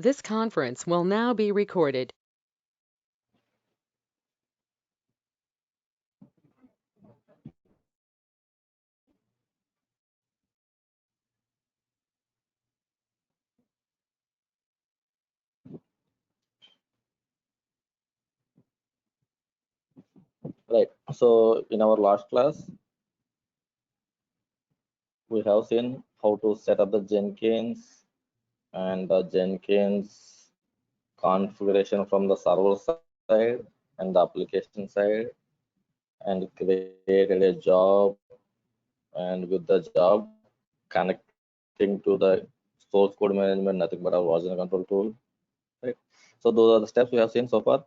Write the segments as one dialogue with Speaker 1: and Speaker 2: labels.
Speaker 1: This conference will now be recorded.
Speaker 2: Right. So in our last class, we have seen how to set up the Jenkins and the Jenkins configuration from the server side and the application side, and created a job, and with the job connecting to the source code management, nothing but a version control tool. Right. So those are the steps we have seen so far.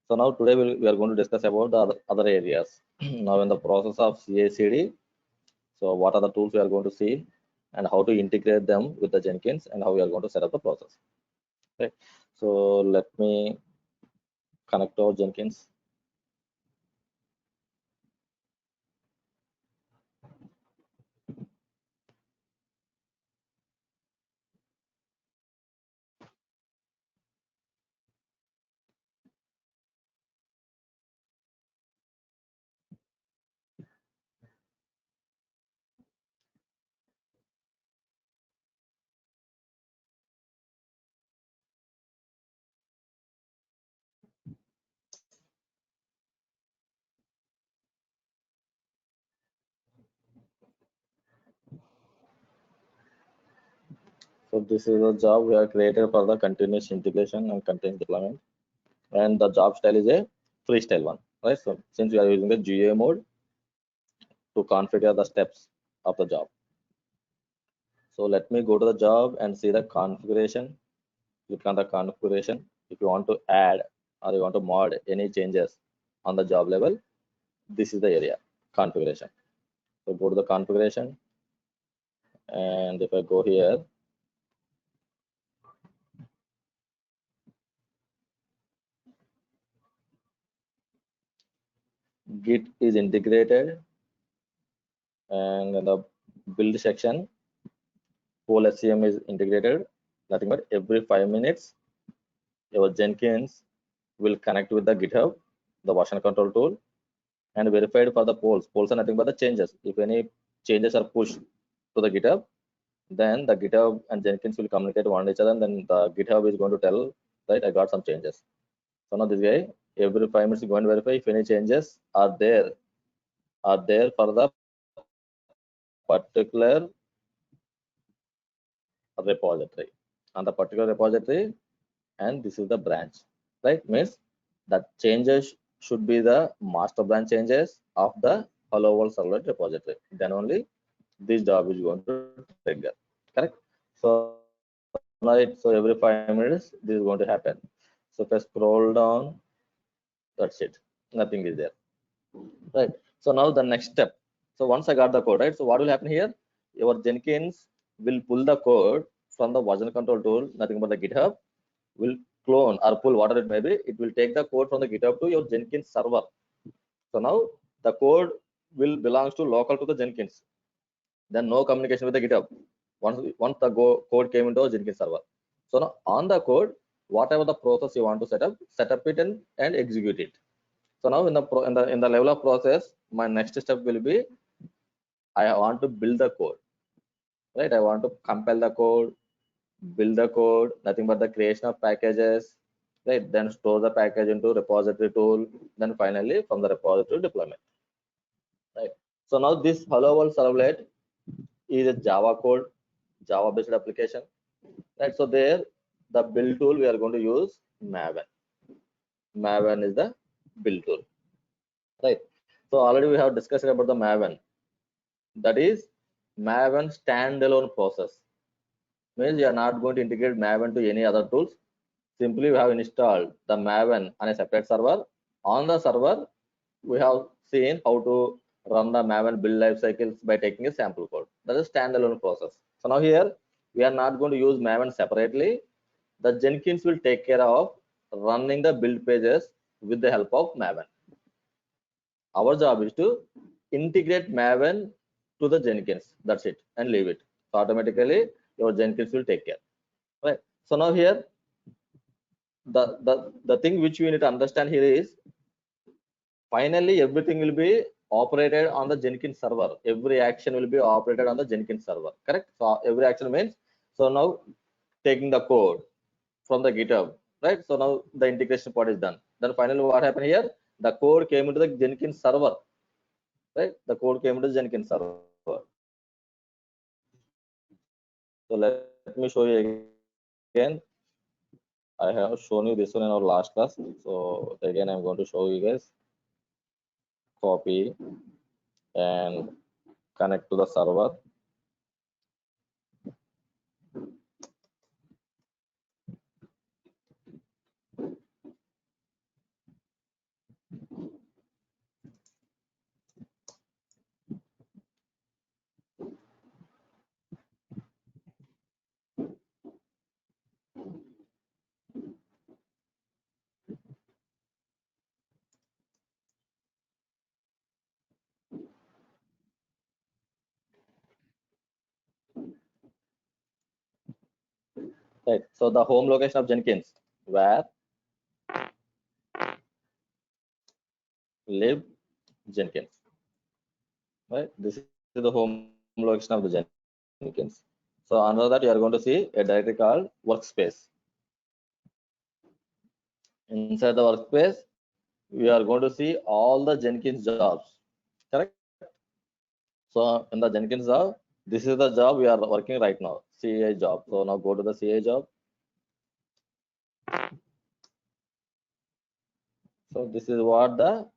Speaker 2: So now today we are going to discuss about the other areas. Now in the process of CI/CD, so what are the tools we are going to see and how to integrate them with the Jenkins and how we are going to set up the process. Right. So let me connect our Jenkins. So this is a job we have created for the continuous integration and continuous deployment. And the job style is a freestyle one, right? So since we are using the GUI mode to configure the steps of the job. So let me go to the job and see the configuration. Click on the configuration. If you want to add or you want to mod any changes on the job level, this is the area, configuration. So go to the configuration, and if I go here, Git is integrated, and in the build section, whole SCM is integrated. Nothing but every 5 minutes, your Jenkins will connect with the GitHub, the version control tool, and verified for the polls. Polls are nothing but the changes. If any changes are pushed to the GitHub, then the GitHub and Jenkins will communicate one each other, and then the GitHub is going to tell, right, I got some changes. So now this guy every 5 minutes go and verify if any changes are there for the particular repository, on the particular repository, and this is the branch, right? Means that changes should be the master branch changes of the hello world servlet repository. Then only this job is going to trigger. Correct. So right, so every 5 minutes this is going to happen. So if I scroll down, that's it, nothing is there, right? So now the next step. So once I got the code, right, so what will happen here, your Jenkins will pull the code from the version control tool, nothing but the GitHub, will clone or pull whatever it may be. It will take the code from the GitHub to your Jenkins server. So now the code will belongs to local to the Jenkins, then no communication with the GitHub once the code came into a Jenkins server. So now on the code, whatever the process you want to set up it and execute it. So now in the level of process, my next step will be, I want to build the code, right? I want to compile the code, build the code, nothing but the creation of packages, right? Then store the package into repository tool, then finally from the repository deployment, right? So now this hello world servlet is a Java code, Java based application, right? So there the build tool we are going to use Maven. Maven is the build tool, right? So already we have discussed about the Maven. That is Maven standalone process. Means you are not going to integrate Maven to any other tools. Simply we have installed the Maven on a separate server. On the server, we have seen how to run the Maven build life cycles by taking a sample code. That is standalone process. So now here we are not going to use Maven separately. The Jenkins will take care of running the build pages with the help of Maven. Our job is to integrate Maven to the Jenkins. That's it, and leave it. So automatically your Jenkins will take care. Right. So now here the thing which we need to understand here is finally everything will be operated on the Jenkins server. Every action will be operated on the Jenkins server. Correct? So every action means, so now taking the code from the GitHub, right? So now the integration part is done. Then finally what happened here? The code came into the Jenkins server, right? The code came into the Jenkins server. So let me show you again. I have shown you this one in our last class. So again, I'm going to show you guys. Copy and connect to the server. Right. So the home location of Jenkins, where live Jenkins. Right. This is the home location of the Jenkins. So under that, you are going to see a directory called workspace. Inside the workspace, we are going to see all the Jenkins jobs. Correct. So in the Jenkins job, this is the job we are working right now. CA job. So now go to the CA job. So this is what the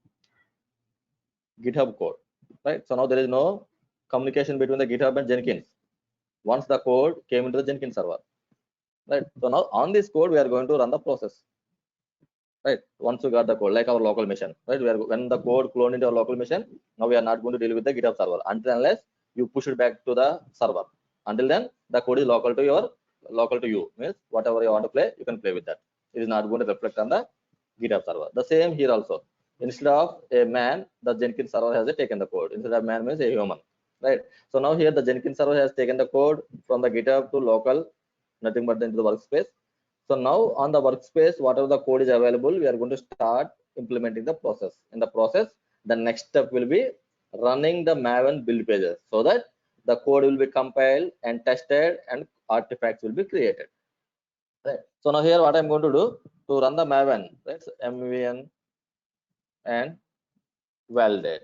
Speaker 2: GitHub code, right? So now there is no communication between the GitHub and Jenkins. Once the code came into the Jenkins server, right? So now on this code, we are going to run the process, right? Once you got the code, like our local machine, right? When the code cloned into our local machine, now we are not going to deal with the GitHub server unless you push it back to the server. Until then, the code is local to you. Means whatever you want to play, you can play with that. It is not going to reflect on the GitHub server. The same here also. Instead of a man, the Jenkins server has taken the code. Instead of man means a human, right? So now here the Jenkins server has taken the code from the GitHub to local, nothing but into the workspace. So now on the workspace, whatever the code is available, we are going to start implementing the process. In the process, the next step will be running the Maven build pages so that the code will be compiled and tested and artifacts will be created. Right. So now here what I'm going to do to run the Maven, right? So mvn and validate.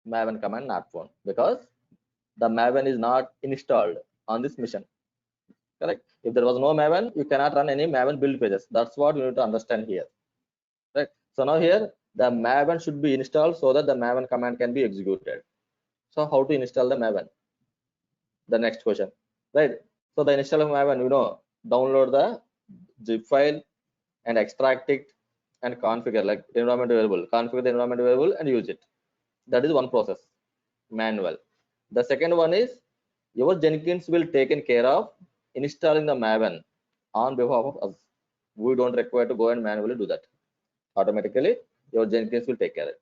Speaker 2: Maven command not found because the Maven is not installed on this mission. Correct. If there was no Maven, you cannot run any Maven build pages. That's what you need to understand here. Right. So now here the Maven should be installed so that the Maven command can be executed. So how to install the Maven? The next question, right? So the install of Maven, download the zip file and extract it and configure like environment variable, configure the environment variable and use it. That is one process, manual. The second one is your Jenkins will taken care of installing the Maven on behalf of us. We don't require to go and manually do that. Automatically, your Jenkins will take care of it.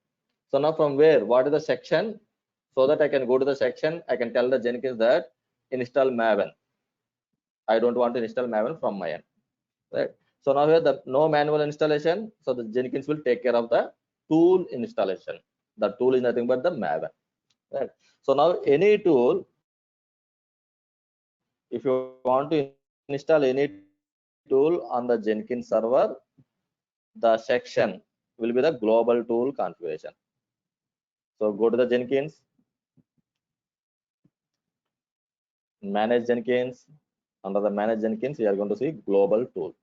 Speaker 2: So now from where, what is the section? So that I can go to the section, I can tell the Jenkins that install Maven. I don't want to install Maven from my end, right? So now here the no manual installation. So the Jenkins will take care of the tool installation. The tool is nothing but the Maven, right? So now any tool, if you want to install any tool on the Jenkins server, the section will be the global tool configuration. So go to the Jenkins, manage Jenkins. Under the manage Jenkins, you are going to see global tool.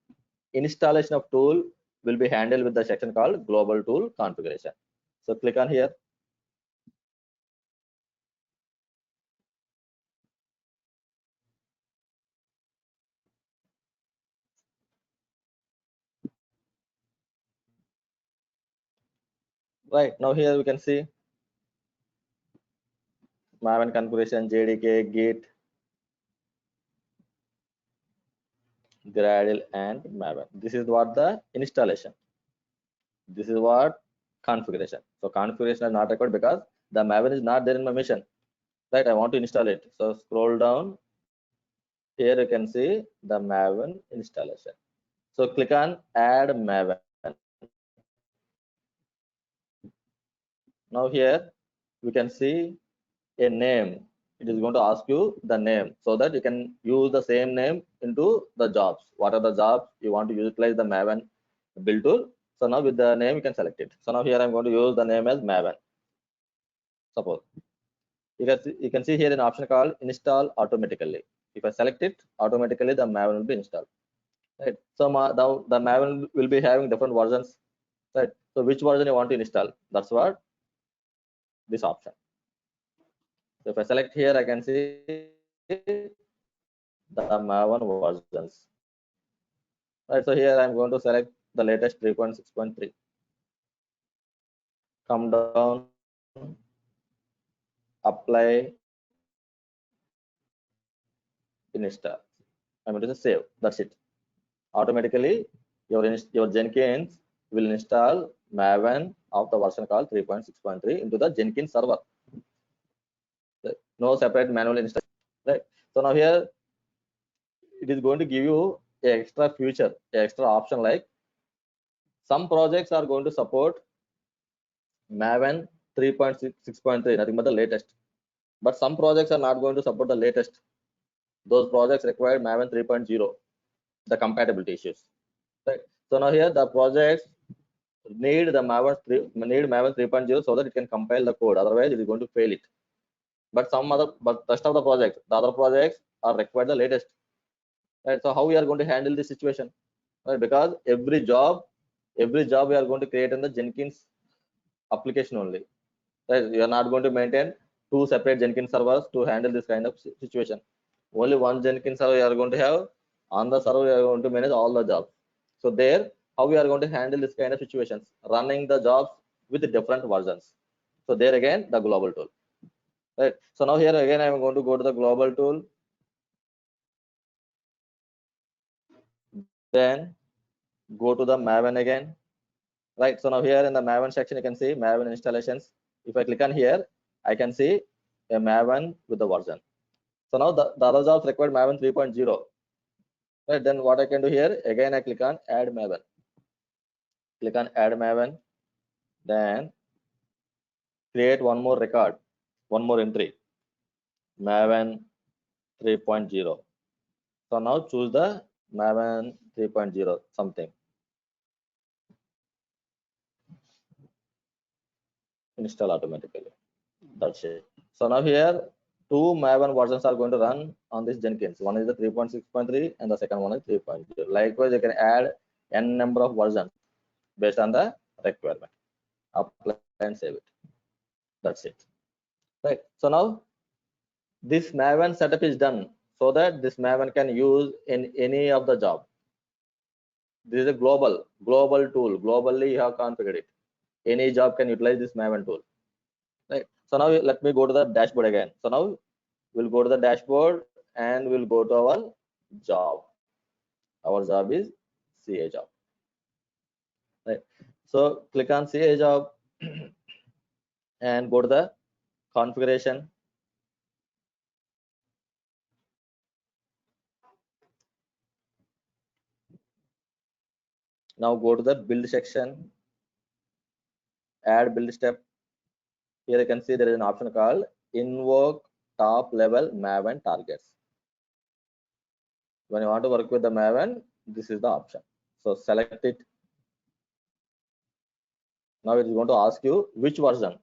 Speaker 2: Installation of tool will be handled with the section called global tool configuration. So click on here. Right now here we can see Maven configuration, JDK, Git, Gradle, and Maven. This is what the installation. This is what configuration. So configuration is not required because the Maven is not there in my mission. Right, I want to install it. So scroll down Here you can see the Maven installation. So click on add Maven. Now here we can see a name. It is going to ask you the name so that you can use the same name into the jobs. What are the jobs you want to utilize the Maven build tool? So now with the name you can select it. So now here I'm going to use the name as Maven. Suppose you can see here an option called install automatically. If I select it, automatically the Maven will be installed. Right. So now the Maven will be having different versions. Right. So which version you want to install? That's what this option. So if I select here, I can see the Maven versions. Right. So here I'm going to select the latest 3.6.3. Come down, apply, install. I'm going to save. That's it. Automatically, your Jenkins will install Maven of the version called 3.6.3 into the Jenkins server. Right. No separate manual installation. Right. So now here it is going to give you a extra feature, a extra option like some projects are going to support Maven 3.6.3, nothing but the latest. But some projects are not going to support the latest. Those projects require Maven 3.0, the compatibility issues. Right. So now here the projects need the Maven 3.0 so that it can compile the code. Otherwise, it is going to fail it. But rest of the projects, the other projects are required the latest. Right. So how we are going to handle this situation? Right. Because every job we are going to create in the Jenkins application only. Right. You are not going to maintain two separate Jenkins servers to handle this kind of situation. Only one Jenkins server you are going to have. On the server, you are going to manage all the jobs. So there, how we are going to handle this kind of situations, running the jobs with different versions. So there again, the global tool. Right. So now here again, I am going to go to the global tool. Then go to the Maven again. Right. So now here in the Maven section, you can see Maven installations. If I click on here, I can see a Maven with the version. So now the other jobs required Maven 3.0. Right. Then what I can do here, again, I click on add Maven. Click on add Maven. Then create one more record, one more entry, Maven 3.0. So now choose the Maven 3.0 something. Install automatically. That's it. So now here two Maven versions are going to run on this Jenkins. One is the 3.6.3 and the second one is 3.0. Likewise, you can add n number of versions based on the requirement. Apply and save it. That's it. Right. So now this Maven setup is done so that this Maven can use in any of the job. This is a global tool. Globally, you have configured it. Any job can utilize this Maven tool. Right. So now let me go to the dashboard again. So now we'll go to the dashboard and we'll go to our job. Our job is CA job. Right. So click on CA job and go to the configuration. Now go to the build section, add build step. Here you can see there is an option called invoke top level Maven targets. When you want to work with the Maven, this is the option. So select it. Now it is going to ask you which version.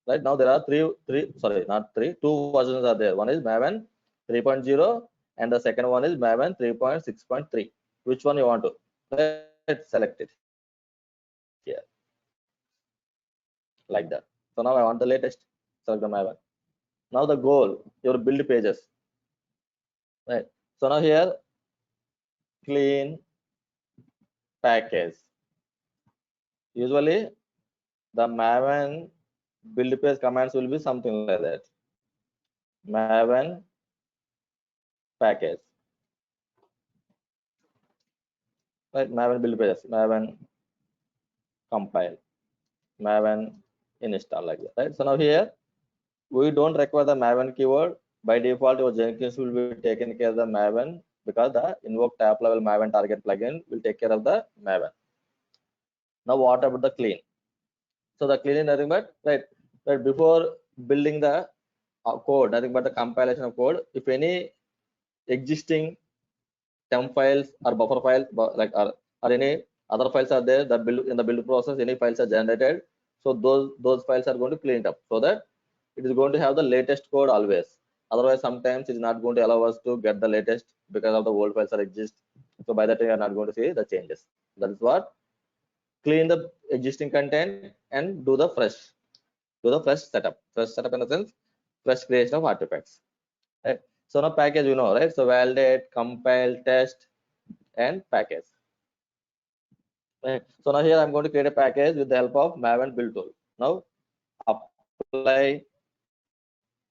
Speaker 2: Right now there are two versions are there. One is Maven 3.0 and the second one is Maven 3.6.3. Which one you want to? Let's select it here like that. So now I want the latest. Select the Maven. Now the goal, your build pages. Right. So now here clean package. Usually the Maven build page commands will be something like that. Maven package. Right. Maven build pages. Maven compile. Maven install like that. Right. So now here we don't require the Maven keyword. By default, your Jenkins will be taking care of the Maven because the invoke tap level Maven target plugin will take care of the Maven. Now what about the clean? So the clean is nothing but right before building the code, nothing but the compilation of code. If any existing temp files or buffer files like or any other files are there, the build in the build process, any files are generated. So those files are going to clean it up so that it is going to have the latest code always. Otherwise, sometimes it is not going to allow us to get the latest because of the old files are exist. So by that time, you are not going to see the changes. That is what clean the existing content and do the fresh setup. Fresh setup in the sense fresh creation of artifacts. Right. So now package you know, right? So validate, compile, test, and package. Right. So now here I'm going to create a package with the help of Maven build tool. Now apply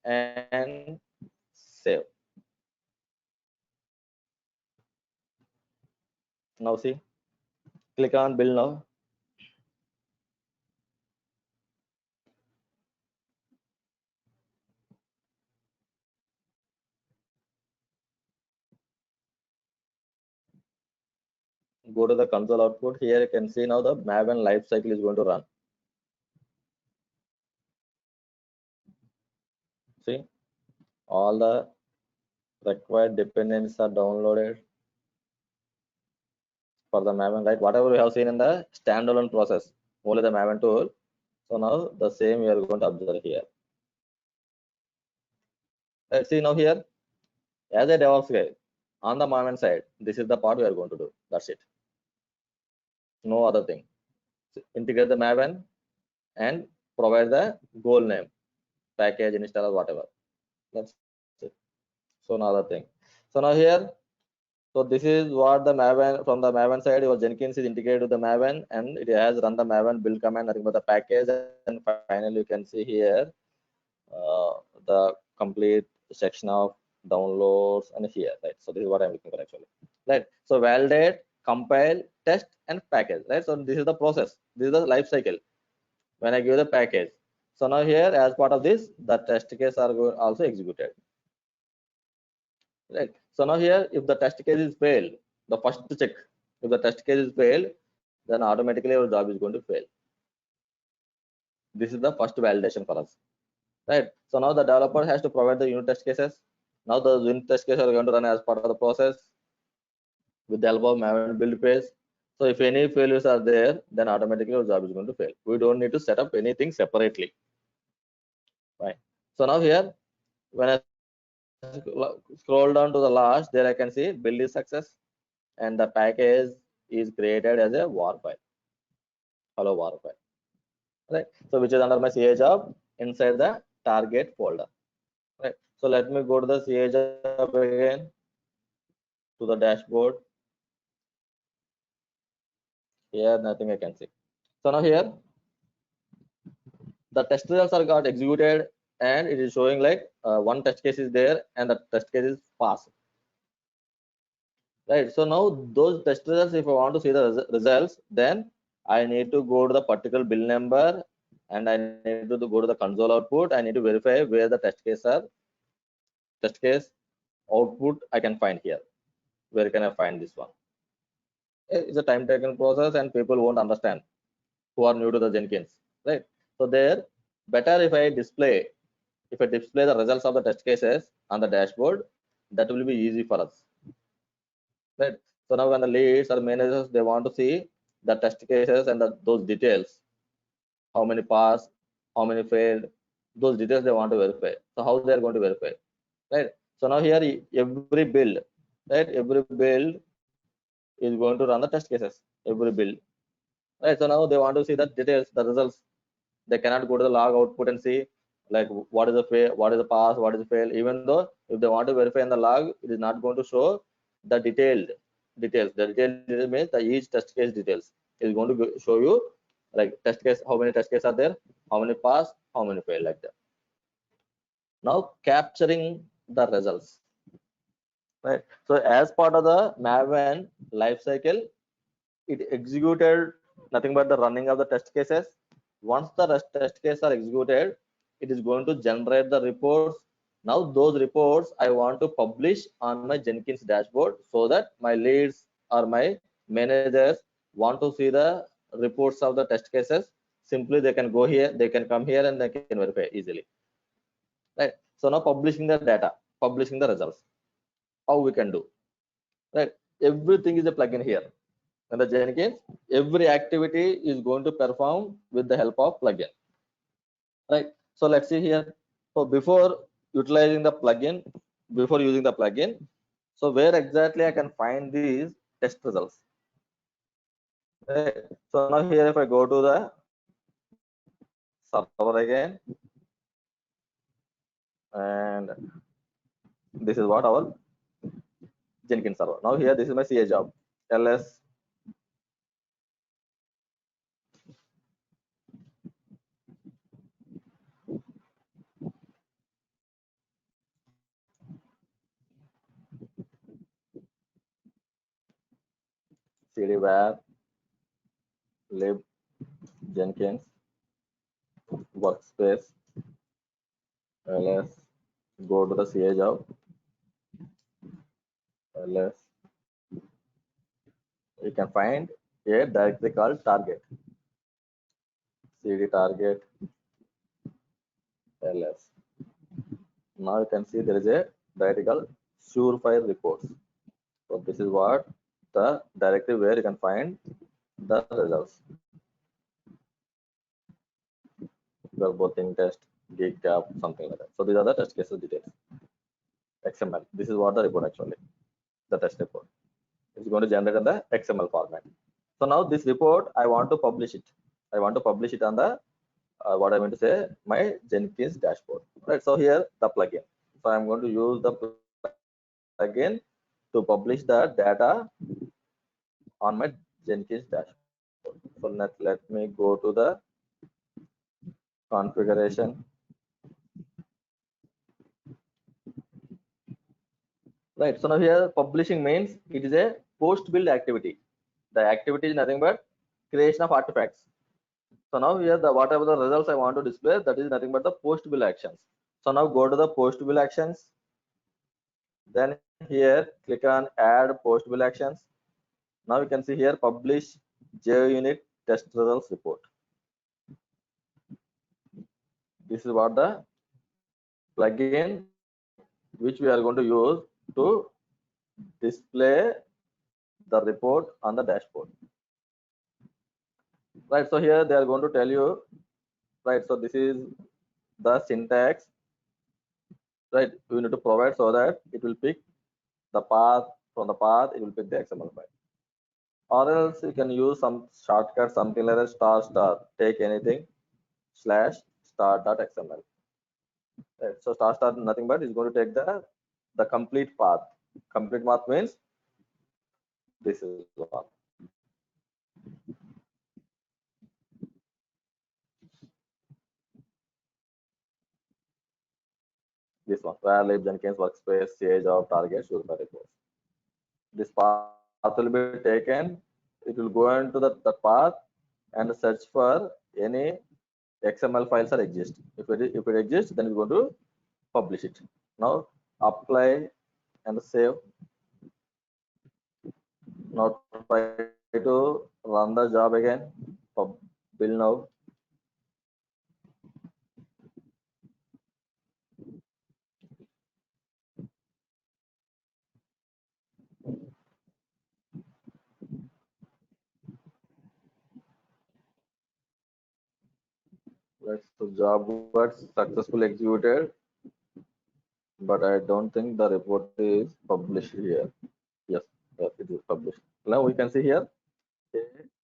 Speaker 2: and save. Now see, click on build now. Go to the console output. Here you can see now the Maven lifecycle is going to run. See, all the required dependencies are downloaded for the Maven, right? Whatever we have seen in the standalone process, only the Maven tool. So now the same we are going to observe here. Let's see now here, as a DevOps guy, on the Maven side, this is the part we are going to do. That's it. No other thing. So integrate the Maven and provide the goal name, package, installer, whatever. That's it. So another thing. So now here, so this is what the Maven from the Maven side, your Jenkins is integrated with the Maven and it has run the Maven build command, nothing but the package, and finally you can see here the complete section of downloads and here, right? So this is what I'm looking for actually, right? So validate, compile, test, and package, right? So this is the process. This is the life cycle when I give the package. So now here, as part of this, the test case are also executed. Right. So now here, if the test case is failed, the first check, if the test case is failed, then automatically your job is going to fail. This is the first validation for us. Right. So now the developer has to provide the unit test cases. Now the unit test cases are going to run as part of the process with the help of Maven build page. So if any failures are there, then automatically your job is going to fail. We don't need to set up anything separately. Right. So now here, when I scroll down to the last, there I can see build is success and the package is created as a war file, hello war file, right? So which is under my CA job inside the target folder, right? So let me go to the CA job again, to the dashboard. Here nothing I can see. So now here the test results are got executed and it is showing like one test case is there and the test case is passed. Right. So now those test results, if I want to see the results, then I need to go to the particular bill number and I need to go to the console output. I need to verify where the test case output I can find here. Where can I find this one? It's a time taken process and people won't understand who are new to the Jenkins, right? So there, better if I display the results of the test cases on the dashboard, that will be easy for us. Right. So now when the leads or managers, they want to see the test cases and those details, how many passed, how many failed, those details they want to verify. So how they are going to verify, right? So now here every build, right? Every build is going to run the test cases, every build, right? So now they want to see the details, the results. They cannot go to the log output and see like what is the fail, what is the pass, what is the fail. Even though if they want to verify in the log, it is not going to show the detailed details. The detailed means the each test case details is going to show you like test case, how many test cases are there, how many pass, how many fail, like that. Now capturing the results, right? So as part of the Maven lifecycle, it executed nothing but the running of the test cases. Once the test cases are executed, it is going to generate the reports Now those reports I want to publish on my Jenkins dashboard so that my leads or my managers want to see the reports of the test cases. Simply they can go here, they can come here and they can verify easily. Right. So now publishing the data, publishing the results. How we can do? Right. Everything is a plugin here. And the Jenkins, every activity is going to perform with the help of plugin. Right. So let's see here. So before utilizing the plugin, before using the plugin, so where exactly I can find these test results? Right. So now here, if I go to the server again, and this is what our Jenkins server. Now here, this is my CA job, ls cd var lib Jenkins workspace ls, go to the CA job, ls, you can find a directory called target, cd target ls. Now you can see there is a directory called surefire reports. So this is what the directory where you can find the results. Verboting test, gig cap, something like that. So these are the test cases details. XML. This is what the report actually, the test report. It's going to generate in the XML format. So now this report, I want to publish it. I want to publish it on the what I mean to say, my Jenkins dashboard. Right. So here the plugin. So I'm going to use the plugin to publish the data on my Jenkins dashboard. So let me go to the configuration. Right. So now here publishing means it is a post build activity. The activity is nothing but creation of artifacts. So now here the whatever the results I want to display, that is nothing but the post build actions. So now go to the post build actions. Then here click on add post build actions. Now you can see here publish JUnit test results report. This is what the plugin which we are going to use to display the report on the dashboard. Right. So here they are going to tell you, right. So this is the syntax, right. You need to provide so that it will pick the path. From the path it will pick the XML file, or else you can use some shortcut, something like that, star take anything slash start.xml. Right. So star nothing but is going to take the complete path. Complete path means this is one. This one, where lib Jenkins workspace, CA job, target, surefire reports. This path will be taken. It will go into the path and search for any XML files that exist. If it exists, then we're going to publish it. Now apply and save. Now try to run the job again. Build now. Right, so job got successfully executed, but I don't think the report is published here. Yes, yes, it is published. Now we can see here a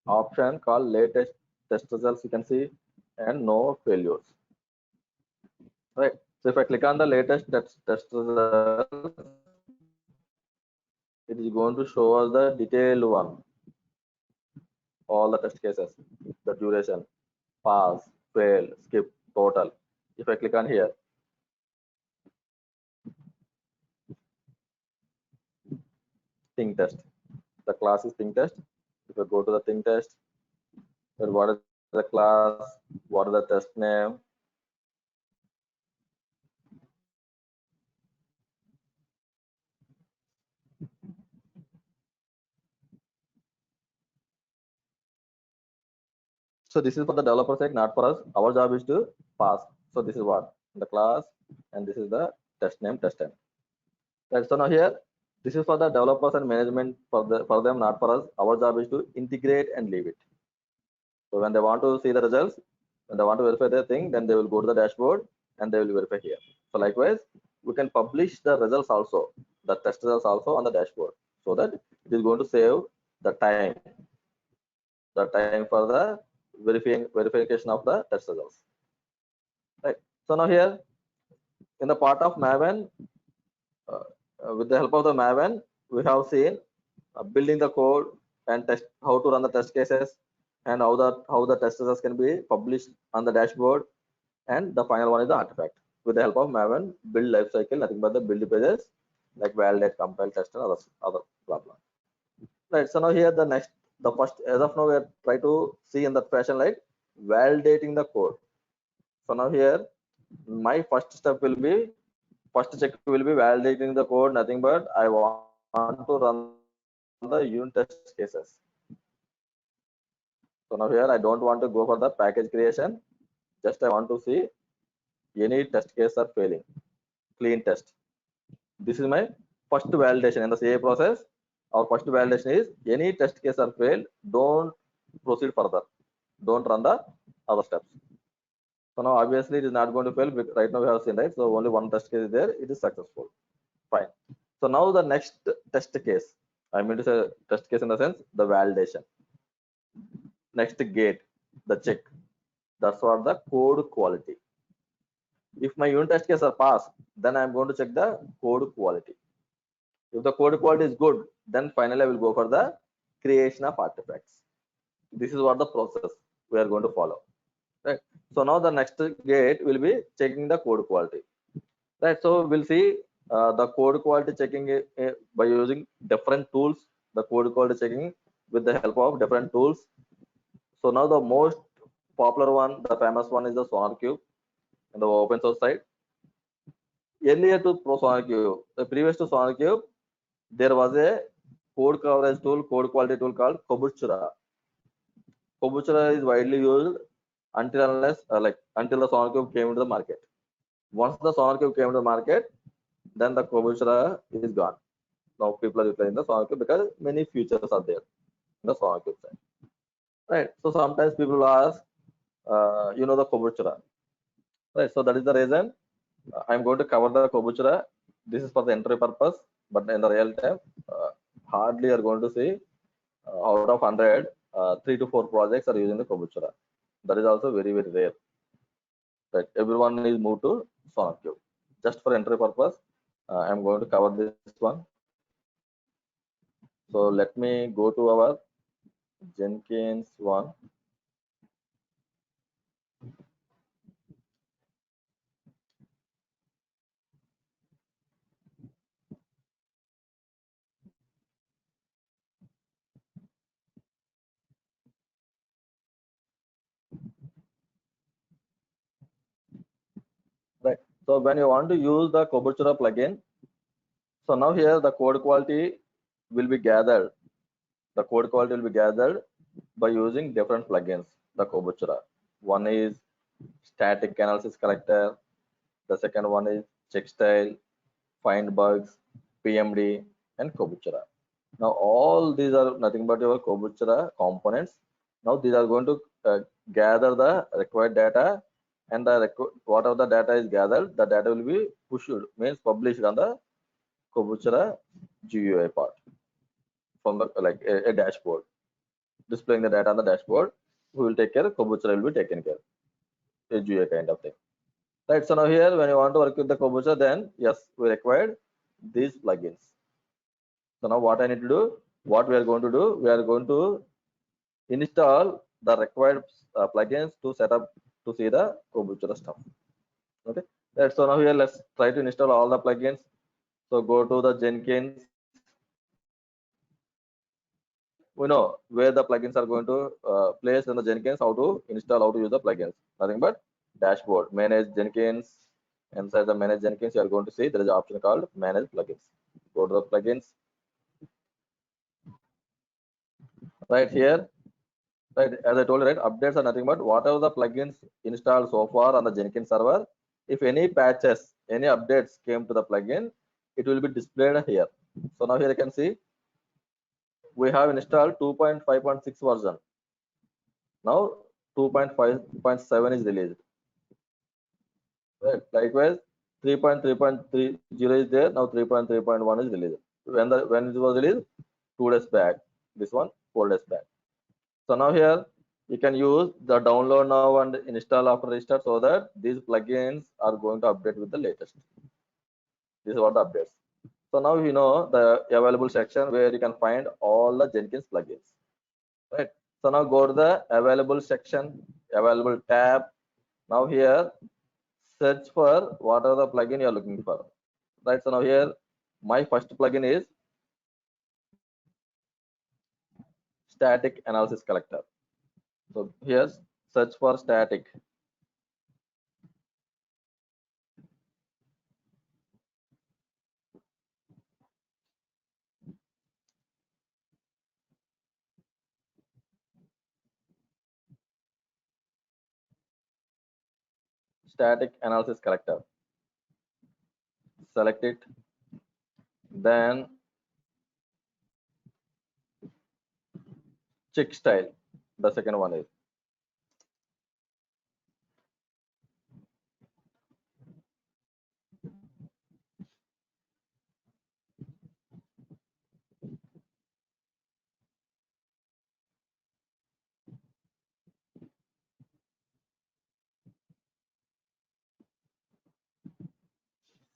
Speaker 2: option called latest test results. You can see and no failures. Right. So if I click on the latest test results, it is going to show us the detailed one, all the test cases, the duration, pass, fail, skip, total. If I click on here, thing test, the class is thing test. If I go to the thing test, then what is the class, what is the test name, So this is for the developer sake, not for us. Our job is to pass. So this is what the class, and this is the test name, test time. Right. So now here, this is for the developers and management for them, not for us. Our job is to integrate and leave it. So when they want to see the results, when they want to verify their thing, then they will go to the dashboard and they will verify here. So likewise, we can publish the results also, the test results also on the dashboard, so that it is going to save the time for the verification of the test results. Right. So now here, in the part of Maven, with the help of the Maven, we have seen building the code and test how to run the test cases, and how the test results can be published on the dashboard, and the final one is the artifact. With the help of Maven, build lifecycle, nothing but the build pages like validate, compile, test, and other blah blah. Right. So now here the first, as of now we are trying to see in that fashion, like validating the code. So now here my first step will be, first check will be validating the code, nothing but I want to run the unit test cases. So now here I don't want to go for the package creation, just I want to see any test case are failing, clean test. This is my first validation in the CA process. Our first validation is any test case are failed, don't proceed further, don't run the other steps. So now obviously it is not going to fail. Right now we have seen, right? So only one test case is there, it is successful. Fine. So now the next test case, I mean to say test case in the sense the validation. Next gate, the check. That's what the code quality. If my unit test case are passed, then I'm going to check the code quality. If the code quality is good, then finally I will go for the creation of artifacts. This is what the process we are going to follow. Right. So now the next gate will be checking the code quality. Right. So we'll see the code quality checking by using different tools. The code quality checking with the help of different tools. So now the most popular one, the famous one, is the SonarQube in the open source side. Earlier to SonarQube, previous to SonarQube, there was a code coverage tool, code quality tool called COURES. COURES is widely used until unless until the SonarQube came into the market. Once the SonarQube came into the market, then the COURES is gone. Now people are utilizing the SonarQube because many features are there in the SonarQube side. Right. So sometimes people ask, the COURES. Right. So that is the reason I'm going to cover the COURES. This is for the entry purpose, but in the real time, hardly are going to see out of 100, 3 to 4 projects are using the COURES. That is also very, very rare. Right. Everyone is moved to SonarQube. Just for entry purpose, I'm going to cover this one. So let me go to our Jenkins one. Right. So when you want to use the COURES plugin, so now here the code quality will be gathered. The code quality will be gathered by using different plugins. The COURES. One is static analysis collector. The second one is check style, find bugs, PMD, and COURES. Now all these are nothing but your COURES components. Now these are going to gather the required data, and whatever the data is gathered, the data will be pushed, means published on the COURES GUI part from the a dashboard, displaying the data on the dashboard. We will take care. COURES will be taken care. A GUI kind of thing. Right. So now here, when you want to work with the COURES, then yes, we required these plugins. So now what I need to do, what we are going to do, we are going to install the required plugins to set up to see the COURES stuff. Okay. Right. So now here, let's try to install all the plugins. So go to the Jenkins. We know where the plugins are going to place in the Jenkins, how to install, how to use the plugins. Nothing but dashboard, manage Jenkins. Inside the manage Jenkins, you are going to see there is an option called manage plugins. Go to the plugins. Right here, Right, as I told you, right, updates are nothing but whatever the plugins installed so far on the Jenkins server. If any patches, any updates came to the plugin, it will be displayed here. So now here you can see we have installed 2.5.6 version. Now 2.5.7 is released. Right. Likewise, 3.3.30 is there. Now 3.3.1 is released. When it was released, 2 days back. This one 4 days back. So now here you can use the download now and install after restart, so that these plugins are going to update with the latest. This is what the updates. So now you know the available section where you can find all the Jenkins plugins. Right. So now go to the available section, available tab. Now here search for what are the plugin you are looking for. Right. So now here my first plugin is static analysis collector. So here search for static. Static analysis collector. Select it. Then check style. The second one is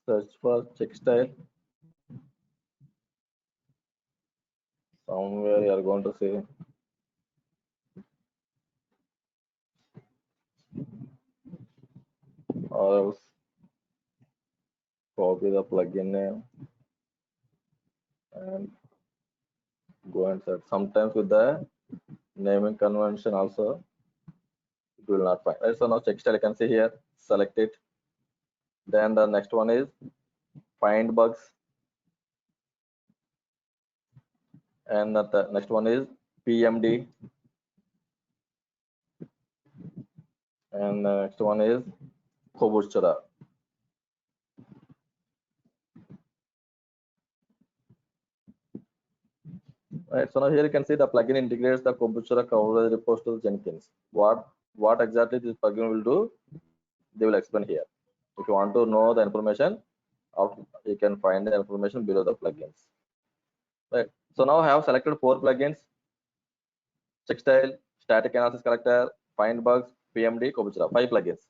Speaker 2: search for check style. Somewhere you are going to see or else copy the plugin name and go and search. Sometimes with the naming convention also it will not find. Right, so now check style you can see here. Select it. Then the next one is find bugs, and the next one is PMD, and the next one is Kobuchara. Right, so now here you can see the plugin integrates the Kobuchara COURES repos to Jenkins. What exactly this plugin will do, they will explain here. If you want to know the information, you can find the information below the plugins. Right. So now I have selected 4 plugins: check style, static analysis collector, find bugs, PMD, Kobuchara. 5 plugins.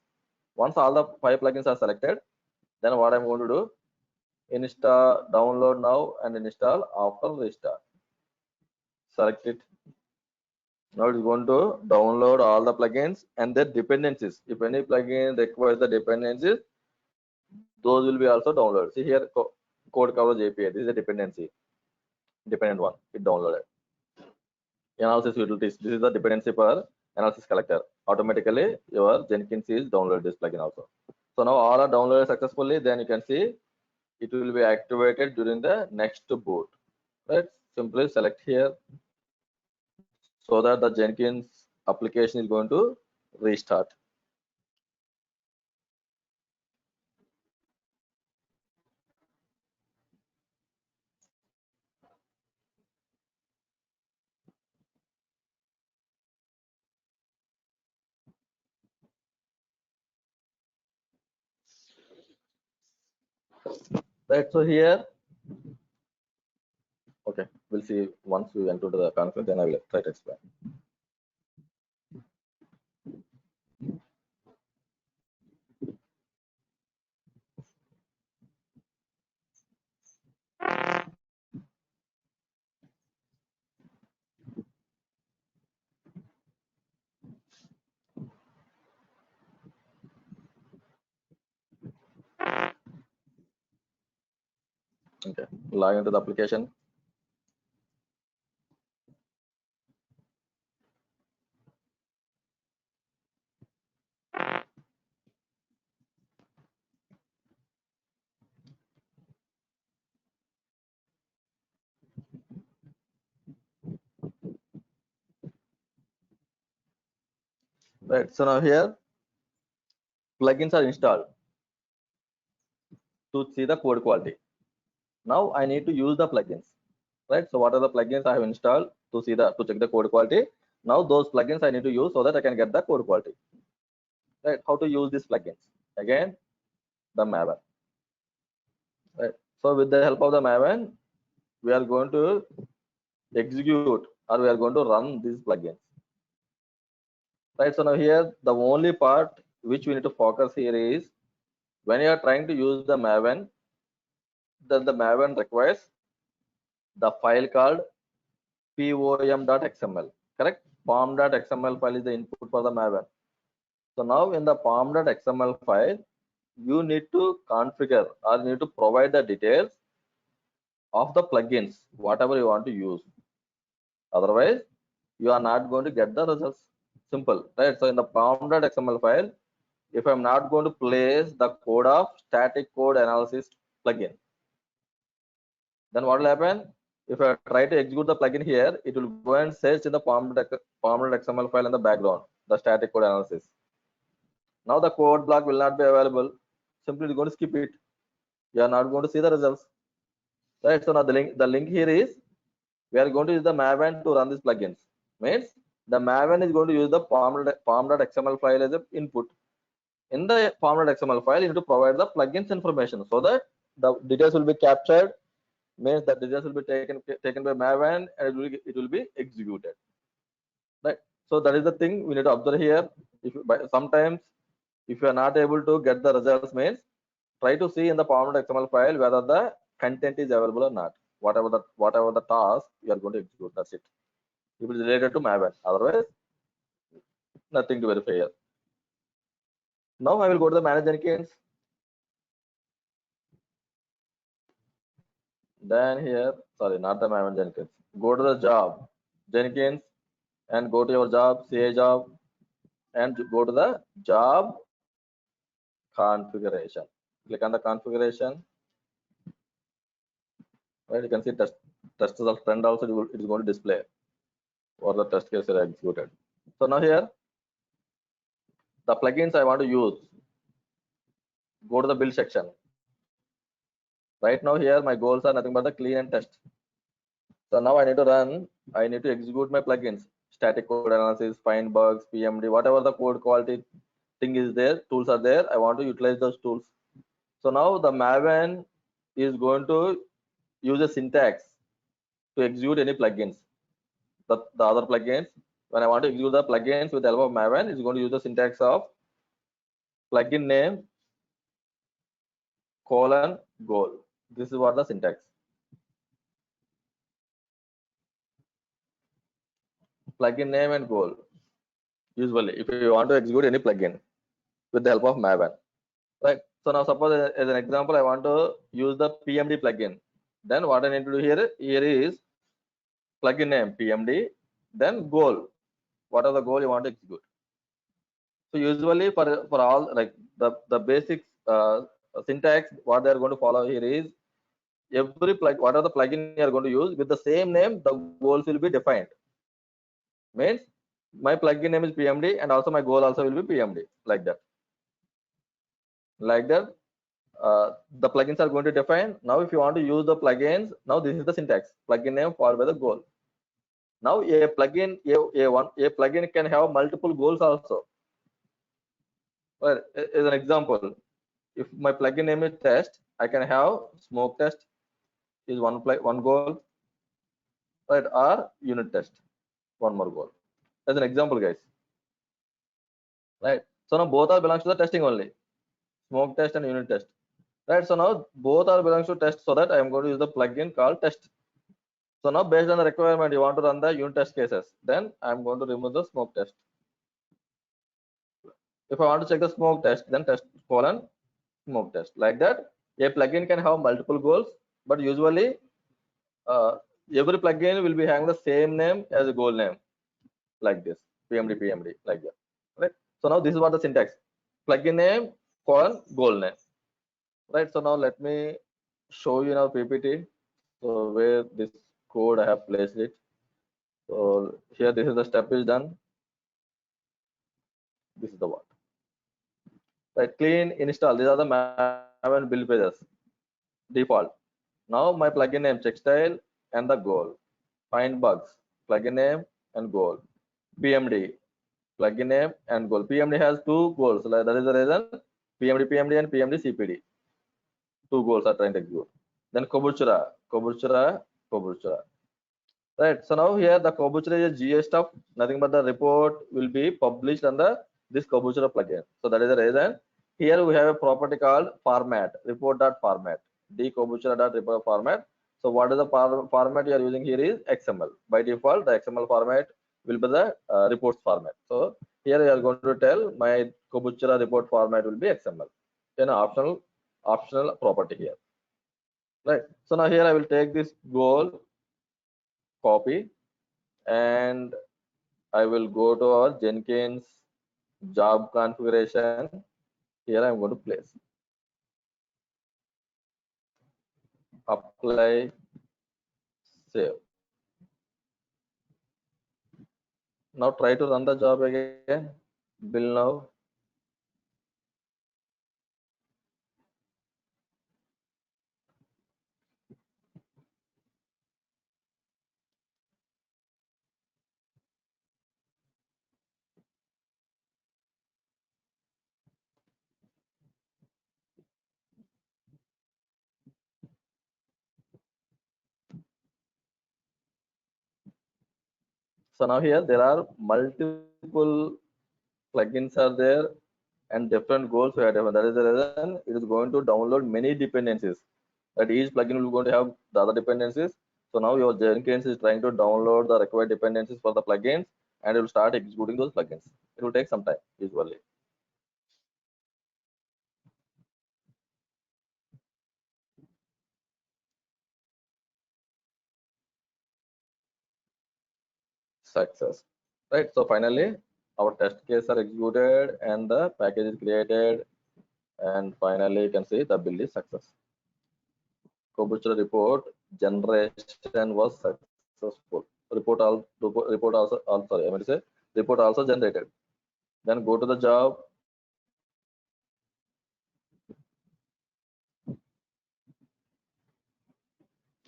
Speaker 2: Once all the 5 plugins are selected, then what I'm going to do, install, download now and install after restart. Select it. Now it's going to download all the plugins and their dependencies. If any plugin requires the dependencies, those will be also downloaded. See here, code covers API. This is a dependency, dependent one. It downloaded. Analysis utilities. This is the dependency for analysis collector. Automatically, your Jenkins is downloaded this plugin also. So now all are downloaded successfully. Then you can see it will be activated during the next boot. Right? Simply select here so that the Jenkins application is going to restart. Right. So here, okay, we'll see once we enter to the conference. Then I will try to explain. Okay, log into the application. right? So now here plugins are installed to see the code quality. Now I need to use the plugins, right? So what are the plugins I have installed to see the to check the code quality? Now those plugins I need to use so that I can get the code quality, right? How to use these plugins? Again, the Maven, right? So with the help of the Maven, we are going to execute or we are going to run these plugins, right? So now here the only part which we need to focus here is when you are trying to use the Maven, then the Maven requires the file called pom.xml, correct? Pom.xml file is the input for the Maven. So now in the pom.xml file, you need to configure or need to provide the details of the plugins, whatever you want to use. Otherwise, you are not going to get the results. Simple, right? So in the pom.xml file, if I'm not going to place the code of static code analysis plugin, then what will happen? If I try to execute the plugin here, it will go and search in the pom.xml file in the background, the static code analysis. Now the code block will not be available. Simply going to skip it. You are not going to see the results. Right. So now the link here is we are going to use the Maven to run these plugins. Means the Maven is going to use the pom.xml file as an input. In the pom.xml file, you need to provide the plugins information so that the details will be captured. Means the details will be taken by Maven and it will be executed. Right. So that is the thing we need to observe here. If sometimes if you are not able to get the results, means try to see in the pom.xml file whether the content is available or not. Whatever the task you are going to execute, that's it. If it is related to Maven, otherwise nothing to verify here. Now I will go to the manage Jenkins. Then here, sorry, not the Maven Jenkins. Go to the job Jenkins and go to your job, CA job, and go to the job configuration. Click on the configuration. Right, you can see test result trend also it is going to display or the test case are executed. So now here the plugins I want to use, go to the build section. Right now here my goals are nothing but the clean and test. So now I need to execute my plugins, static code analysis, find bugs, PMD, whatever the code quality thing is there, tools are there, I want to utilize those tools. So now the Maven is going to use a syntax to execute any plugins. The other plugins, when I want to execute the plugins with the help of Maven, it's going to use the syntax of plugin name colon goal. This is what the syntax. Plugin name and goal. Usually, if you want to execute any plugin with the help of Maven, right? So now suppose as an example, I want to use the PMD plugin. Then what I need to do here is plugin name PMD, then goal. What are the goal you want to execute? So usually for all like the basic syntax, what they are going to follow here is every plug, what are the plugin you are going to use with the same name, the goals will be defined. Means my plugin name is PMD and also my goal also will be PMD, like that. Like that, the plugins are going to define. Now if you want to use the plugins, now this is the syntax: plugin name followed by the goal. Now a plugin can have multiple goals also. Well, as an example, if my plugin name is test, I can have smoke test is one goal, right? Or unit test, one more goal. As an example, guys, right? So now both are belongs to the testing only, smoke test and unit test, right? So now both are belongs to test, so that I am going to use the plugin called test. So now based on the requirement, you want to run the unit test cases, then I'm going to remove the smoke test. If I want to check the smoke test, then test colon smoke test. Like that, a plugin can have multiple goals, but usually uh, every plugin will be having the same name as a goal name, like this, PMD, like that. Right. So now this is what the syntax: plugin name colon goal name. Right. So now let me show you now PPT. So where this code I have placed it. So here this is the step is done. This is the what. Right, clean install. These are the Maven build pages default. Now my plugin name textile and the goal. Find bugs, plugin name and goal. PMD, plugin name and goal. PMD has two goals. Like that is the reason PMD and PMD CPD. Two goals are trying to execute. Then Kobuchura. Right. So now here the Kobuchura is GA stuff. Nothing but the report will be published under this Kobuchura plugin. So that is the reason. Here we have a property called format, report.format, dkobuchura.report format. So what is the format you are using here is XML. By default, the XML format will be the reports format. So here you are going to tell my Kobuchura report format will be XML. Then optional property here. Right. So now here I will take this goal, copy, and I will go to our Jenkins job configuration. Here I am going to place, apply, save. Now try to run the job again. Build now. So now here there are multiple plugins are there and different goals we have. That is the reason it is going to download many dependencies. That each plugin will going to have the other dependencies. So now your Jenkins is trying to download the required dependencies for the plugins and it will start executing those plugins. It will take some time usually. Success. Right. So finally our test case are executed and the package is created, and finally you can see the build is success. Kobuchura report generation was successful. Report also sorry, I mean to say report also generated. Then go to the job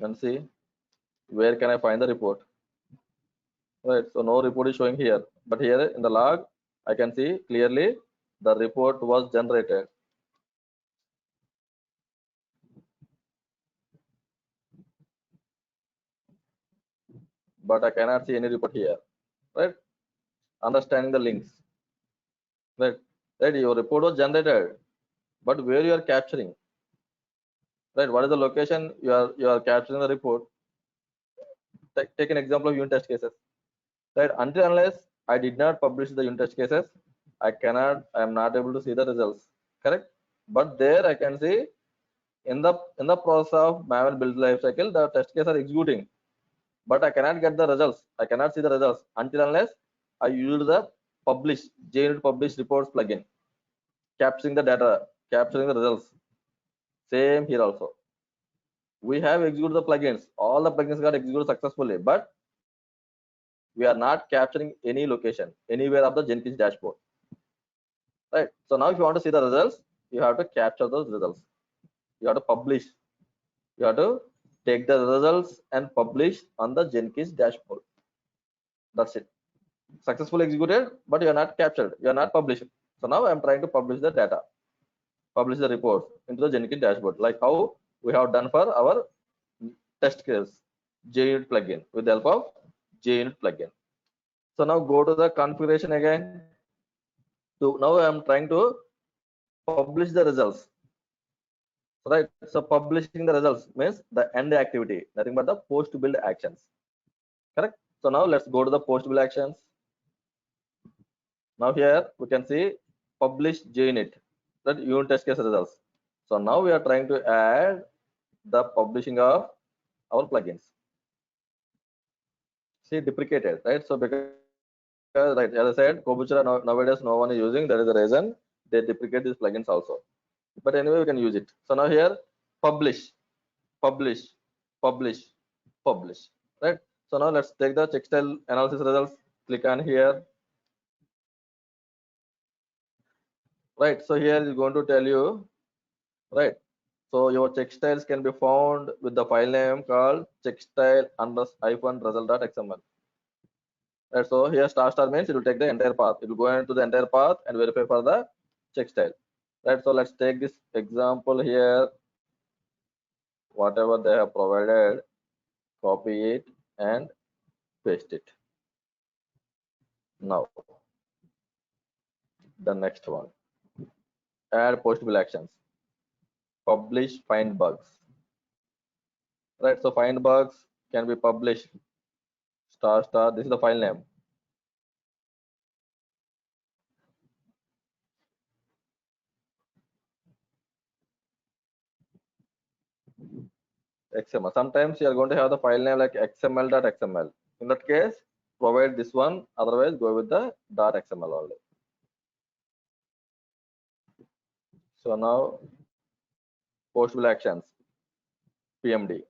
Speaker 2: and see where can I find the report. Right. So no report is showing here, but here in the log I can see clearly the report was generated. But I cannot see any report here. Right. Understanding the links. Right. Right. Your report was generated, but where you are capturing? Right. What is the location you are capturing the report? Take an example of unit test cases. Right. Until unless I did not publish the unit test cases, I am not able to see the results. Correct. But there I can see in the process of Maven build lifecycle, the test cases are executing, but I cannot get the results. I cannot see the results until unless I use the publish JUnit publish reports plugin, capturing the data, capturing the results. Same here also. We have executed the plugins. All the plugins got executed successfully, but we are not capturing any location anywhere of the Jenkins dashboard. Right. So now if you want to see the results, you have to capture those results. You have to publish. You have to take the results and publish on the Jenkins dashboard. That's it. Successfully executed, but you are not captured. You are not published. So now I am trying to publish the data, publish the reports into the Jenkins dashboard, like how we have done for our test case JUnit plugin with the help of JUnit plugin. So now go to the configuration again. So now I am trying to publish the results. Right. So publishing the results means the end activity, nothing but the post build actions. Correct. So now let's go to the post build actions. Now here we can see publish JUnit, that unit test case results. So now we are trying to add the publishing of our plugins. See, deprecated, right? So because right, as I said, Kobuchura nowadays no one is using. That is the reason they deprecate these plugins also. But anyway, we can use it. So now here, publish, publish, publish, publish. Right. So now let's take the textile analysis results. Click on here. right? So here is going to tell you, right? So your check styles can be found with the file name called checkstyle_result.xml. Right, so here star means it will take the entire path. It will go into the entire path and verify for the check style. Right, so let's take this example here. Whatever they have provided, copy it and paste it. Now, the next one, add postable actions, publish, find bugs. Right, so find bugs can be published **. This is the file name. XML. Sometimes you are going to have the file name like xml.xml. In that case, provide this one. Otherwise, go with the .xml only. So now, postable actions, PMD.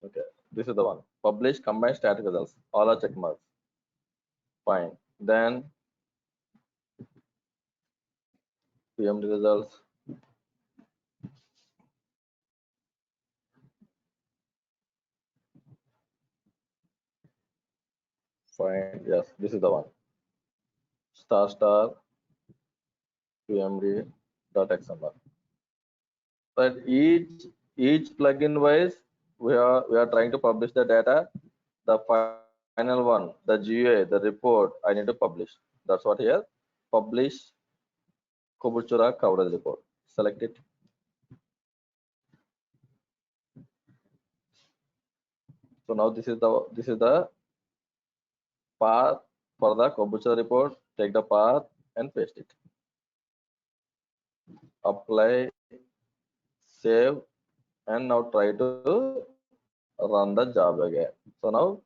Speaker 2: Okay, this is the one. Publish combined static results. All are check marks. Fine. Then PMD results. Fine. Yes, this is the one. ** PMD.xml. But each plugin wise, we are trying to publish the data. The final one, the GUI, the report, I need to publish. That's what here. Publish Kobuchura coverage report. Select it. So now this is the path for the Kobuchura report. Take the path and paste it. Apply, save, and now try to run the job again. So now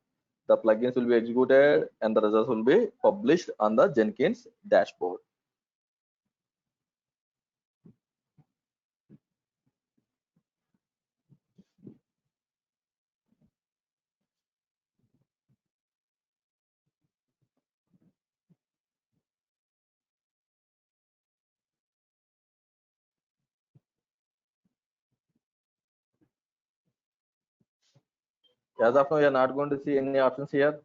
Speaker 2: the plugins will be executed and the results will be published on the Jenkins dashboard. As of now, we are not going to see any options here,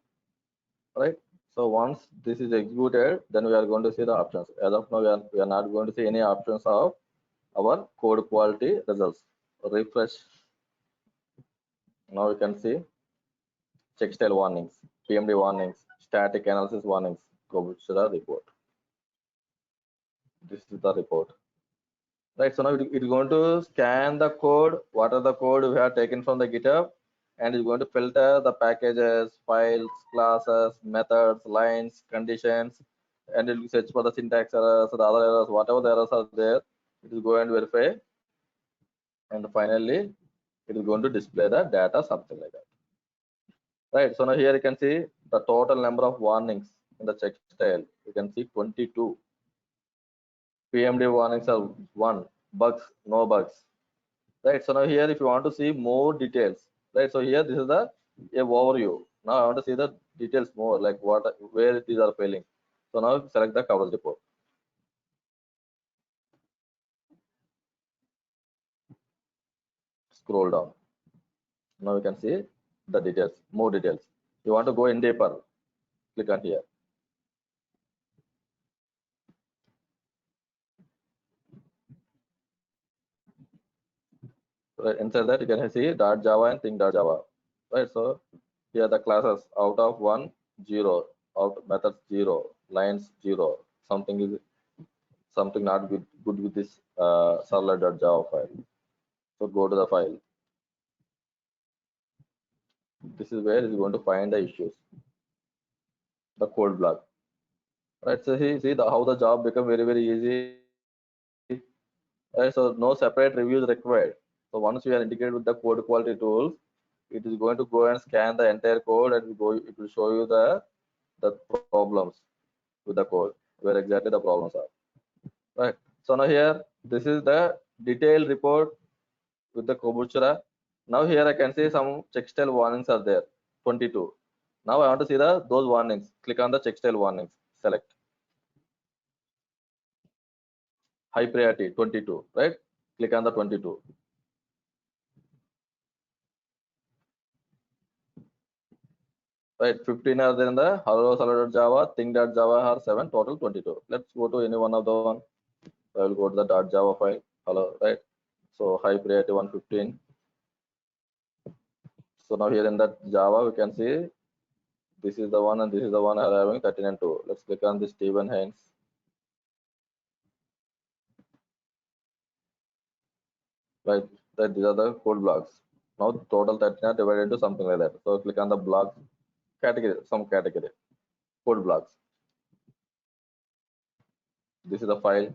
Speaker 2: right? So once this is executed, then we are going to see the options. As of now, we are not going to see any options of our code quality results. Refresh. Now we can see check style warnings, PMD warnings, static analysis warnings, Kobuchura report. This is the report. Right, so now it is going to scan the code, what are the code we have taken from the GitHub, and it's going to filter the packages, files, classes, methods, lines, conditions, and it will search for the syntax errors, the other errors, whatever the errors are there, it is going to verify, and finally, it is going to display the data, something like that. Right, so now here you can see the total number of warnings in the check style. You can see 22. PMD warnings are 1, bugs, no bugs. Right, so now here if you want to see more details, right, so here this is the overview. Now I want to see the details more, like where these are failing. So now select the coverage report, scroll down. Now you can see the details, more details. You want to go in deeper, click on here. Right, inside that you can see .java and thing.java. Right, so here the classes out of 1, 0, out methods 0, lines 0, something not good with this servlet.java file. So go to the file. This is where it's going to find the issues, the code block. Right, so see how the job become very easy. Right, so no separate reviews required. So once you are integrated with the code quality tools, it is going to go and scan the entire code and it will show you the problems. with the code where exactly the problems are. Right. So now here, this is the detailed report with the Kobuchura. Now here I can see some check-style warnings are there, 22. Now I want to see those warnings. Click on the check-style warnings. Select high priority 22. Right. Click on the 22. Right. 15 are there in the hello Java, thing.java are 7, total 22. Let's go to any one of the one. I will go to the .java file. Hello. Right. So high priority 115. So now here in that Java we can see this is the one and this is the one are having 13 and 2. Let's click on this Stephen Haynes. Right, that these are the code blocks. Now total 13 are divided into something like that. So click on the block category, some category, code blocks. This is the file.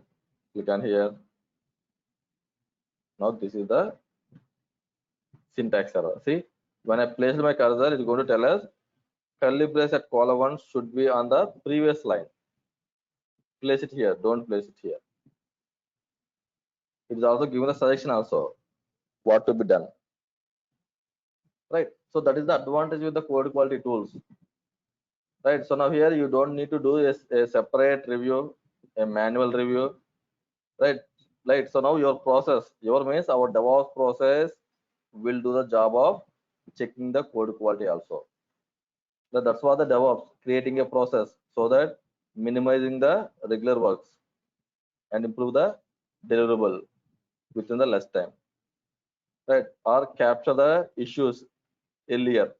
Speaker 2: Click on here. Now this is the syntax error. See, when I placed my cursor, it's going to tell us curly brace at column 1 should be on the previous line. Place it here. Don't place it here. It is also given a suggestion also what to be done. Right. So that is the advantage with the code quality tools. Right. So now here you don't need to do a separate review, a manual review. Right. So now your process, your means our DevOps process will do the job of checking the code quality also. That's why the DevOps creating a process so that minimizing the regular works and improve the deliverable within the less time. Right. Or capture the issues earlier.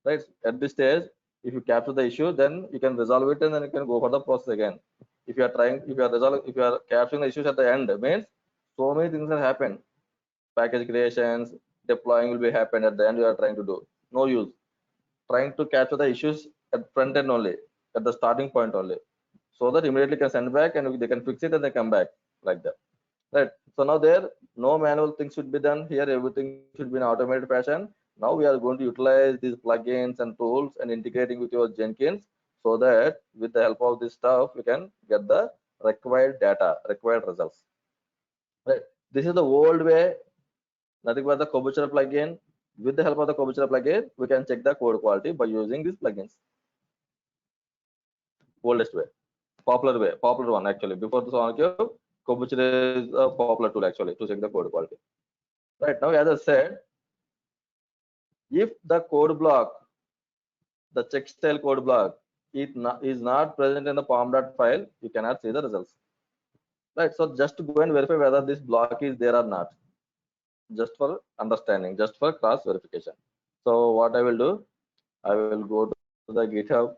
Speaker 2: Right. At this stage, if you capture the issue, then you can resolve it and then you can go for the process again. If you are capturing the issues at the end, means so many things have happened. Package creations, deploying will be happened at the end you are trying to do. No use. Trying to capture the issues at front end only, at the starting point only. So that immediately can send back and they can fix it and they come back like that. Right. So now there, no manual things should be done here. Everything should be in automated fashion. Now we are going to utilize these plugins and tools and integrating with your Jenkins so that with the help of this stuff, we can get the required data, required results. Right. This is the old way, nothing but the Kobuchura plugin. With the help of the Kobuchura plugin, we can check the code quality by using these plugins. Oldest way, popular one actually. Before this one, Kobuchura is a popular tool actually to check the code quality. Right now, as I said, if the code block, the check style code block, is not present in the pom.dot file, you cannot see the results. Right. So just go and verify whether this block is there or not. Just for understanding, just for cross verification. So what I will do, I will go to the GitHub.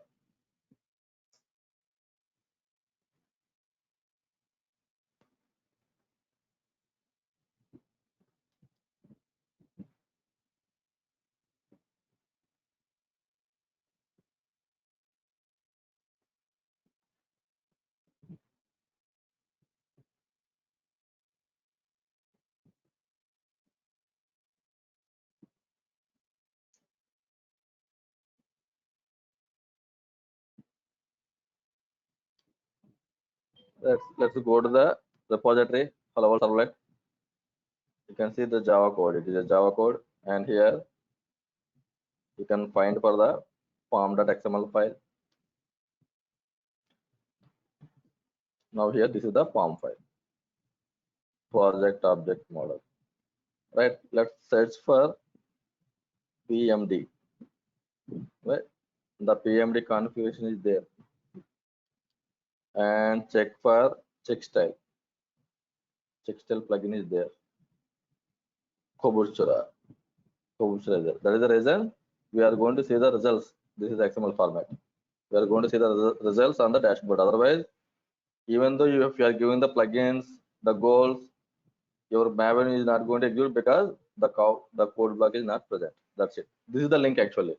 Speaker 2: Let's go to the repository, hello servlet. You can see the Java code. It is a Java code, and here you can find for the pom.xml file. Now here, this is the pom file, project object model. Right. Let's search for PMD. Right. The PMD configuration is there, and check for check style. Check style plugin is there. Kobuchura is there. That is the reason we are going to see the results. This is the XML format. We are going to see the results on the dashboard. Otherwise, even though if you are giving the plugins, the goals, your Maven is not going to execute because the code block is not present. That's it. This is the link actually.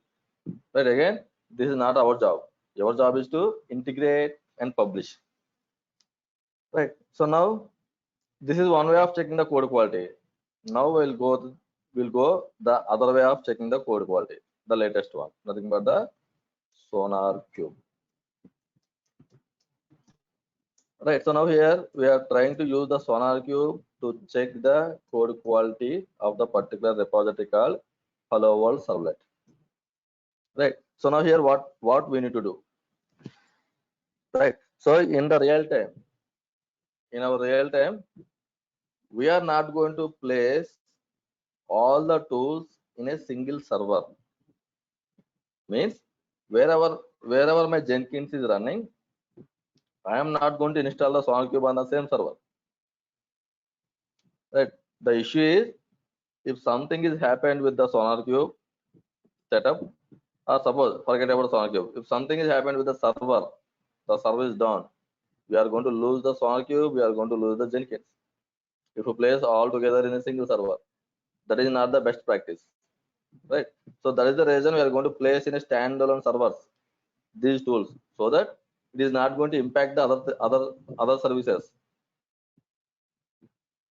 Speaker 2: But again, this is not our job. Your job is to integrate and publish. Right. So now this is one way of checking the code quality. Now we'll go the other way of checking the code quality, the latest one, nothing but the Sonar Cube. Right. So now here we are trying to use the Sonar Cube to check the code quality of the particular repository called Hello World Servlet. Right. So now here what we need to do. Right. So in the real time, in our real time, we are not going to place all the tools in a single server. Means wherever my Jenkins is running, I am not going to install the Sonar Cube on the same server. Right. The issue is if something is happened with the Sonar Cube setup, or suppose forget about Sonar Cube. If something is happened with the server is down. We are going to lose the Sonar Cube. We are going to lose the Jenkins. If you place all together in a single server, that is not the best practice, right? So that is the reason we are going to place in a standalone servers these tools, so that it is not going to impact the other services,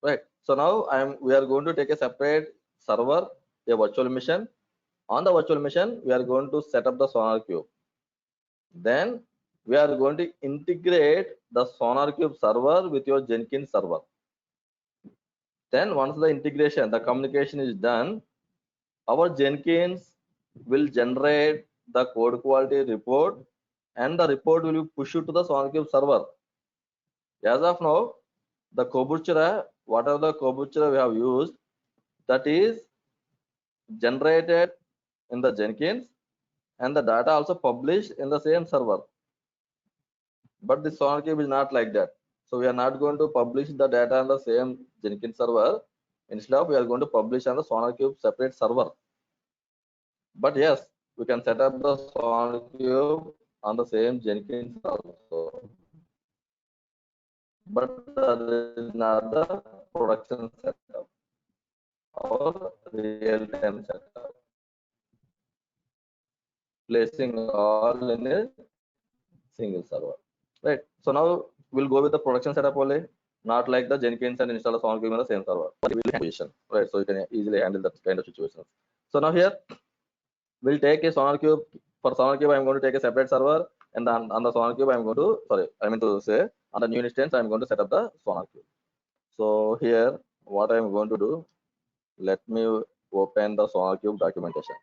Speaker 2: right? So now we are going to take a separate server, a virtual machine. On the virtual machine, we are going to set up the Sonar Cube. Then we are going to integrate the Sonar Cube server with your Jenkins server. Then once the integration, the communication is done, our Jenkins will generate the code quality report, and the report will be pushed to the SonarCube server. As of now, the Kobuchara, whatever the Kobuchara we have used, that is generated in the Jenkins, and the data also published in the same server. But the SonarCube is not like that. So we are not going to publish the data on the same Jenkins server. Instead of, we are going to publish on the SonarCube separate server. But yes, we can set up the SonarCube on the same Jenkins also. But that is not the production setup or real-time setup. Placing all in a single server. Right. So now we'll go with the production setup only, not like the Jenkins and install a SonarCube on the same server. Right. So you can easily handle that kind of situations. So now here we'll take a SonarCube. For SonarCube, I'm going to take a separate server, and then on the SonarCube, I'm going to, sorry, I mean to say, on the new instance, I'm going to set up the SonarCube. So here, what I'm going to do, let me open the SonarCube documentation.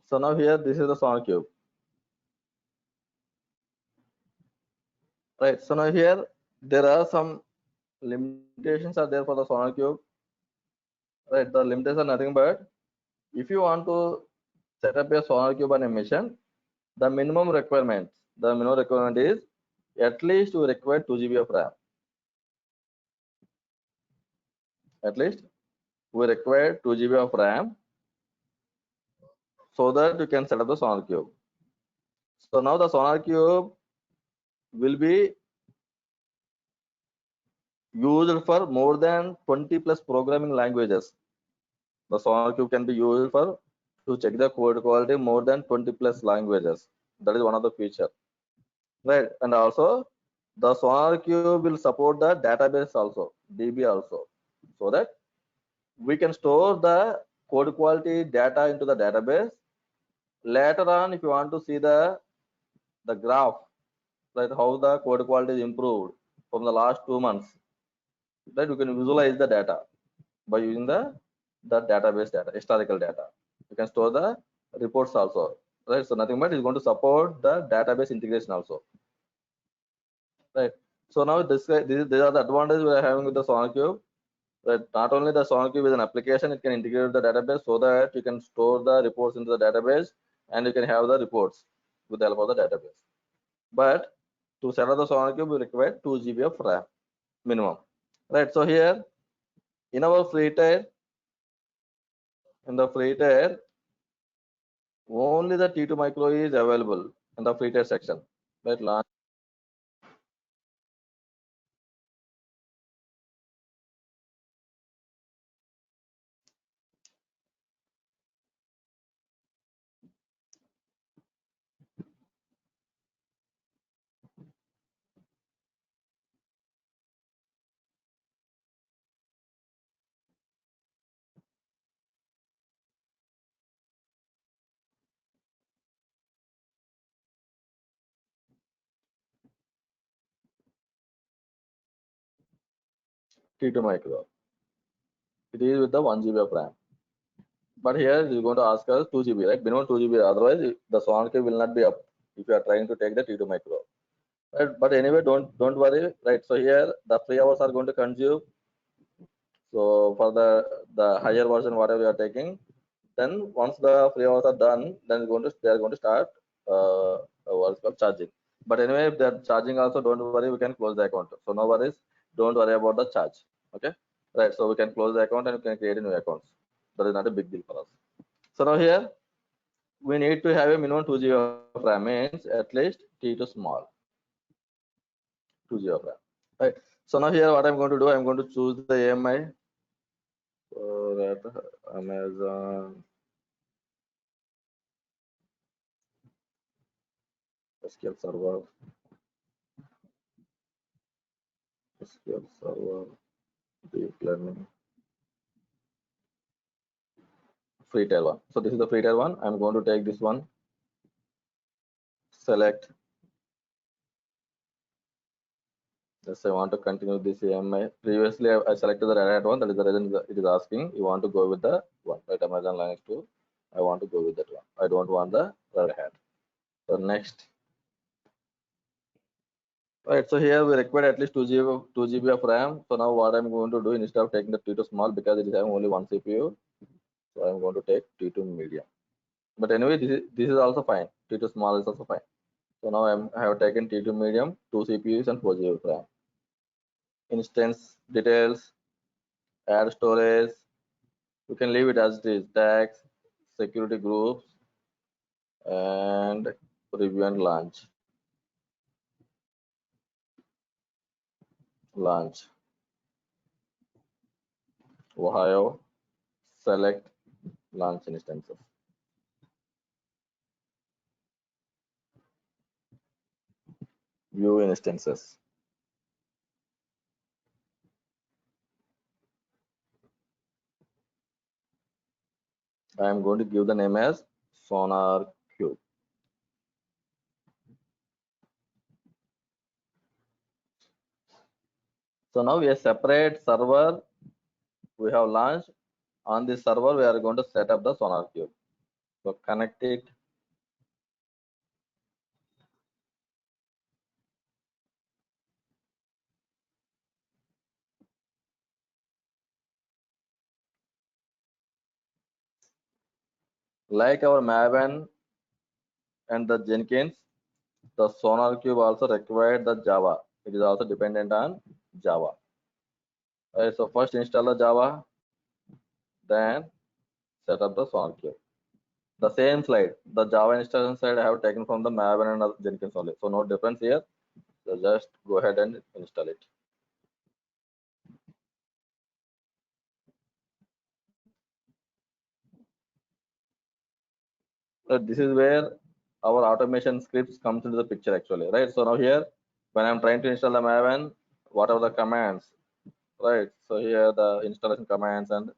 Speaker 2: So now here, this is the SonarCube, right? So now here, there are some limitations are there for the SonarCube, right? The limitations are nothing but if you want to set up a SonarCube on a mission, the minimum requirement is at least you require 2 GB of RAM. At least we require 2 GB of RAM so that you can set up the SonarCube. So now the SonarCube will be used for more than 20 plus programming languages. The SonarCube can be used for to check the code quality more than 20 plus languages. That is one of the feature, right? And also the SonarCube will support the database also, DB also, so that we can store the code quality data into the database. Later on, if you want to see the graph, right, how the code quality is improved from the last 2 months, that you can visualize the data by using the database data, historical data. You can store the reports also, right? So nothing but is going to support the database integration also, right? So now these are the advantages we are having with the SonarCube. Right? Not only the SonarCube is an application, it can integrate the database so that you can store the reports into the database and you can have the reports with the help of the database. But to set up the SonarCube, we require 2 GB of RAM minimum, right? So here in our free tier, only the T2 micro is available in the free tier section, right? T2 micro. It is with the 1 GB of RAM. But here it is going to ask us 2 GB, right? Minimum 2 GB. Otherwise, the sonar queue will not be up if you are trying to take the T2 micro. Right? But anyway, don't worry, right? So here the free hours are going to consume. So for the higher version, whatever you are taking, then once the free hours are done, then they are going to start what's called charging. But anyway, if they're charging also, don't worry, we can close the account. So no worries, don't worry about the charge. Okay, right? So we can close the account and we can create a new accounts. That is not a big deal for us. So now here we need to have a minimum 2 GB of RAM, means at least T2 small, 2 GB of RAM. Right. So now here what I'm going to do, I'm going to choose the AMI for Amazon SQL Server, SQL Server, deep learning, free tier one. So this is the free tier one. I'm going to take this one, select. Yes, I want to continue this AMI. Previously, I selected the Red Hat one. That is the reason it is asking. You want to go with the one, right? Amazon Linux 2. I want to go with that one. I don't want the Red Hat. So next. Right, so here we require at least 2 GB of RAM. So now what I'm going to do, instead of taking the T2 small, because it is having only one CPU, so I'm going to take T2 medium. But anyway, this is also fine. T2 small is also fine. So now I have taken T2 medium, 2 CPUs and 4 GB of RAM. Instance details, add storage. You can leave it as it is. Tags, security groups, and review and launch. Launch. Ohio. Select launch instances. View instances. I am going to give the name as Sonar Cube. So now we have separate server we have launched. On this server, we are going to set up the Sonar Cube. So connect it. Like our Maven and the Jenkins, the Sonar Cube also required the Java. It is also dependent on Java. Right, so first install the Java, then set up the Sonar Cube. The same slide, the Java installation slide I have taken from the Maven and Jenkins only. So no difference here. So just go ahead and install it. This is where our automation scripts comes into the picture actually, right? So now here, when I'm trying to install the Maven, what are the commands, right? So here the installation commands and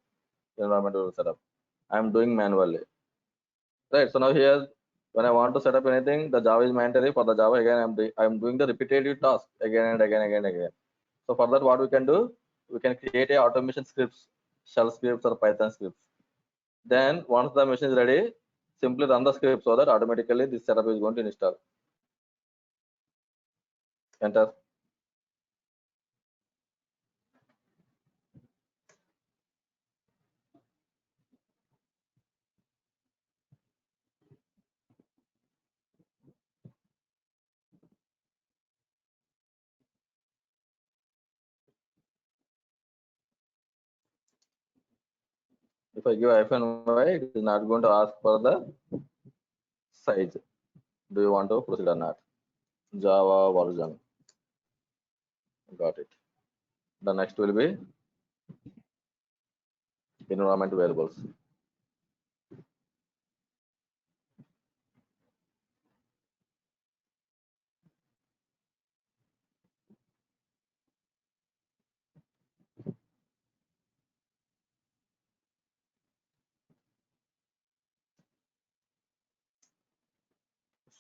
Speaker 2: environment will set up. I'm doing manually, right? So now here, when I want to set up anything, the Java is mandatory. For the Java, again, I'm doing the repetitive task again and again, again, again. So for that, what we can do, we can create a automation scripts, shell scripts or Python scripts. Then once the machine is ready, simply run the script so that automatically this setup is going to install. Enter. If I give -y, it is not going to ask for the size. Do you want to proceed or not? Java version. Got it. The next will be environment variables.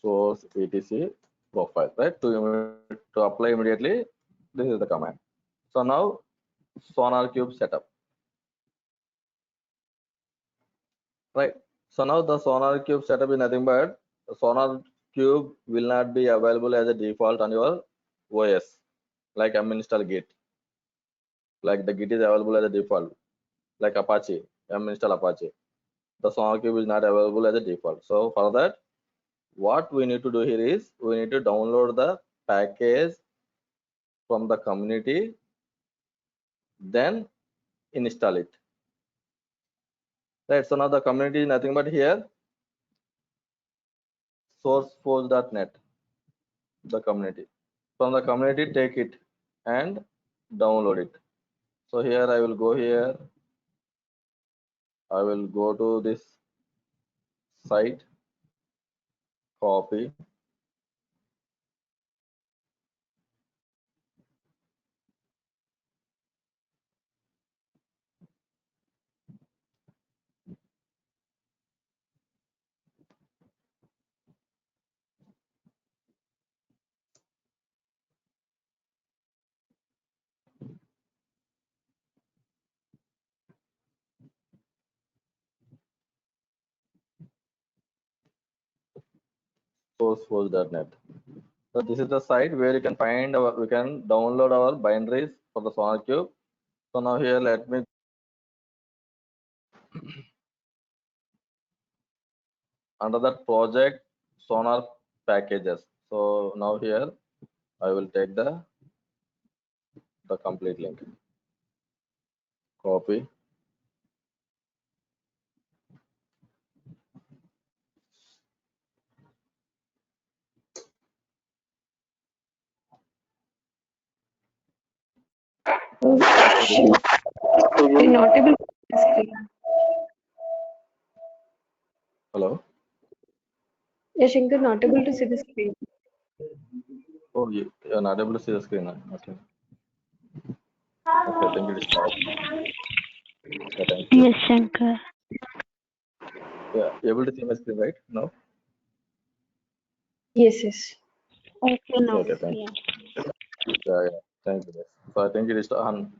Speaker 2: Source etc profile, right? To apply immediately, this is the command. So now Sonar Cube setup. Right. So now the Sonar Cube setup is nothing but the Sonar Cube will not be available as a default on your OS, like install Git. Like the Git is available as a default, like Apache, install Apache. The Sonar Cube is not available as a default. So for that, what we need to do here is we need to download the package from the community, then install it. Right. So now the community is nothing but here sourceforge.net, the community. From the community, take it and download it. So here I will go here. I will go to this site, copy, sourceforge.net. So this is the site where you can find our, we can download our binaries for the Sonar Cube. So now here let me under that project Sonar packages. So now here I will take the complete link, copy,
Speaker 3: You're not able to see the screen.
Speaker 2: hello.
Speaker 3: Yeah, Shankar, not able to see the screen.
Speaker 2: Oh, you're not able to see the screen. Okay. Okay, I think it is stopped. Yeah, thank you.
Speaker 4: Yes, Shankar.
Speaker 2: Yeah, you're able to see my screen, right? No?
Speaker 3: Yes, yes.
Speaker 4: Okay, now.
Speaker 2: Okay, thank you.
Speaker 4: Yeah.
Speaker 2: Yeah, yeah. Thank you. Yes. So I think it is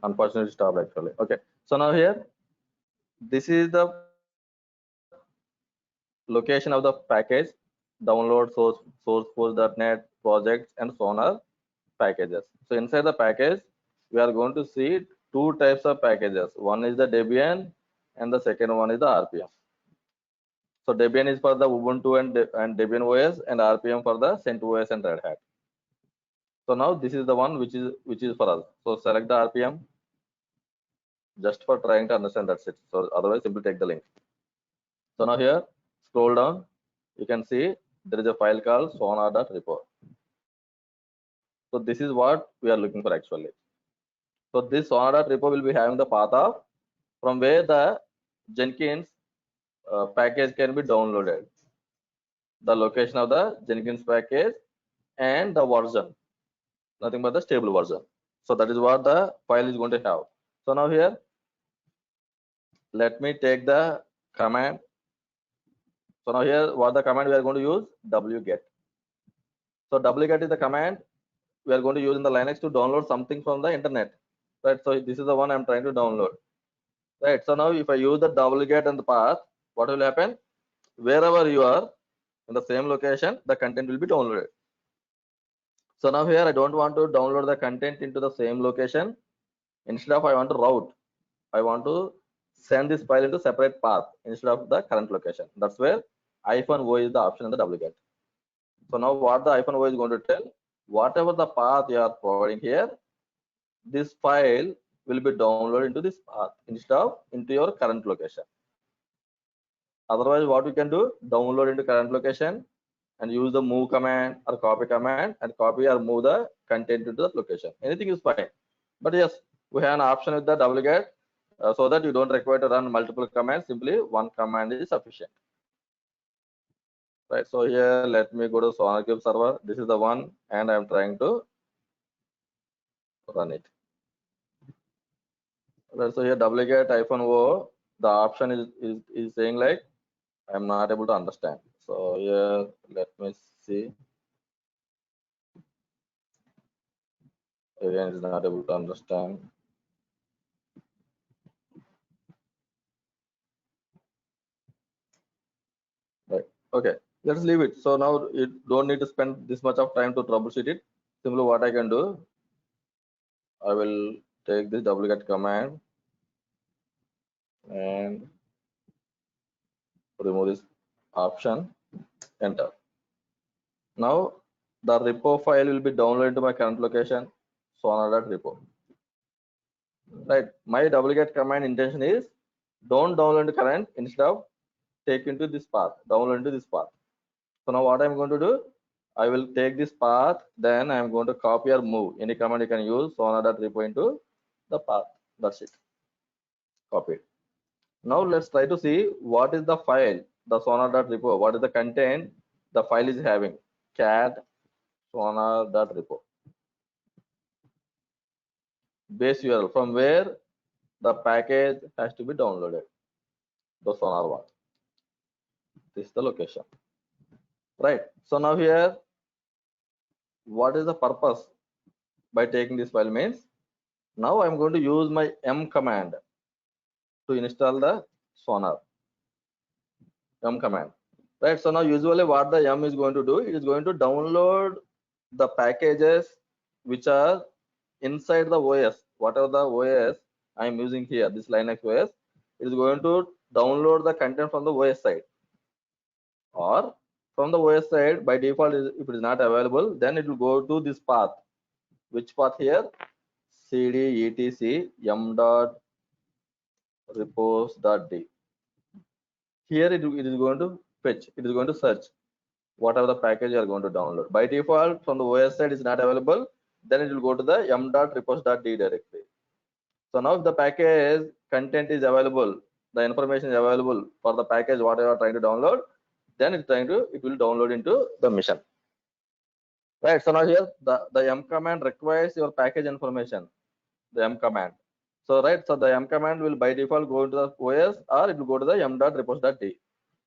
Speaker 2: unfortunately stopped actually. Okay. So now here, this is the location of the package. Download sourceforge.net projects and Sonar packages. So inside the package, we are going to see two types of packages. One is the Debian and the second one is the RPM. So Debian is for the Ubuntu and Debian OS and RPM for the CentOS and Red Hat. So now this is the one which is for us. So select the RPM just for trying to understand, that's it. So otherwise simply take the link. So now here scroll down, you can see there is a file called sonar.repo. So this is what we are looking for actually. So this sonar.repo will be having the path of from where the Jenkins package can be downloaded, the location of the Jenkins package and the version, nothing but the stable version. So that is what the file is going to have. So now here let me take the command. So now here what the command we are going to use, wget. So wget is the command we are going to use in the Linux to download something from the internet, right? So this is the one I'm trying to download, right? So now if I use the wget and the path, what will happen? Wherever you are in the same location, the content will be downloaded. So now here I don't want to download the content into the same location. Instead of I want to route, I want to send this file into separate path instead of the current location. That's where -o is the option in the wget. So now what the -o is going to tell, whatever the path you are providing here, this file will be downloaded into this path instead of into your current location. Otherwise, what we can do, download into current location and use the move command or copy command and copy or move the content into that location. Anything is fine. But yes, we have an option with the wget so that you don't require to run multiple commands. Simply one command is sufficient. Right. So here, let me go to SonarCube server. This is the one, and I'm trying to run it. Right. So here, wget-o, the option is saying like I'm not able to understand. So here, let me see. Again, is not able to understand. Okay, let's leave it. So now you don't need to spend this much of time to troubleshoot it. Simply what I can do, I will take this wget command and remove this option, enter. Now the repo file will be downloaded to my current location, sonar.repo. Right, my wget command intention is don't download the current, instead of take into this path, download into this path. So now what I'm going to do, I will take this path, then I'm going to copy or move. Any command you can use, sonar.repo into the path. That's it. Copy it. Now let's try to see what is the file, the sonar.repo, what is the content the file is having. Cat sonar.repo. Base URL from where the package has to be downloaded. The sonar one. This is the location. Right. So now here, what is the purpose by taking this file means, now I'm going to use my m command to install the sonar. M command. Right. So now usually what the m is going to do, it is going to download the packages which are inside the OS. Whatever the OS I'm using here, this Linux OS, it is going to download the content from the OS side. Or from the OS side, by default, if it is not available, then it will go to this path. Which path here? cd etc m dot repos.d. Here it is going to fetch, it is going to search whatever the package you are going to download. By default, from the OS side is not available, then it will go to the m.repos.d directory. So now if the package content is available, the information is available for the package what you are trying to download, then it will download into the mission. Right. So now here the m command requires your package information, the m command. So right, so the m command will by default go into the OS, or it will go to the m.repos.d.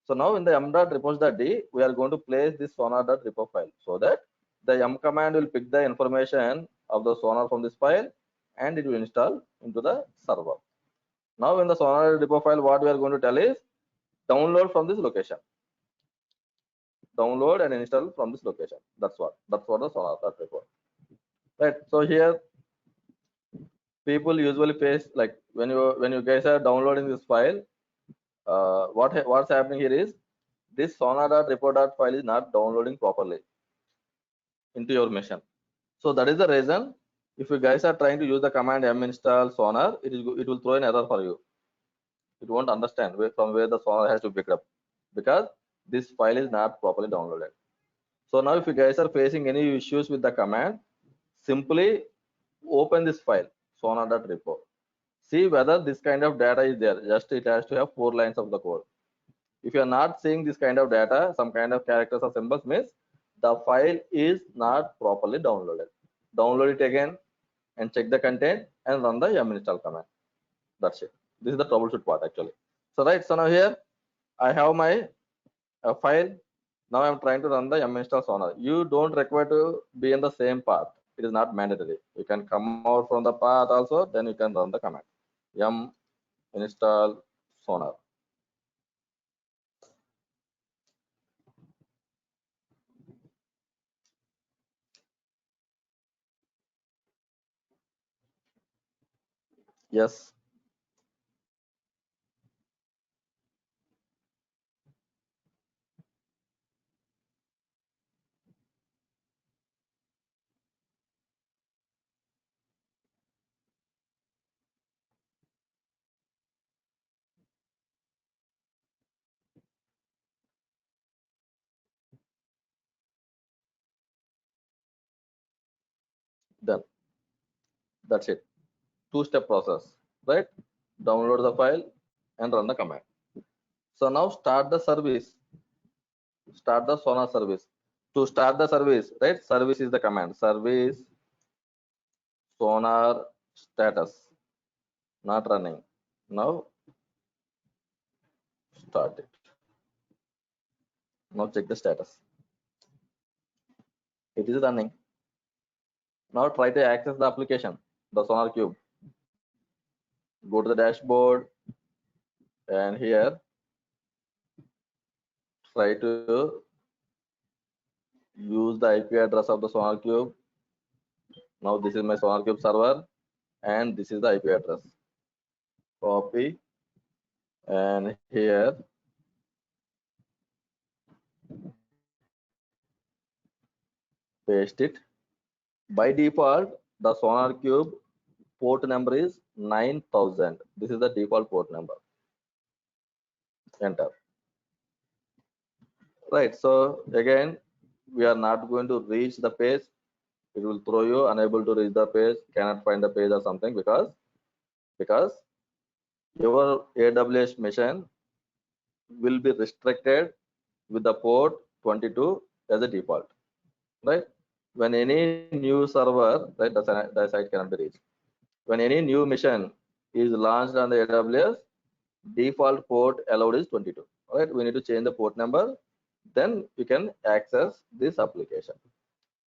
Speaker 2: So now in the m.repos.d, we are going to place this sonar.repo file, so that the m command will pick the information of the sonar from this file and it will install into the server. Now in the sonar.repo file, what we are going to tell is download from this location. Download and install from this location. That's what the sonar.repo. Right. So here people usually face, like when you guys are downloading this file, what's happening here is this sonar.repo file is not downloading properly into your machine. So that is the reason, if you guys are trying to use the command m install sonar, it will throw an error for you. It won't understand from where the sonar has to pick up, because this file is not properly downloaded. So now if you guys are facing any issues with the command, simply open this file sonar.repo. See whether this kind of data is there. Just it has to have 4 lines of the code. If you are not seeing this kind of data, some kind of characters or symbols, means the file is not properly downloaded. Download it again and check the content and run the yum install command. That's it. This is the troubleshoot part actually. So right, so now here I have my file. Now I'm trying to run the yum install sonar. You don't require to be in the same path. It is not mandatory. You can come out from the path also, then you can run the command yum install sonar. Yes. Done. That's it. Two-step process, right? Download the file and run the command. So now start the service. Start the sonar service. To start the service, right? Service is the command. Service sonar status. Not running. Now start it. Now check the status. It is running. Now try to access the application, the sonar cube. Go to the dashboard, and here try to use the IP address of the SonarQube. Now this is my SonarQube server, and this is the IP address. Copy, and here paste it. By default, the SonarQube port number is 9000. This is the default port number. Enter. Right. So again, we are not going to reach the page. It will throw you unable to reach the page, cannot find the page or something, because your AWS machine will be restricted with the port 22 as a default. Right. When any new server, right, the site cannot be reached. When any new mission is launched on the AWS, default port allowed is 22. All right, we need to change the port number, then you can access this application.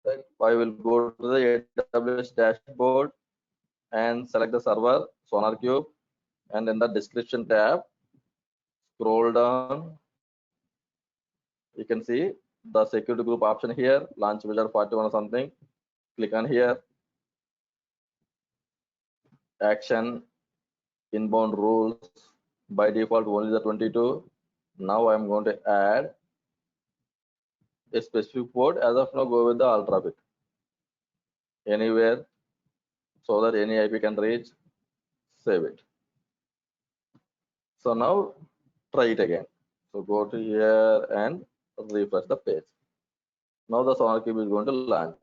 Speaker 2: Right. I will go to the AWS dashboard and select the server SonarQube, and in the description tab, scroll down. You can see the security group option here, launch wizard 41 or something. Click on here, action, inbound rules. By default only the 22. Now I'm going to add a specific port. As of now, go with the ultra bit anywhere, so that any IP can reach. Save it. So now try it again. So go to here and refresh the page. Now the SonarQube is going to launch.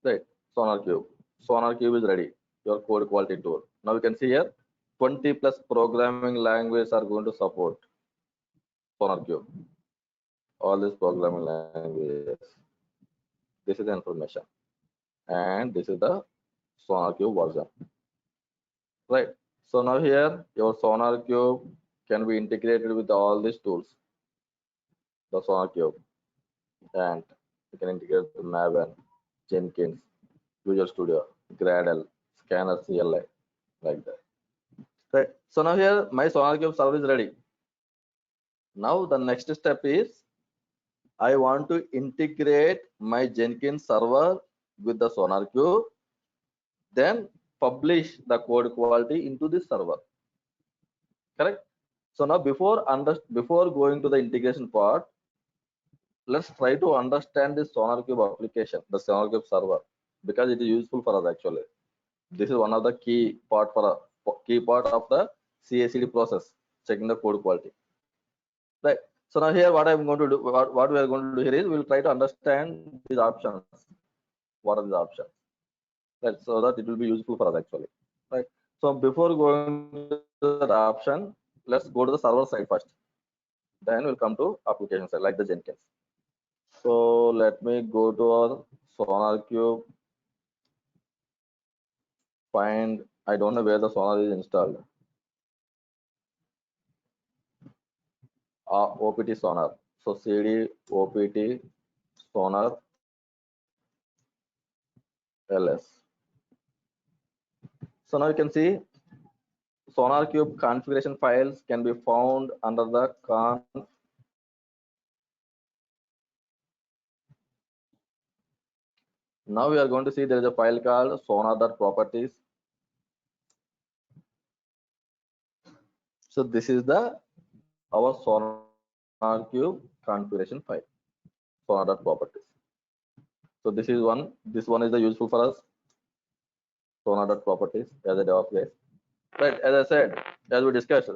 Speaker 2: Right, SonarQube. SonarQube is ready. Your code quality tool. Now you can see here 20 plus programming languages are going to support SonarQube. All these programming languages. This is the information, and this is the SonarQube version. Right. So now here your SonarQube can be integrated with all these tools. The SonarQube, and you can integrate the Maven, Jenkins, Visual Studio, Gradle, Scanner CLI, like that. Right. So now here my SonarQube server is ready. Now the next step is I want to integrate my Jenkins server with the SonarQube, then publish the code quality into this server. Correct. So now before going to the integration part, let's try to understand this SonarQube application, the SonarQube server, because it is useful for us actually. This is one of the key part of the CI/CD process, checking the code quality. Right. So now here what I'm going to do, what we are going to do here is we'll try to understand these options. What are these options? Right. So that it will be useful for us actually. Right. So before going to that option, let's go to the server side first. Then we'll come to application side like the Jenkins. So let me go to our SonarQube. Find, I don't know where the Sonar is installed. OPT Sonar. So CD OPT Sonar LS. So now you can see SonarQube configuration files can be found under the conf. Now we are going to see there is a file called sonar.properties. So this is our SonarQube configuration file, sonar.properties. So this one is the useful for us, sonar.properties as a DevOps guys. Right, as I said, as we discussed,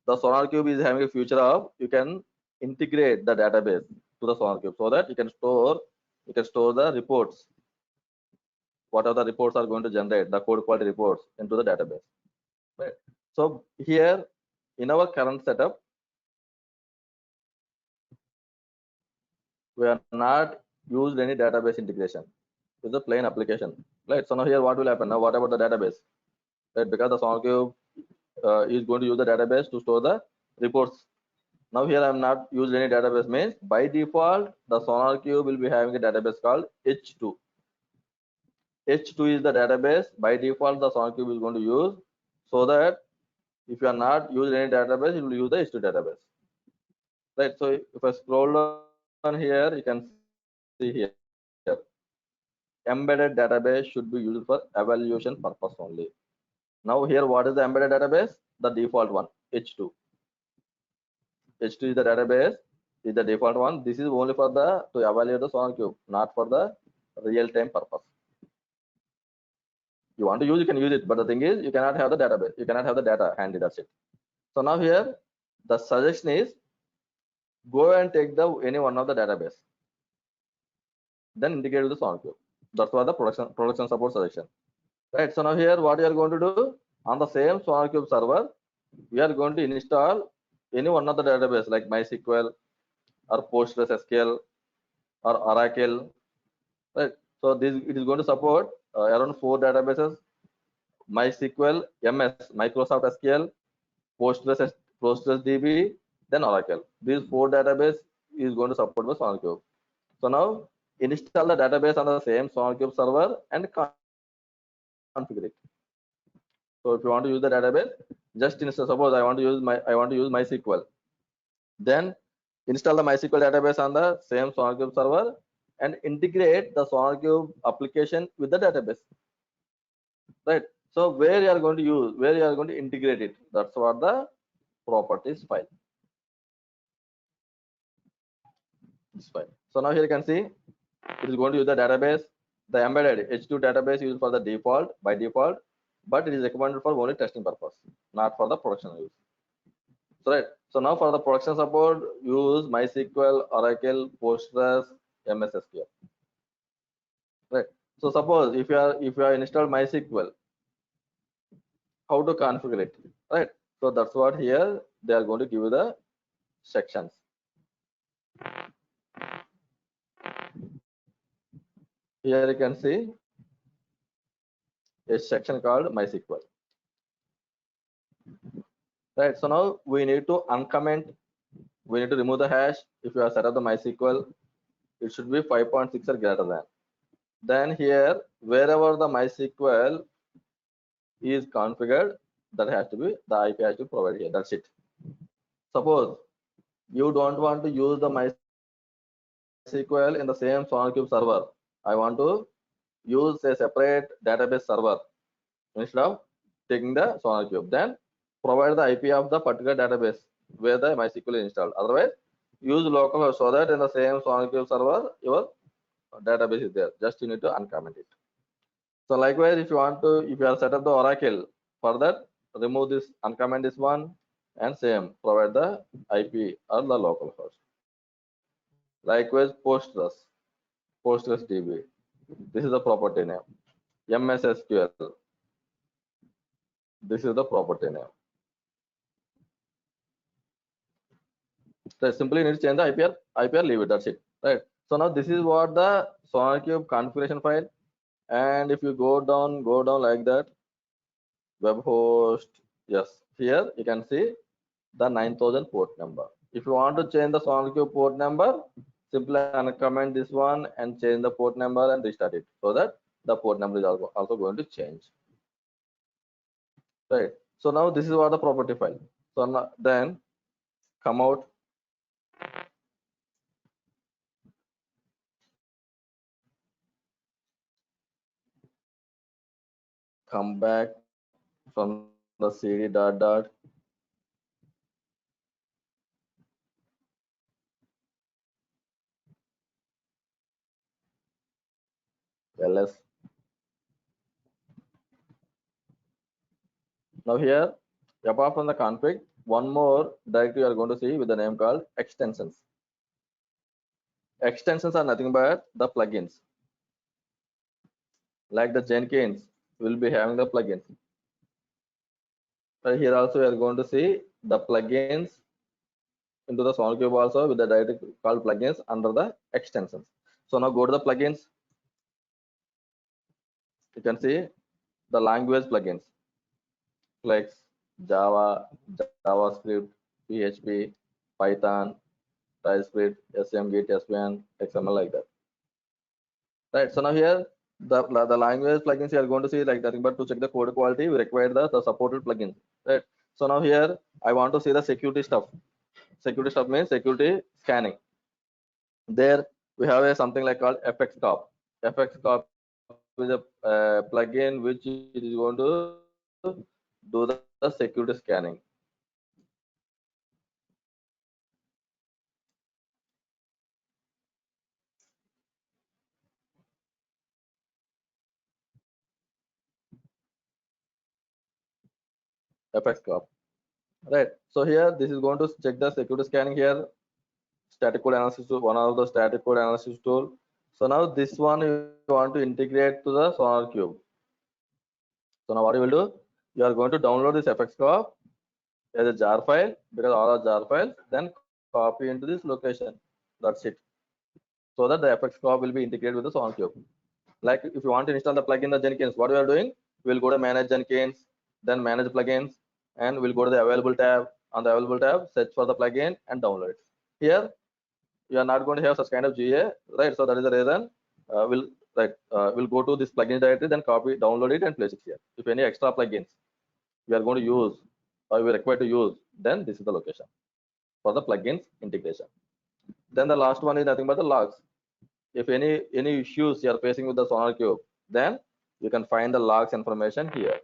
Speaker 2: the SonarQube is having a feature of you can integrate the database to the SonarQube so that you can store the reports. Whatever the reports are going to generate, the code quality reports into the database. Right. So here in our current setup, we are not used any database integration. It's a plain application. Right. So now here what will happen? Now what about the database? Right, because the SonarQube is going to use the database to store the reports. Now here I am not used any database, means by default the SonarQube will be having a database called H2. H2 is the database. By default the SonarQube is going to use. so that if you are not using any database, you will use the H2 database. Right. So if I scroll down here, you can see here embedded database should be used for evaluation purpose only. Now here, what is the embedded database? The default one, H2. H2 is the database, is the default one. This is only for the to evaluate the SonarQube, not for the real-time purpose. You want to use, you can use it, but the thing is, you cannot have the database. You cannot have the data handy. That's it. So now here, the suggestion is go and take the any one of the database, then integrate with the SonarQube. That's what the production support suggestion. Right. So now here, what you are going to do on the same SonarQube server, we are going to install any one of the database like MySQL or PostgreSQL or Oracle. Right. So this it is going to support around 4 databases: MySQL, MS, Microsoft SQL, PostgreSDB, then Oracle. These 4 database is going to support the SonarQube. So now install the database on the same SonarQube server and configure it. So if you want to use the database, just install. Suppose I want to use MySQL. Then install the MySQL database on the same SonarQube server and integrate the SonarQube application with the database. Right. So where you are going to use, where you are going to integrate it, that's what the properties file. This file. So now here you can see it is going to use the database, the embedded H2 database used for the default by default, but it is recommended for only testing purpose, not for the production use. So right. So now for the production support, use MySQL, Oracle, Postgres, MS SQL. Right. So suppose if you are installed MySQL, how to configure it? Right. So that's what here they are going to give you the sections. Here you can see a section called MySQL. Right. So now we need to uncomment. We need to remove the hash. If you have set up the MySQL, it should be 5.6 or greater than. Then here, wherever the MySQL is configured, that has to be the IP has to be provided here. That's it. Suppose you don't want to use the MySQL in the same SonarQube server. I want to use a separate database server instead of taking the SonarQube. Then provide the IP of the particular database where the MySQL is installed. Otherwise, use localhost so that in the same SonarQube server your database is there. Just you need to uncomment it. So likewise, if you have set up the Oracle, for that remove this, uncomment this one, and same provide the IP or the local host. Likewise, PostgreSDB. This is the property name. MS SQL. This is the property name. So simply need to change the IPR, leave it. That's it. Right. So now this is what the SonarQube configuration file. And if you go down like that, web host, yes, here you can see the 9000 port number. If you want to change the SonarQube port number, simply uncomment this one and change the port number and restart it so that the port number is also going to change. Right. So now this is what the property file. So now, then come out. Come back from the cd dot ls. Now here, apart from the config, one more directory you are going to see with the name called extensions. Extensions are nothing but the plugins. Like the Jenkins will be having the plugins. So here also we are going to see the plugins into the SonarQube also with the directory called plugins under the extensions. So now go to the plugins. You can see the language plugins. Flex, Java, JavaScript, PHP, Python, TypeScript, SMGit, SVN, XML like that. Right. So now here The language plugins you are going to see like nothing but to check the code quality, we require the supported plugins, right? So now here I want to see the security stuff. Security stuff means security scanning. There we have a something like called FXCOP. FXCOP is a plugin which is going to do the security scanning. FXCOP, right? So here this is going to check the security scanning here. Static code analysis tool, one of the static code analysis tool. So now this one you want to integrate to the Sonar Cube. So now what you will do, you are going to download this FXCOP as a jar file, because all are jar files, then copy into this location. That's it. So that the FXCOP will be integrated with the Sonar Cube. Like if you want to install the plugin the Jenkins, what we are doing, we'll go to manage Jenkins, then manage plugins, and we'll go to the available tab. On the available tab, search for the plugin and download it. Here you are not going to have such kind of GA, right? So that is the reason we'll go to this plugin directory, then copy, download it, and place it here. If any extra plugins we are going to use or we require to use, then this is the location for the plugins integration. Then the last one is nothing but the logs. If any issues you are facing with the Sonar Cube, then you can find the logs information here.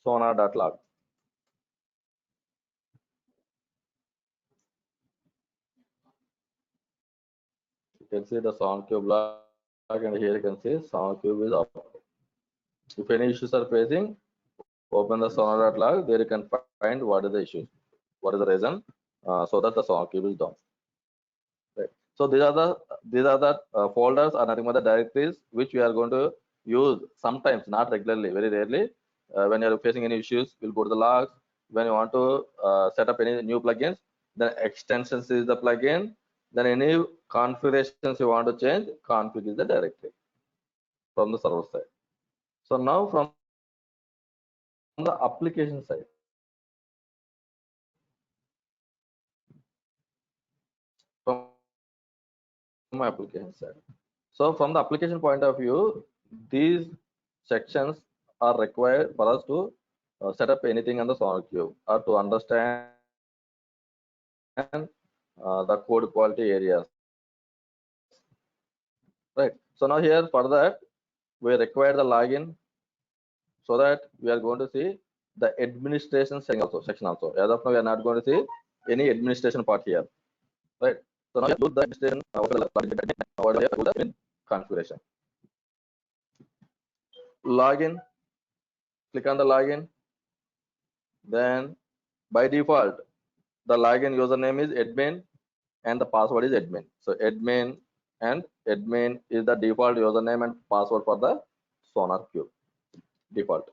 Speaker 2: Sonar.log. You can see the Sonar Cube log, and here you can see Sonar Cube is up. If any issues are facing, open the Sonar.log. There you can find what is the issue, what is the reason, so that the Sonar Cube is down. Right. So these are the folders or nothing but the directories which we are going to use sometimes, not regularly, very rarely. When you are facing any issues, we'll go to the logs. When you want to set up any new plugins, then extensions is the plugin. Then any configurations you want to change, config is the directory from the server side. So now from the application side, from my application side. So from the application point of view, these sections are required for us to set up anything on the Sonar Cube or to understand the code quality areas, right? So now here for that we require the login, so that we are going to see the administration section also. As of now we are not going to see any administration part here, right? So now here use the administration configuration. Login, click on the login. Then by default the login username is admin and the password is admin. So admin is the default username and password for the Sonar Cube default.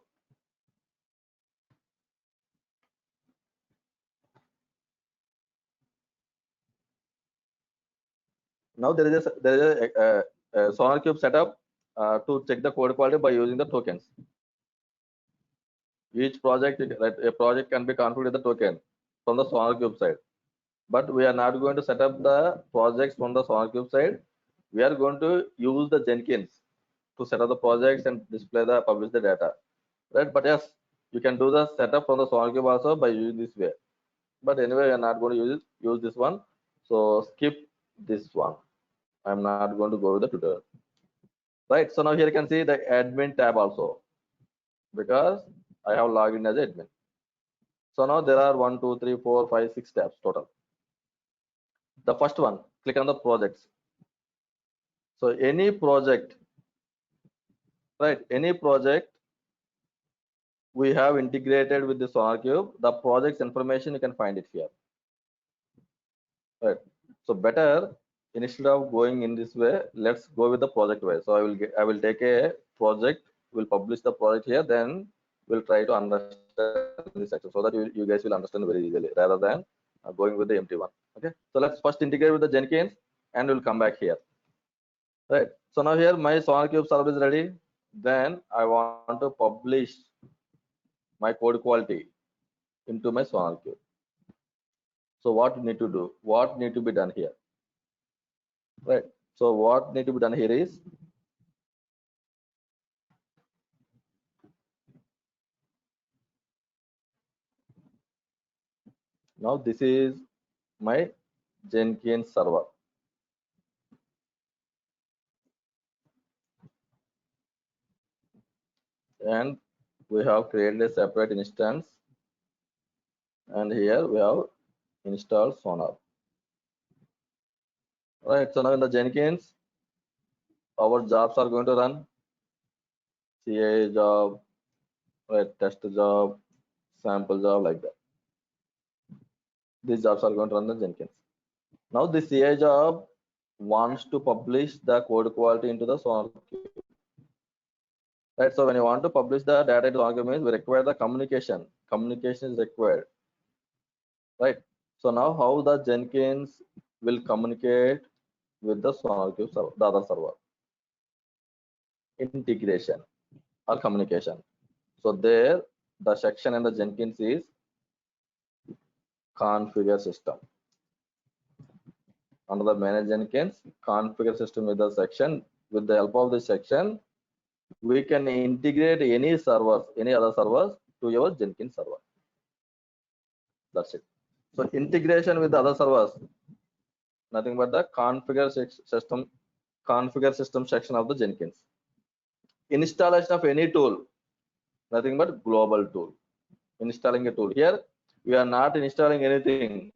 Speaker 2: Now there is a Sonar Cube setup to check the code quality by using the tokens. Each project, a project can be configured with the token from the Sonar Cube side. But we are not going to set up the projects from the Sonar Cube side. We are going to use the Jenkins to set up the projects and publish the data, right? But yes, you can do the setup from the Sonar Cube also by using this way. But anyway, we are not going to use this one. So skip this one. I'm not going to go with the tutorial. Right. So now here you can see the admin tab also, because I have logged in as admin. So now there are 1, 2, 3, 4, 5, 6 tabs total. The first one, click on the projects. So any project, right? Any project we have integrated with the Sonar Cube, the project's information you can find it here, right? So better, instead of going in this way, let's go with the project way. So I will take a project, we'll publish the project here, then we'll try to understand this section so that you guys will understand very easily rather than going with the empty one. Okay, so let's first integrate with the Jenkins and we'll come back here. Right, so now here my SonarQube server is ready. Then I want to publish my code quality into my SonarQube. So what you need to do, what need to be done here? Right, so what need to be done here is now this is my Jenkins server, and we have created a separate instance, and here we have installed Sonar. Right, so now in the Jenkins, our jobs are going to run CA job, right, test job, sample job, like that. These jobs are going to run the Jenkins. Now the CA job wants to publish the code quality into the SonarQube. Right, so when you want to publish the data into SonarQube means we require the communication. Communication is required. Right, so now how the Jenkins will communicate with the SonarQube server, the other server? Integration or communication. So there the section in the Jenkins is configure system. Under the manage Jenkins, configure system is the section. With the help of this section, we can integrate any servers, any other servers to your Jenkins server. That's it. So integration with the other servers, nothing but the configure system section of the Jenkins. Installation of any tool, nothing but global tool. Installing a tool. Here we are not installing anything.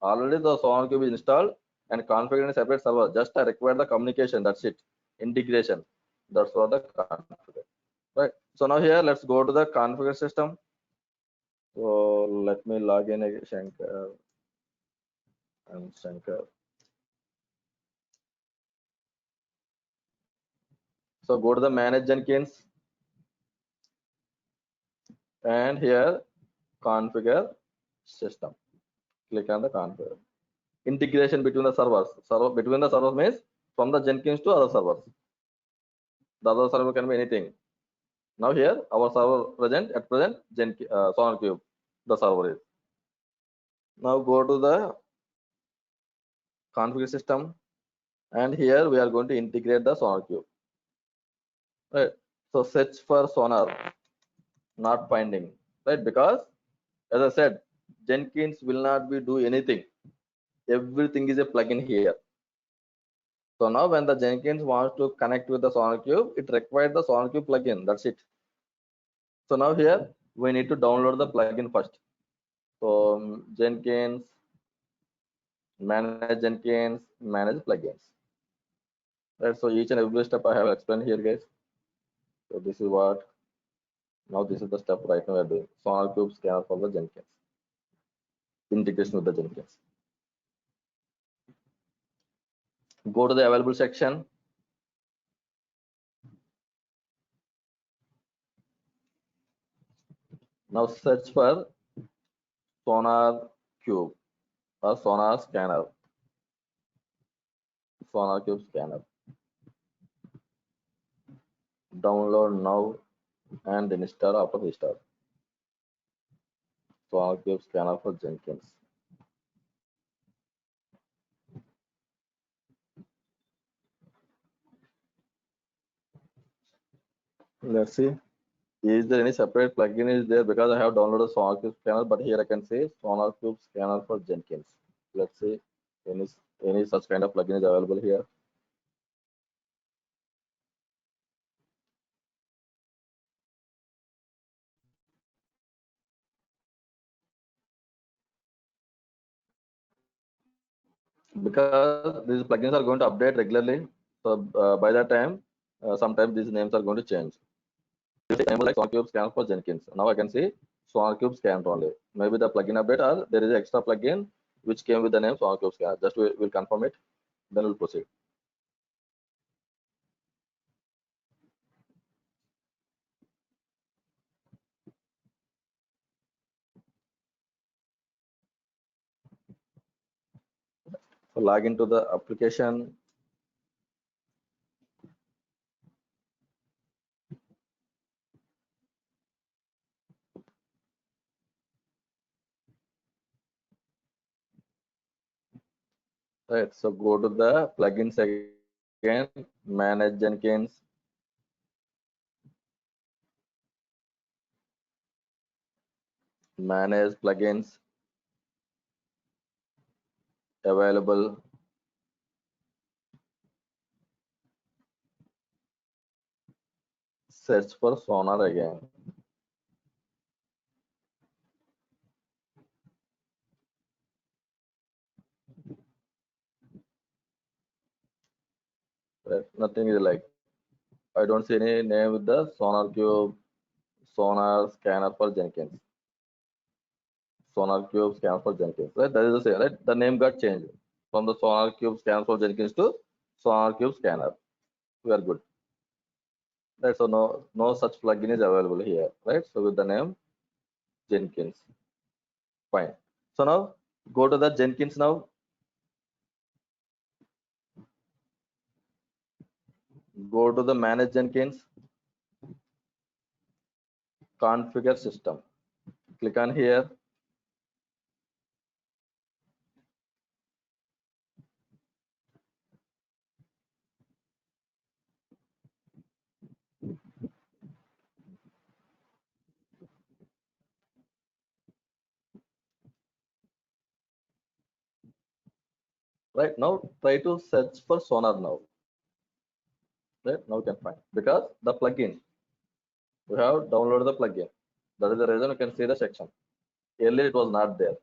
Speaker 2: Already the SonarQube is installed and configured in a separate server. Just I require the communication. That's it. Integration. That's what the configure. Right. So now here let's go to the configure system. So let me log in again, Shankar and Shankar. So go to the manage Jenkins and here configure system. Click on the configure. Integration between the servers. Between the servers means from the Jenkins to other servers. The other server can be anything. Now here our server at present SonarQube, the server is. Now go to the configure system and here we are going to integrate the SonarQube. Right. So search for Sonar, not finding, right? Because as I said, Jenkins will not be do anything. Everything is a plugin here. So now when the Jenkins wants to connect with the SonarQube, it requires the SonarQube plugin. That's it. So now here we need to download the plugin first. So Jenkins, manage Jenkins, manage plugins. Right. So each and every step I have explained here, guys. So this is what now this is the step right now we are doing. SonarQube scanner for the Jenkins. Integration with the Jenkins. Go to the available section. Now search for SonarQube or Sonar scanner. SonarQube scanner. Download now and install after restart. SonarQube scanner for Jenkins. Let's see. Is there any separate plugin is there because I have downloaded SonarQube scanner, but here I can say SonarQube scanner for Jenkins. Let's see any such kind of plugin is available here. Because these plugins are going to update regularly, so by that time, sometimes these names are going to change. Enable like SonarQube scanner for Jenkins. Now I can see SonarQube scanner only. Maybe the plugin update or there is an extra plugin which came with the name SonarQube scanner. Just we'll confirm it, then we'll proceed. So log into the application. Right. So go to the plugins again, manage Jenkins, manage plugins available. Search for Sonar again. Right. Nothing is like, I don't see any name with the Sonar Cube, Sonar scanner for Jenkins. Sonar Cube scanner for Jenkins. Right. That is the same. Right. The name got changed from the Sonar Cube scanner for Jenkins to Sonar Cube scanner. We are good. Right. So no such plugin is available here. Right. So with the name Jenkins. Fine. So now go to the Jenkins now. Go to the manage Jenkins, configure system. Click on here. Right now, try to search for Sonar now. Right now, you can find because the plugin we have downloaded the plugin. That is the reason you can see the section. Earlier it was not there.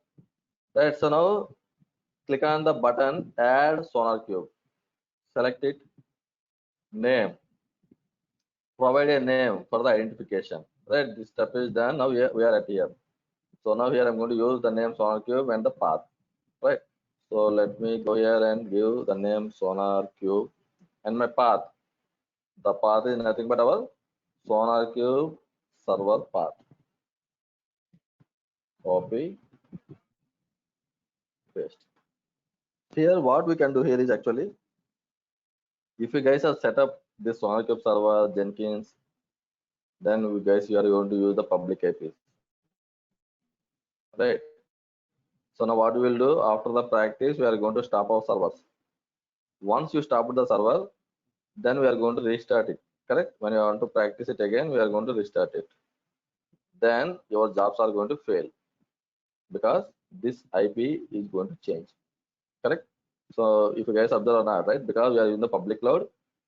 Speaker 2: Right. So now click on the button add Sonar Cube. Select it. Name. Provide a name for the identification. Right. This step is done. Now we are at here. So now here I'm going to use the name Sonar Cube and the path. Right. So let me go here and give the name Sonar Cube and my path. The path is nothing but our Sonar Cube server path. Copy, paste. Here, what we can do here is actually, if you guys have set up this Sonar Cube server, Jenkins, then you are going to use the public IPs. Right. So now what we will do after the practice, we are going to stop our servers. Once you stop the server, then we are going to restart it. Correct? When you want to practice it again, we are going to restart it. Then your jobs are going to fail because this IP is going to change. Correct? So if you guys observe or not, right? Because we are in the public cloud.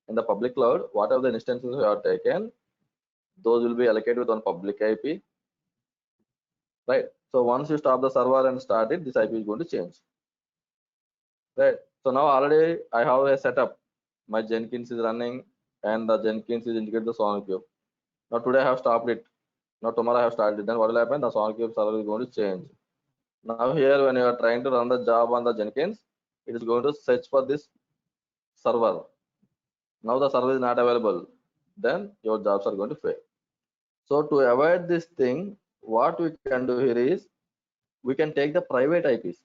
Speaker 2: In the public cloud, whatever the instances we have taken, those will be allocated with one public IP. Right. So once you stop the server and start it, this IP is going to change. Right. So now already I have a setup. My Jenkins is running and the Jenkins is integrated to the Sonar Cube. Now today I have stopped it. Now tomorrow I have started it. Then what will happen? The Sonar Cube server is going to change. Now here when you are trying to run the job on the Jenkins, it is going to search for this server. Now the server is not available. Then your jobs are going to fail. So to avoid this thing, what we can do here is we can take the private IPs.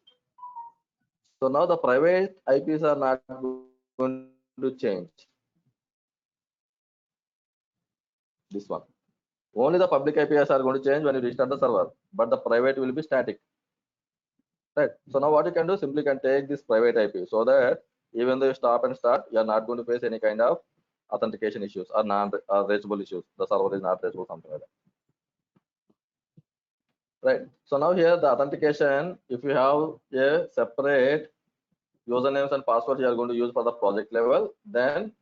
Speaker 2: So now the private IPs are not going to change. This one. Only the public IPs are going to change when you restart the server, but the private will be static. Right. So now what you can do, simply can take this private IP so that even though you stop and start, you are not going to face any kind of authentication issues or non-reachable issues. The server is not reachable, something like that. Right. So now here the authentication, if you have a separate usernames and passwords you are going to use for the project level, then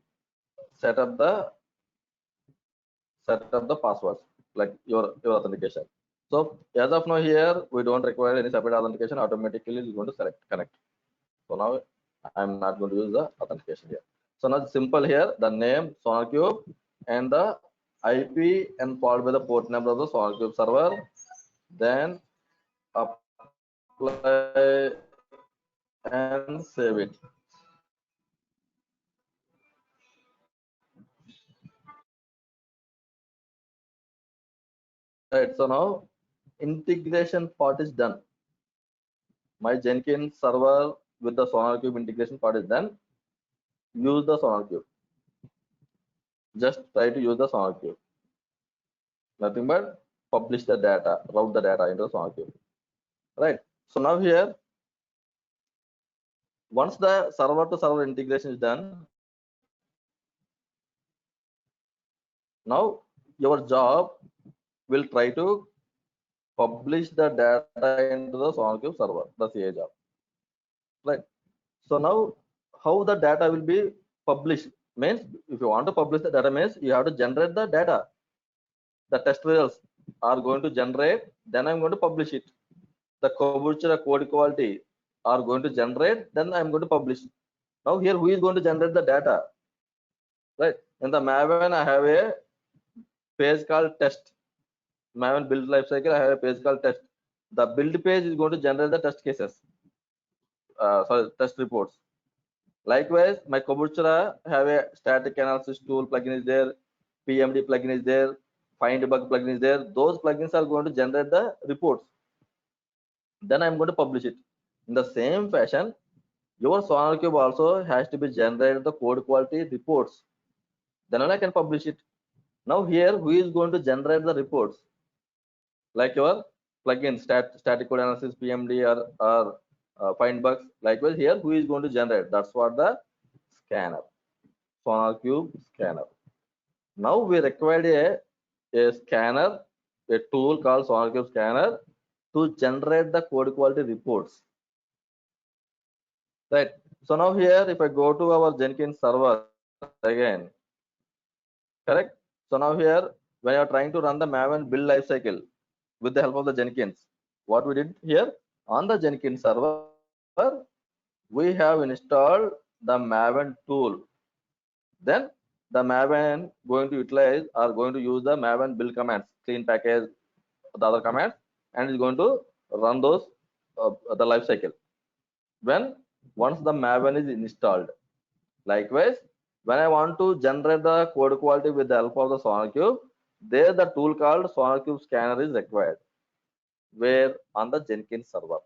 Speaker 2: set up the passwords like your authentication. So as of now here we don't require any separate authentication, automatically it's going to select connect. So now I'm not going to use the authentication here. So now it's simple here, the name Sonar Cube and the IP and followed by the port number of the Sonar Cube server, then apply and save it. Right, so now integration part is done. My Jenkins server with the SonarQube integration part is done, use the SonarQube. Just try to use the SonarQube. Nothing but publish the data, route the data into the SonarQube. Right. So now here, once the server to server integration is done, now your job will try to publish the data into the SonarQube server, the CA job. Right. So now how the data will be published means, if you want to publish the data means you have to generate the data. The test results are going to generate, then I'm going to publish it. The Kobuchara code quality are going to generate, then I'm going to publish. Now here, who is going to generate the data? Right. In the Maven, I have a page called test. Maven build lifecycle, I have a page called test. The build page is going to generate the test cases, sorry, test reports. Likewise, my Kobuchara have a static analysis tool plugin is there, PMD plugin is there, find bug plugin is there. Those plugins are going to generate the reports. Then I'm going to publish it. In the same fashion, your SonarQube also has to be generated the code quality reports. Then only I can publish it. Now here, who is going to generate the reports? Like your plugin, static code analysis, PMD or find bugs. Likewise here, who is going to generate? That's what the scanner, SonarQube scanner. Now we required a scanner, a tool called SonarQube scanner to generate the code quality reports. Right. So now here, if I go to our Jenkins server again, correct. So now here, when you are trying to run the Maven build lifecycle with the help of the Jenkins, what we did here on the Jenkins server, we have installed the Maven tool. Then the Maven going to utilize or going to use the Maven build commands, clean package, the other commands, and is going to run those the lifecycle. When once the Maven is installed, likewise, when I want to generate the code quality with the help of the SonarQube, there the tool called SonarQube scanner is required, where on the Jenkins server.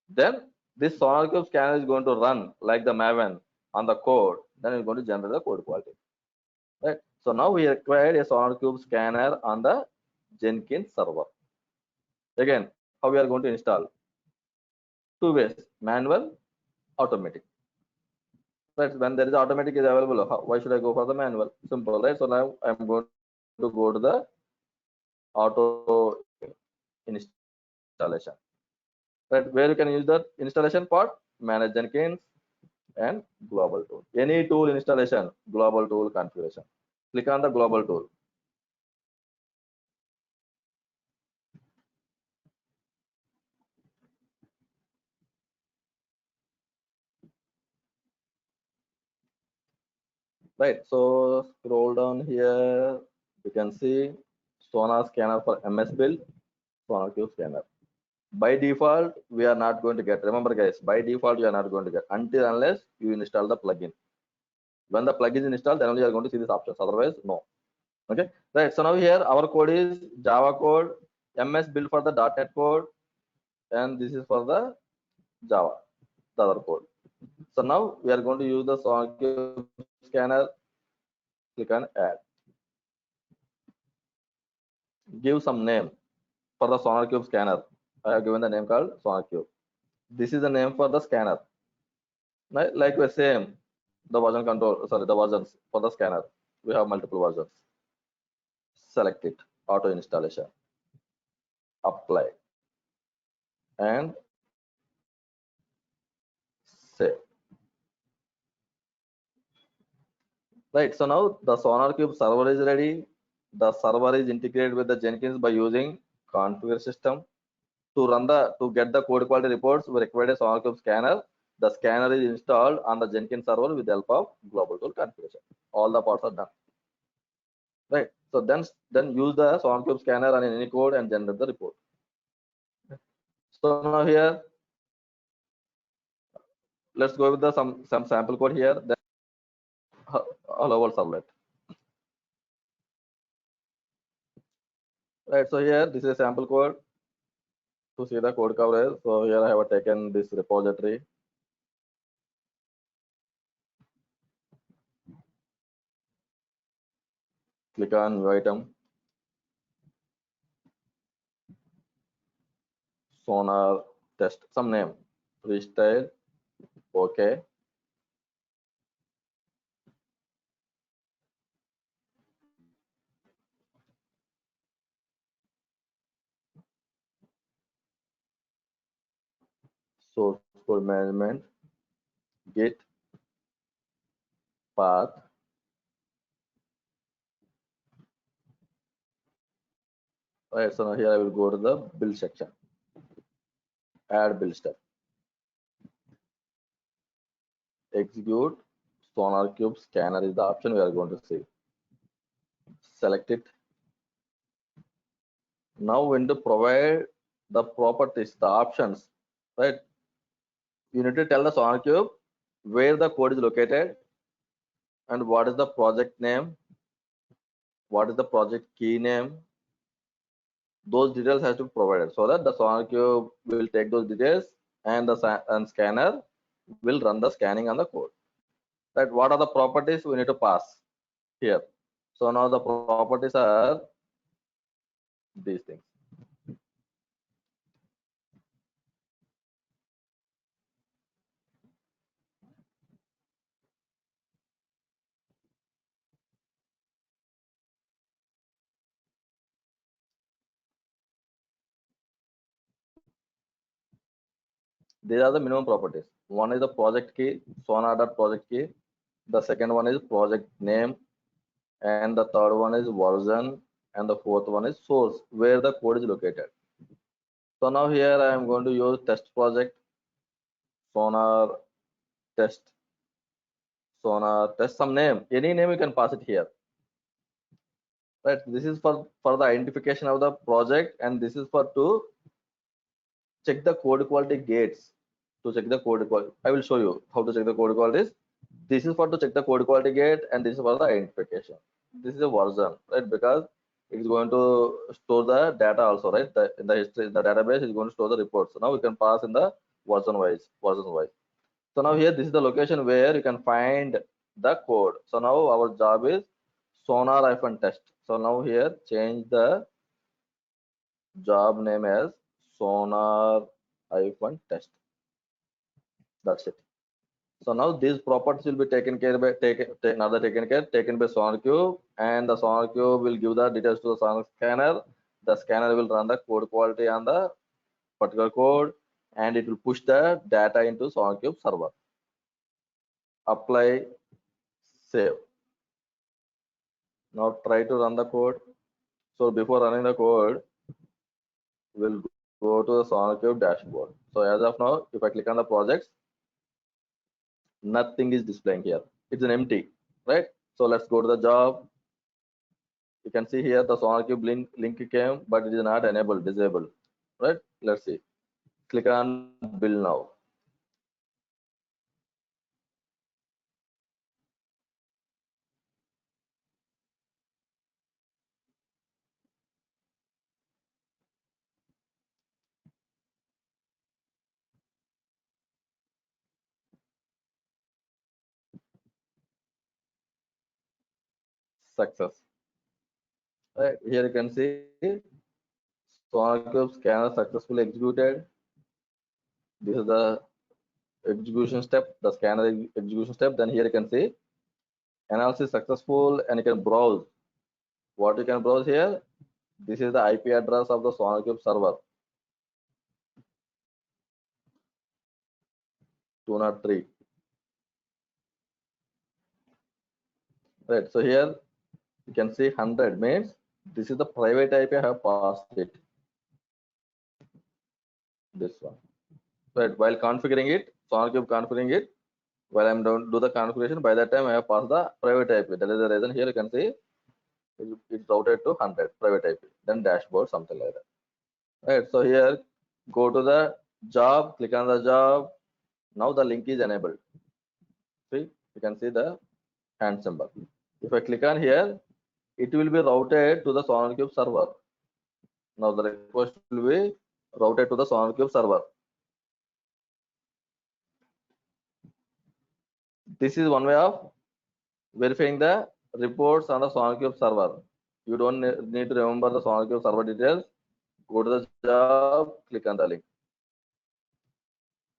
Speaker 2: Then this SonarQube scanner is going to run like the Maven on the code, then it's going to generate the code quality. Right. So now we required a SonarQube scanner on the Jenkins server. Again, how we are going to install? Two ways: manual, automatic. Right. When there is automatic is available, why should I go for the manual? Simple, right? So now I'm going to go to the auto installation. Right, where you can use the installation part, manage Jenkins and global tool. Any tool installation, global tool configuration. Click on the global tool. Right, so scroll down here, you can see Sonar scanner for MS build, SonarQube scanner. By default, we are not going to get. Remember, guys, by default, you are not going to get until unless you install the plugin. When the plugin is installed, then only you are going to see these options. Otherwise, no. Okay, right. So now here, our code is Java code, MS build for the .NET code, and this is for the Java, the other code. So now we are going to use the SonarQube scanner. Click on add. Give some name for the SonarQube scanner. I have given the name called SonarQube. This is the name for the scanner. Likewise, same the version control. Sorry, the versions for the scanner. We have multiple versions. Select it. Auto installation. Apply. And save. Right. So now the SonarQube server is ready. The server is integrated with the Jenkins by using configure system. To get the code quality reports, we require a SonarQube scanner. The scanner is installed on the Jenkins server with the help of global tool configuration. All the parts are done. Right. So then use the SonarQube scanner on any code and generate the report. So now here, let's go with the some sample code here. Then hello world servlet. Right. So here, this is a sample code to see the code coverage. So here I have taken this repository. Click on new item, sonar test, some name, freestyle, okay. Source code management, git, path. Right, so now here I will go to the build section, add build step, execute, sonar cube scanner is the option we are going to see. Select it. Now when to provide the properties, the options, right? You need to tell the sonar cube where the code is located and what is the project name, what is the project key name. Those details have to be provided so that the sonar cube will take those details and the scanner will run the scanning on the code. Right? What are the properties we need to pass here? So now the properties are these things. These are the minimum properties. One is the project key, sonar.project key. The second one is project name, and the third one is version, and the fourth one is source, where the code is located. So now here I am going to use test project, sonar test, some name, any name you can pass it here. Right, this is for the identification of the project, and this is for to check the code quality gates. To check the code quality, I will show you how to check the code qualities. This is for to check the code quality gate, and this is for the identification. This is a version, right? Because it is going to store the data also, right? In the history, the database is going to store the reports. So now we can pass in the version wise. So now here, this is the location where you can find the code. So now our job is sonar-test. So now here, change the job name as sonar-test. That's it. So now these properties will be taken care by taken by sonar cube, and the sonar cube will give the details to the sonar scanner. The scanner will run the code quality on the particular code, and it will push the data into sonar cube server. Apply, save. Now try to run the code. So before running the code, we'll go to the sonar cube dashboard. So as of now, if I click on the projects, nothing is displaying here. It's an empty, right? So let's go to the job. You can see here the sonar cube link came, but it is not enabled, disabled, right? Let's see. Click on build now. Success. Right here you can see sonar cube scanner successfully executed. This is the execution step, the scanner execution step. Then here you can see analysis successful, and you can browse. What you can browse here? This is the IP address of the sonar cube server, 203. Right. So here you can see 100 means this is the private IP. I have passed it. This one. Right. While configuring it, sonar cube configuring it, while I'm doing do the configuration, by that time I have passed the private IP. That is the reason here you can see it's routed to 100 private IP. Then dashboard, something like that. Right. So here, go to the job, click on the job. Now the link is enabled. See, you can see the hand symbol. If I click on here, it will be routed to the SonarCube server. Now the request will be routed to the SonarCube server. This is one way of verifying the reports on the SonarCube server. You don't need to remember the SonarCube server details. Go to the job, click on the link.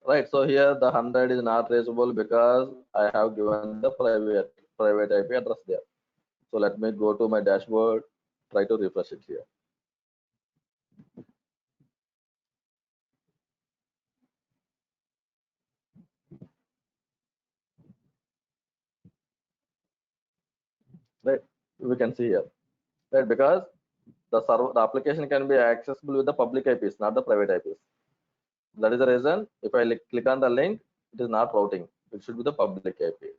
Speaker 2: Right, so here the 100 is not traceable because I have given the private IP address there. So let me go to my dashboard, try to refresh it here. Right, we can see here, right, because the server, the application can be accessible with the public IPs, not the private IPs. That is the reason if I click on the link, it is not routing. It should be the public IP.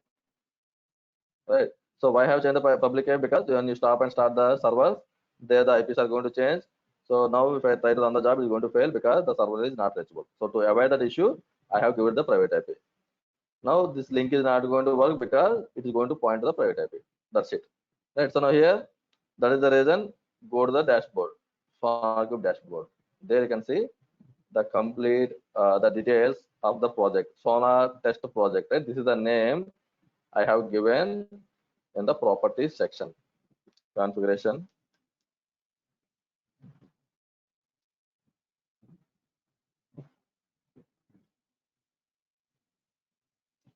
Speaker 2: Right. So why have changed the public IP? Because when you stop and start the servers, there the IPs are going to change. So now if I try to run the job, it's going to fail because the server is not reachable. So to avoid that issue, I have given the private IP. Now this link is not going to work because it is going to point to the private IP. That's it. Right. So now here, that is the reason. Go to the dashboard, SonarCube dashboard. There you can see the complete the details of the project, Sonar test project. Right. This is the name I have given in the properties section. Configuration,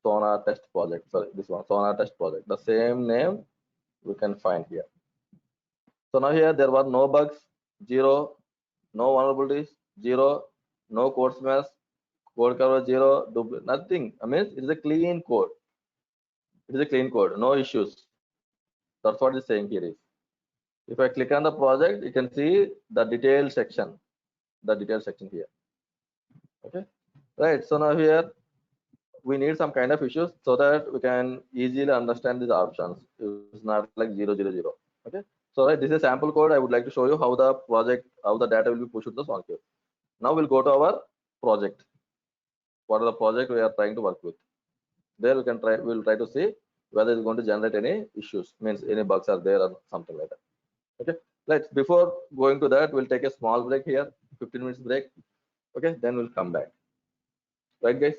Speaker 2: Sonar test project. Sorry, this one, Sonar test project. The same name we can find here. So now here there were no bugs, zero, no vulnerabilities, zero, no code smells, code cover zero, nothing. I mean, it is a clean code. It is a clean code, no issues. That's what it's saying here is. If I click on the project, you can see the detail section, here. Okay, right. So now here we need some kind of issues so that we can easily understand these options. It's not like 000. Okay, so right, this is a sample code. I would like to show you how the project, how the data will be pushed to the SonarCube. Now we'll go to our project. What are the project we are trying to work with? There we can try. We'll try to see whether it's going to generate any issues, means any bugs are there or something like that. Okay, let's, before going to that, we'll take a small break here, 15 minutes break. Okay, then we'll come back. Right, guys?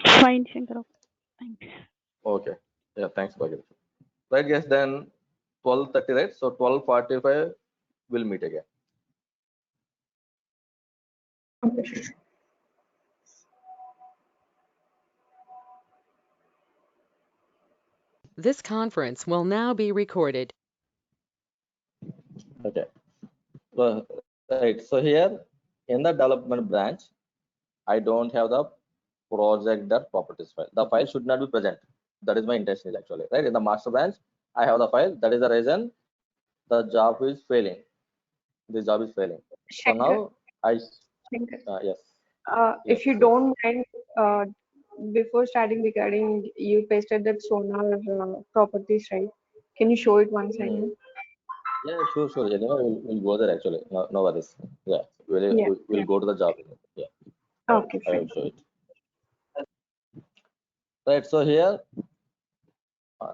Speaker 4: Fine, Shankar. Thanks.
Speaker 2: Okay. Yeah, thanks, Bhagirath. Right, guys, then 12:30, right? So 12:45, we'll meet again.
Speaker 3: Okay.
Speaker 1: This conference will now be recorded.
Speaker 2: Okay. Well, right. So here in the development branch, I don't have the project.properties file. The file should not be present. That is my intention actually, right? In the master branch, I have the file. That is the reason the job is failing. This job is failing. So
Speaker 3: Shankar,
Speaker 2: now I,
Speaker 3: Shankar,
Speaker 2: yes,
Speaker 3: if you
Speaker 2: yes.
Speaker 3: don't mind, before starting recording, you pasted that sonar properties, right? Can you show it once again?
Speaker 2: Yeah, sure. Yeah, we'll go there actually. No worries. Yeah,
Speaker 3: Yeah.
Speaker 2: we'll go to the job. Yeah,
Speaker 3: Okay,
Speaker 2: I will
Speaker 3: fine.
Speaker 2: show it. Right. So here,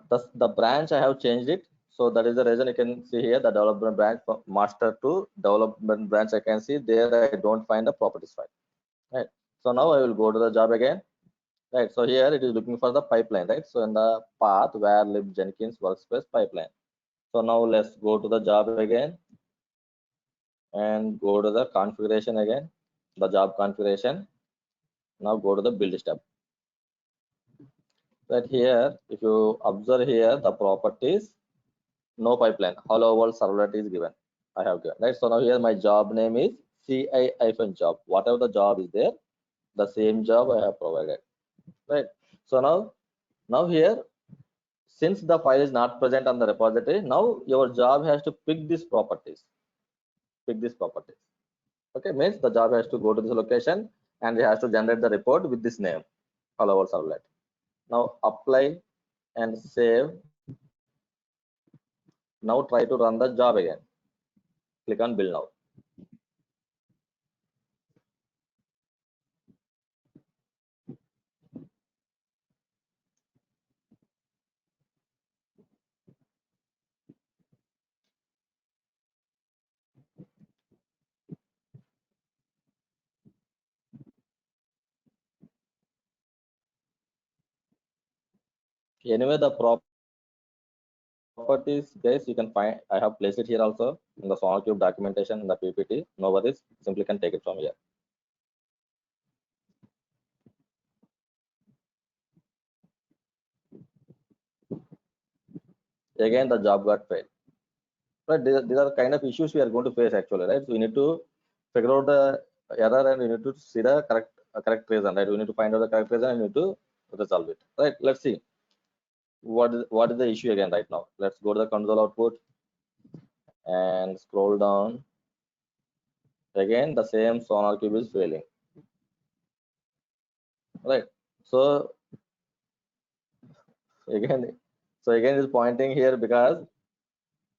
Speaker 2: the branch I have changed it. So that is the reason you can see here the development branch from master to development branch. I can see there I don't find the properties file. Right. So now I will go to the job again. Right. So here it is looking for the pipeline. Right. So in the path where lib Jenkins workspace pipeline. So now let's go to the job again and go to the configuration again, the job configuration. Now go to the build step. Right here, if you observe here, the properties, no pipeline, hello world servlet is given. I have given, right? So now here my job name is CI-job. Whatever the job is there, the same job I have provided, right? So now here, since the file is not present on the repository, now your job has to pick these properties. Okay, means the job has to go to this location and it has to generate the report with this name, hello world servlet. Now apply and save. Now try to run the job again. Click on build now. Anyway, the properties, guys, you can find, I have placed it here also in the SonarCube documentation in the PPT. No worries, simply can take it from here. Again, the job got failed. Right, these are kind of issues we are going to face actually, right? So we need to figure out the error and we need to see the correct reason, right? We need to find out the correct reason and we need to resolve it, right? Let's see what is the issue again right now. Let's go to the console output and scroll down. Again, the same SonarCube is failing, right? So again, is pointing here because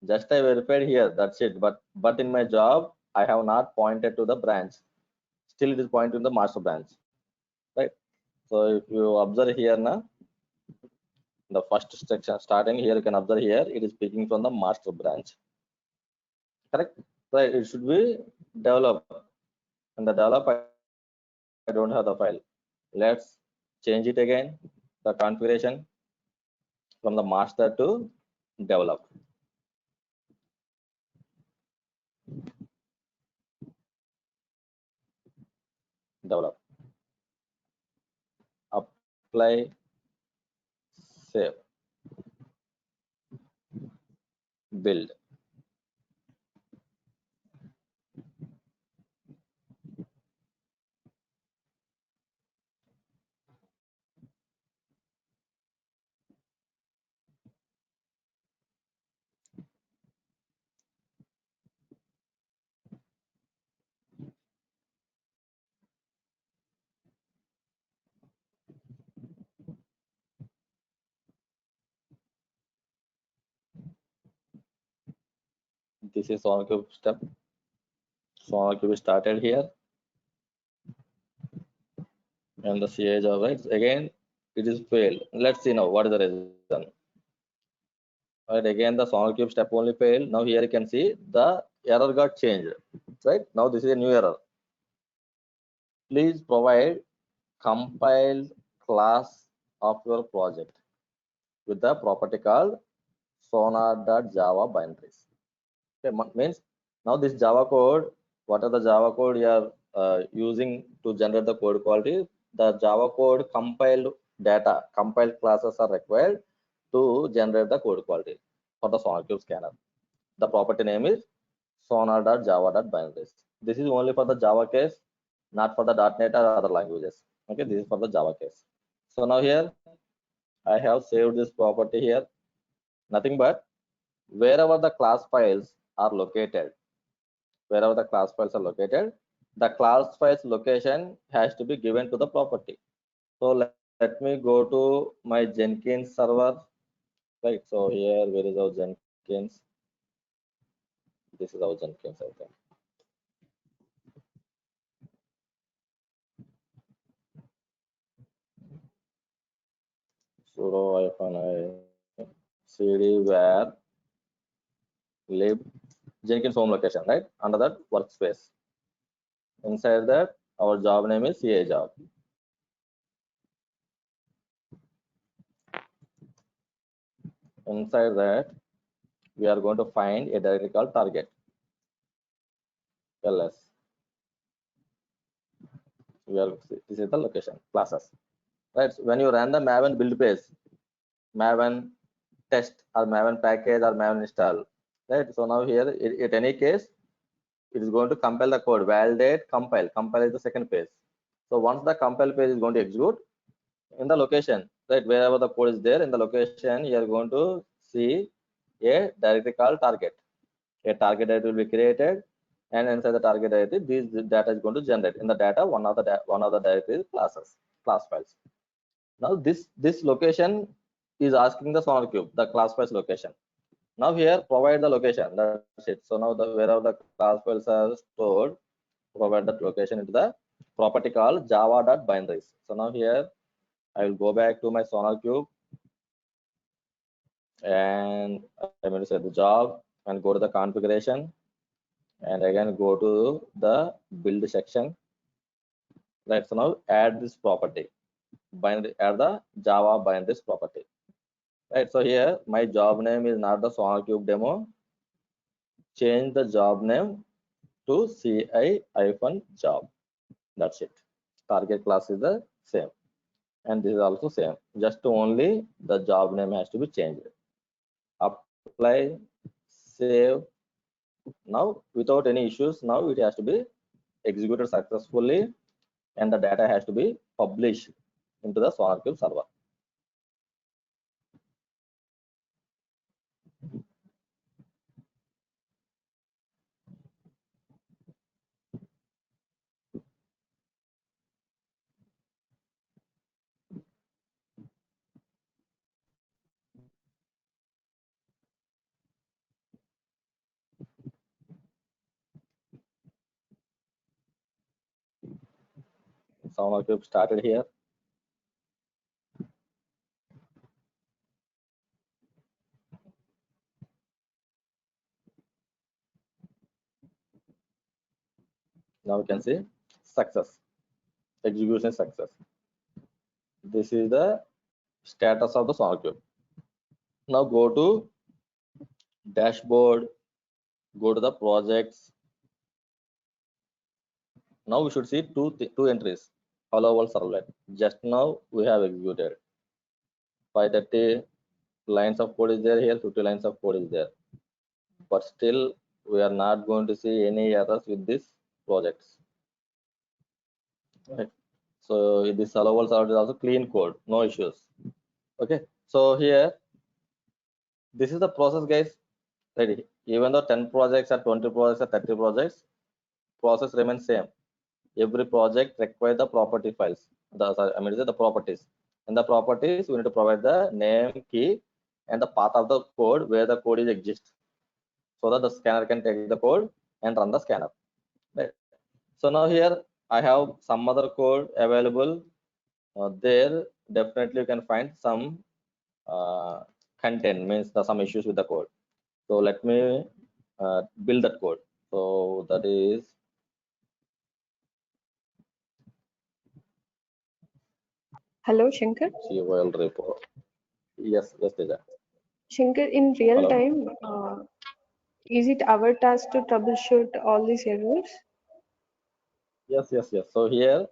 Speaker 2: just I verified here, that's it. But in my job, I have not pointed to the branch. Still, it is pointing to the master branch, right? So if you observe here now, the first section starting here, you can observe here, it is speaking from the master branch. Correct? Right? It should be develop. And the develop, I don't have the file. Let's change it again. The configuration from the master to develop. Develop. Apply. Save. Build. This is SonarCube step. SonarCube started here. And the CA job, right? Again, it is failed. Let's see now what is the reason. Right, again the SonarCube step only failed. Now here you can see the error got changed. Right, now this is a new error. Please provide compiled class of your project with the property called sonar.java binaries. Okay, means now this Java code, what are the Java code you are using to generate the code quality? The Java code compiled data, compiled classes are required to generate the code quality for the SonarCube scanner. The property name is sonar.java.binaries. This is only for the Java case, not for the .NET or other languages. Okay, this is for the Java case. So now here I have saved this property here. Nothing but wherever the class files are located, the class files location has to be given to the property. So let me go to my Jenkins server, right? So here, where is our Jenkins? This is our Jenkins, I think. Sudo -i cd where lib Jenkins home location, right? Under that workspace. Inside that, our job name is CA job. Inside that, we are going to find a directory called target ls. This is the location classes, right? So when you run the maven build page, maven test or maven package or maven install, right? So now here, at any case, it is going to compile the code, validate, compile. Compile is the second phase. So once the compile page is going to execute, in the location, right, wherever the code is there, in the location, you are going to see a directory called target. A target directory will be created, and inside the target directory, this data is going to generate. In the data, one of the directory is classes, class files. Now this location is asking the SonarCube, the class files location. Now here, provide the location. That's it. So now wherever the class files are stored, provide that location into the property called java.binaries. So now here, I will go back to my SonarCube and I'm going to set the job and go to the configuration and again go to the build section. Right, so now add this property, add the Java binaries property. Right. So here my job name is not the SonarCube demo. Change the job name to CI-job. That's it. Target class is the same, and this is also same. Just only the job name has to be changed. Apply, save. Now without any issues, now it has to be executed successfully, and the data has to be published into the SonarCube server. SonarCube started here. Now you can see success, execution success. This is the status of the SonarCube. Now go to dashboard, go to the projects. Now we should see two entries. Hello world servlet. Just now we have executed 530 lines of code is there here, 50 lines of code is there. But still we are not going to see any errors with this projects. Right. So this hello world servlet is also clean code, no issues. Okay. So here this is the process, guys. Ready. Even though 10 projects or 20 projects or 30 projects, process remains same. Every project requires the property files. The properties. In the properties, we need to provide the name, key, and the path of the code where the code is exist, so that the scanner can take the code and run the scanner. Right. So now here I have some other code available. There definitely you can find some content, means some issues with the code. So let me build that code. So that is
Speaker 3: Hello, Shankar.
Speaker 2: COURES repo. Yes, Teja.
Speaker 3: Shankar, in real
Speaker 2: Hello.
Speaker 3: time, is it our task to troubleshoot all these errors?
Speaker 2: Yes. So here,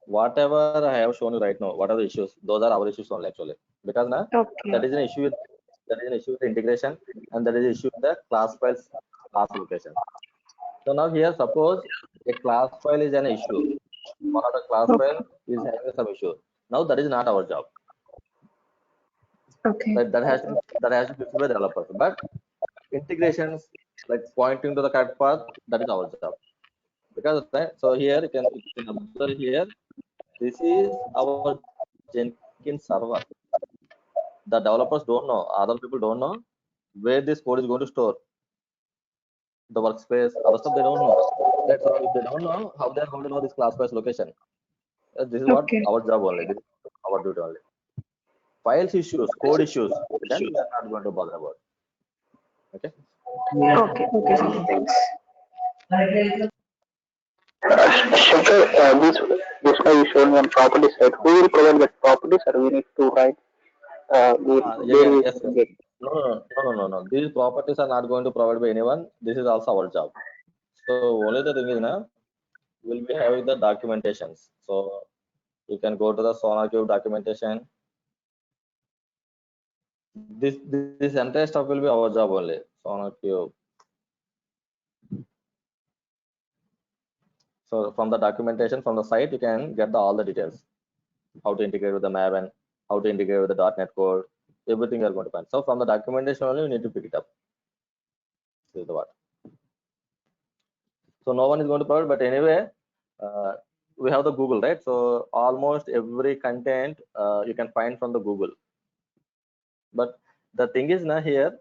Speaker 2: whatever I have shown you right now, what are the issues? Those are our issues only actually. Because now
Speaker 3: Okay.
Speaker 2: that is an issue with integration, and there is an issue with the class files classification. So now here, suppose a class file is an issue. One of the class file is having some issue. Now that is not our job.
Speaker 3: Okay.
Speaker 2: That has to be fixed by the developers. But integrations like pointing to the correct path, that is our job. Because right, so here you can observe here, this is our Jenkins server. The developers don't know, other people don't know where this code is going to store, the workspace, other stuff they don't know. Right? So if they don't know, how they are going to know this class space location? This is what
Speaker 3: Okay.
Speaker 2: our job only. This is our duty only. Files issues, code issues, then we are not going to bother about. Okay.
Speaker 3: Okay. Okay, Shankar. Thanks.
Speaker 5: Shankar, this guy is showing on property side. Who will provide that properties, or we need to write where we
Speaker 2: Yes.
Speaker 5: get?
Speaker 2: No. These properties are not going to provide by anyone. This is also our job. So only the thing is now we'll be having the documentations. So you can go to the SonarCube documentation. This entire stuff will be our job only. SonarCube. So from the documentation from the site, you can get all the details. How to integrate with the Maven, how to integrate with the .NET Core, everything you are going to find. So from the documentation only, you need to pick it up. This is the what. So no one is going to provide, but anyway, we have the Google, right? So almost every content you can find from the Google. But the thing is now here,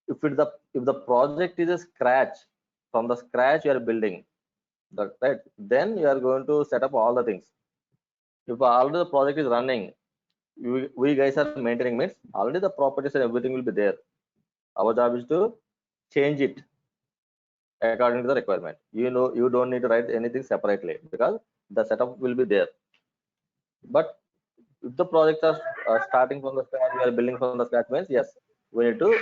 Speaker 2: if the project is a scratch, from the scratch you are building, right? Then you are going to set up all the things. If already the project is running, we guys are maintaining, means already the properties and everything will be there. Our job is to change it according to the requirement. You don't need to write anything separately because the setup will be there. But if the projects are starting from the scratch, we are building from the scratch means yes, we need to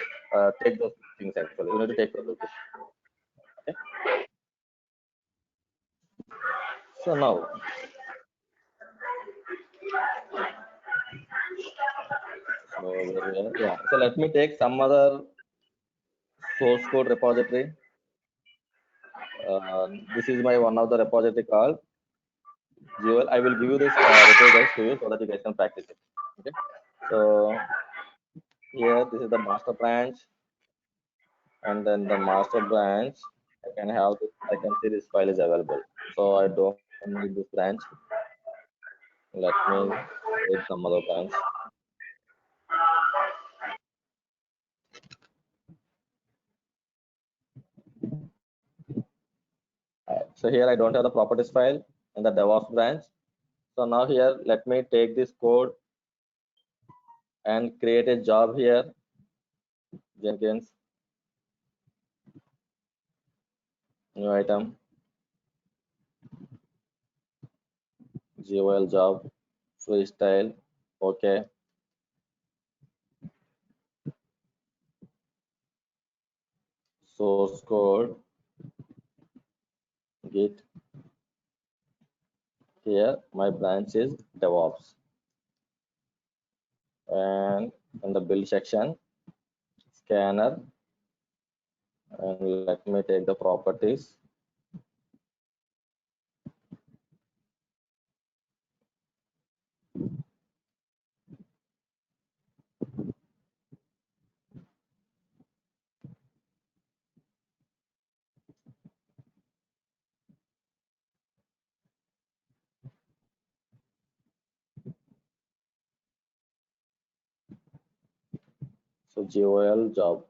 Speaker 2: take those things actually. We need to take those things. Okay. So now, yeah. So let me take some other source code repository. This is my one of the repository called Jewel. I will give you this repo guys to you so that you guys can practice it. Okay. So here, this is the master branch, and then the master branch. I can have this. I can see this file is available. So I don't need this branch. Let me create some other branch. So here I don't have the properties file in the DevOps branch. So now here, let me take this code and create a job here, Jenkins, new item, GOL job, freestyle, okay. Source code, git, here my branch is DevOps. And in the build section, scanner, and let me take the properties. So GOL job.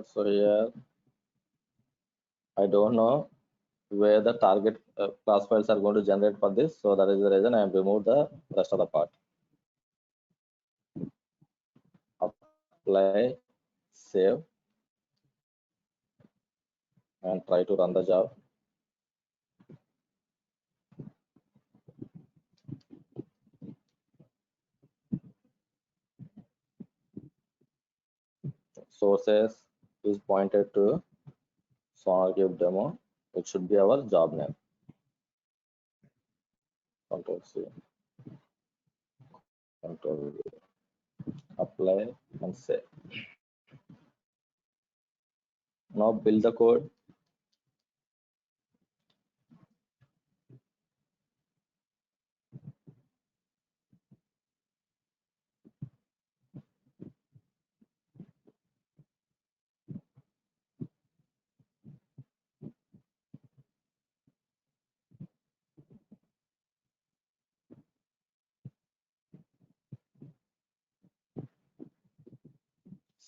Speaker 2: So here, I don't know where the target class files are going to generate for this. So that is the reason I have removed the rest of the part. Apply, save, and try to run the job. Sources is pointed to SonarCube demo. It should be our job name. Control C, Control V, apply and save. Now build the code.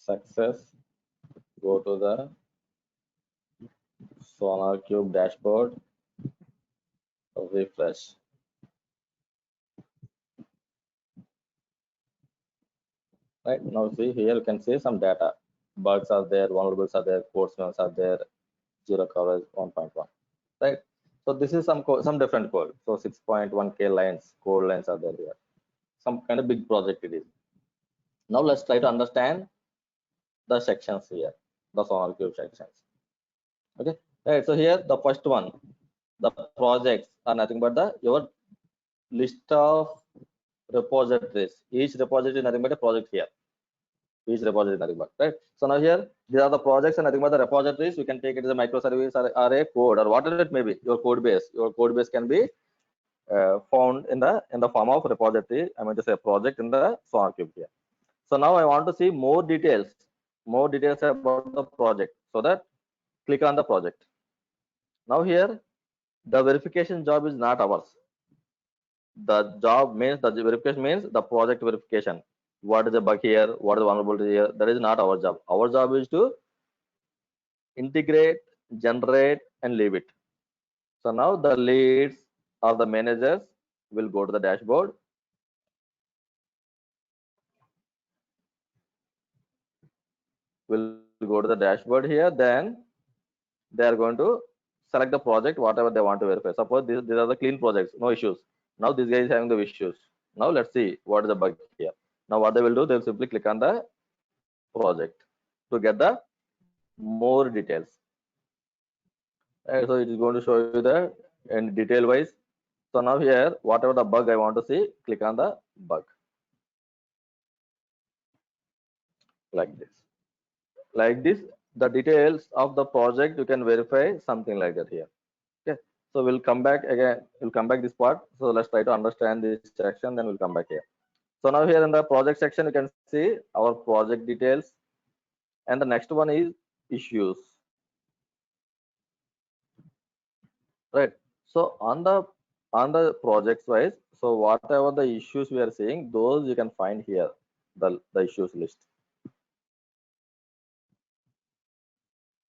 Speaker 2: Success. Go to the SonarCube dashboard. Refresh. Right now, see here you can see some data. Bugs are there, vulnerabilities are there, code smells are there, zero coverage 1.1. Right. So this is some code, some different code. So 6.1K lines, code lines are there here. Some kind of big project it is. Now let's try to understand the sections here, the SonarCube sections. Okay. Right. So here the first one, the projects are nothing but your list of repositories. Each repository is nothing but a project here. Each repository is nothing but, right? So now here, these are the projects and nothing but the repositories. You can take it as a microservice or a code or whatever it may be. Your code base. Your code base can be found in the form of repository. I mean to say project in the SonarCube here. So now I want to see more details about the project. So that click on the project. Now here, the verification job is not ours. The job means the verification means the project verification. What is the bug here? What is the vulnerability here? That is not our job. Our job is to integrate, generate, and leave it. So now the leads or the managers will go to the dashboard. go to the dashboard here, then they are going to select the project, whatever they want to verify. Suppose these are the clean projects, no issues. Now this guy is having the issues. Now let's see what is the bug here. Now what they will do, they'll simply click on the project to get the more details. So it is going to show you the in detail wise. So now here, whatever the bug I want to see, click on the bug like this. Like this, the details of the project you can verify something like that here. Okay, so we'll come back again. We'll come back this part. So let's try to understand this section. Then we'll come back here. So now here in the project section, you can see our project details, and the next one is issues. Right. So on the projects wise, so whatever the issues we are seeing, those you can find here, the issues list.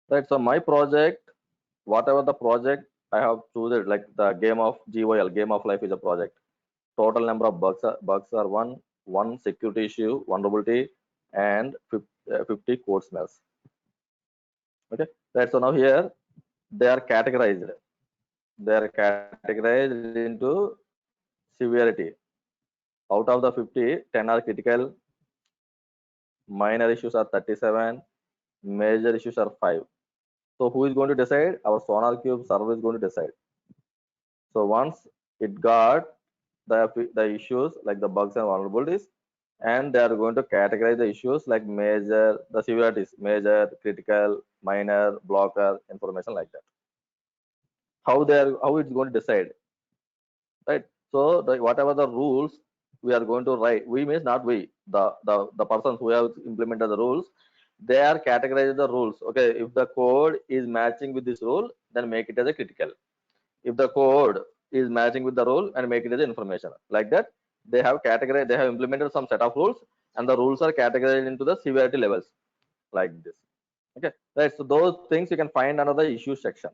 Speaker 2: Right. So my project, whatever the project I have chosen, like the game of GOL, game of life is a project. Total number of bugs are one security issue, vulnerability, and 50 code smells. Okay. Right. So now here they are categorized. They are categorized into severity. Out of the 50, 10 are critical, minor issues are 37, major issues are 5. So who is going to decide? Our Sonar Cube server is going to decide. So once it got the issues like the bugs and vulnerabilities, and they are going to categorize the issues like major, the severities, major, critical, minor, blocker, information like that. How it's going to decide, right? So whatever the rules we are going to write, we means not we, the persons who have implemented the rules, they are categorized the rules. Okay, if the code is matching with this rule, then make it as a critical. If the code is matching with the rule, and make it as information. Like that, they have categorized, they have implemented some set of rules, and the rules are categorized into the severity levels like this. Okay, right. So those things you can find under the issue section.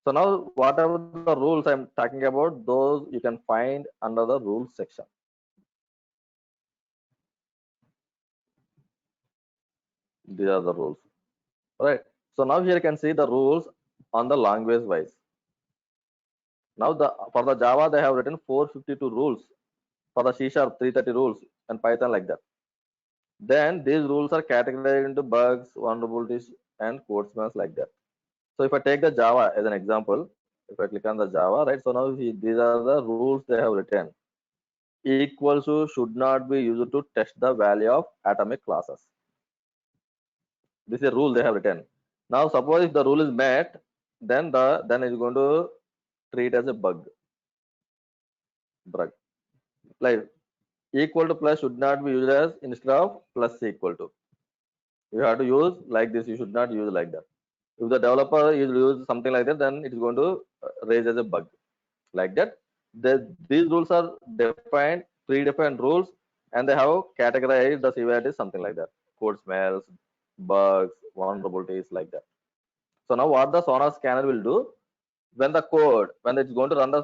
Speaker 2: So now whatever the rules I'm talking about, those you can find under the rules section. These are the rules, right? So now here you can see the rules on the language wise. Now for the Java they have written 452 rules, for the C# 330 rules, and Python like that. Then these rules are categorized into bugs, vulnerabilities, and code smells like that. So if I take the Java as an example, if I click on the Java, right? So now these are the rules they have written. Equals to should not be used to test the value of atomic classes. This is a rule they have written. Now suppose if the rule is met, then it's going to treat as a bug. Like equal to plus should not be used as instead of plus equal to. You have to use like this. You should not use like that. If the developer is use something like that, then it is going to raise as a bug. Like that, these rules are defined, predefined rules, and they have categorized the severity something like that. Code smells, bugs, vulnerabilities like that. So now what the Sonar scanner will do, when it's going to run the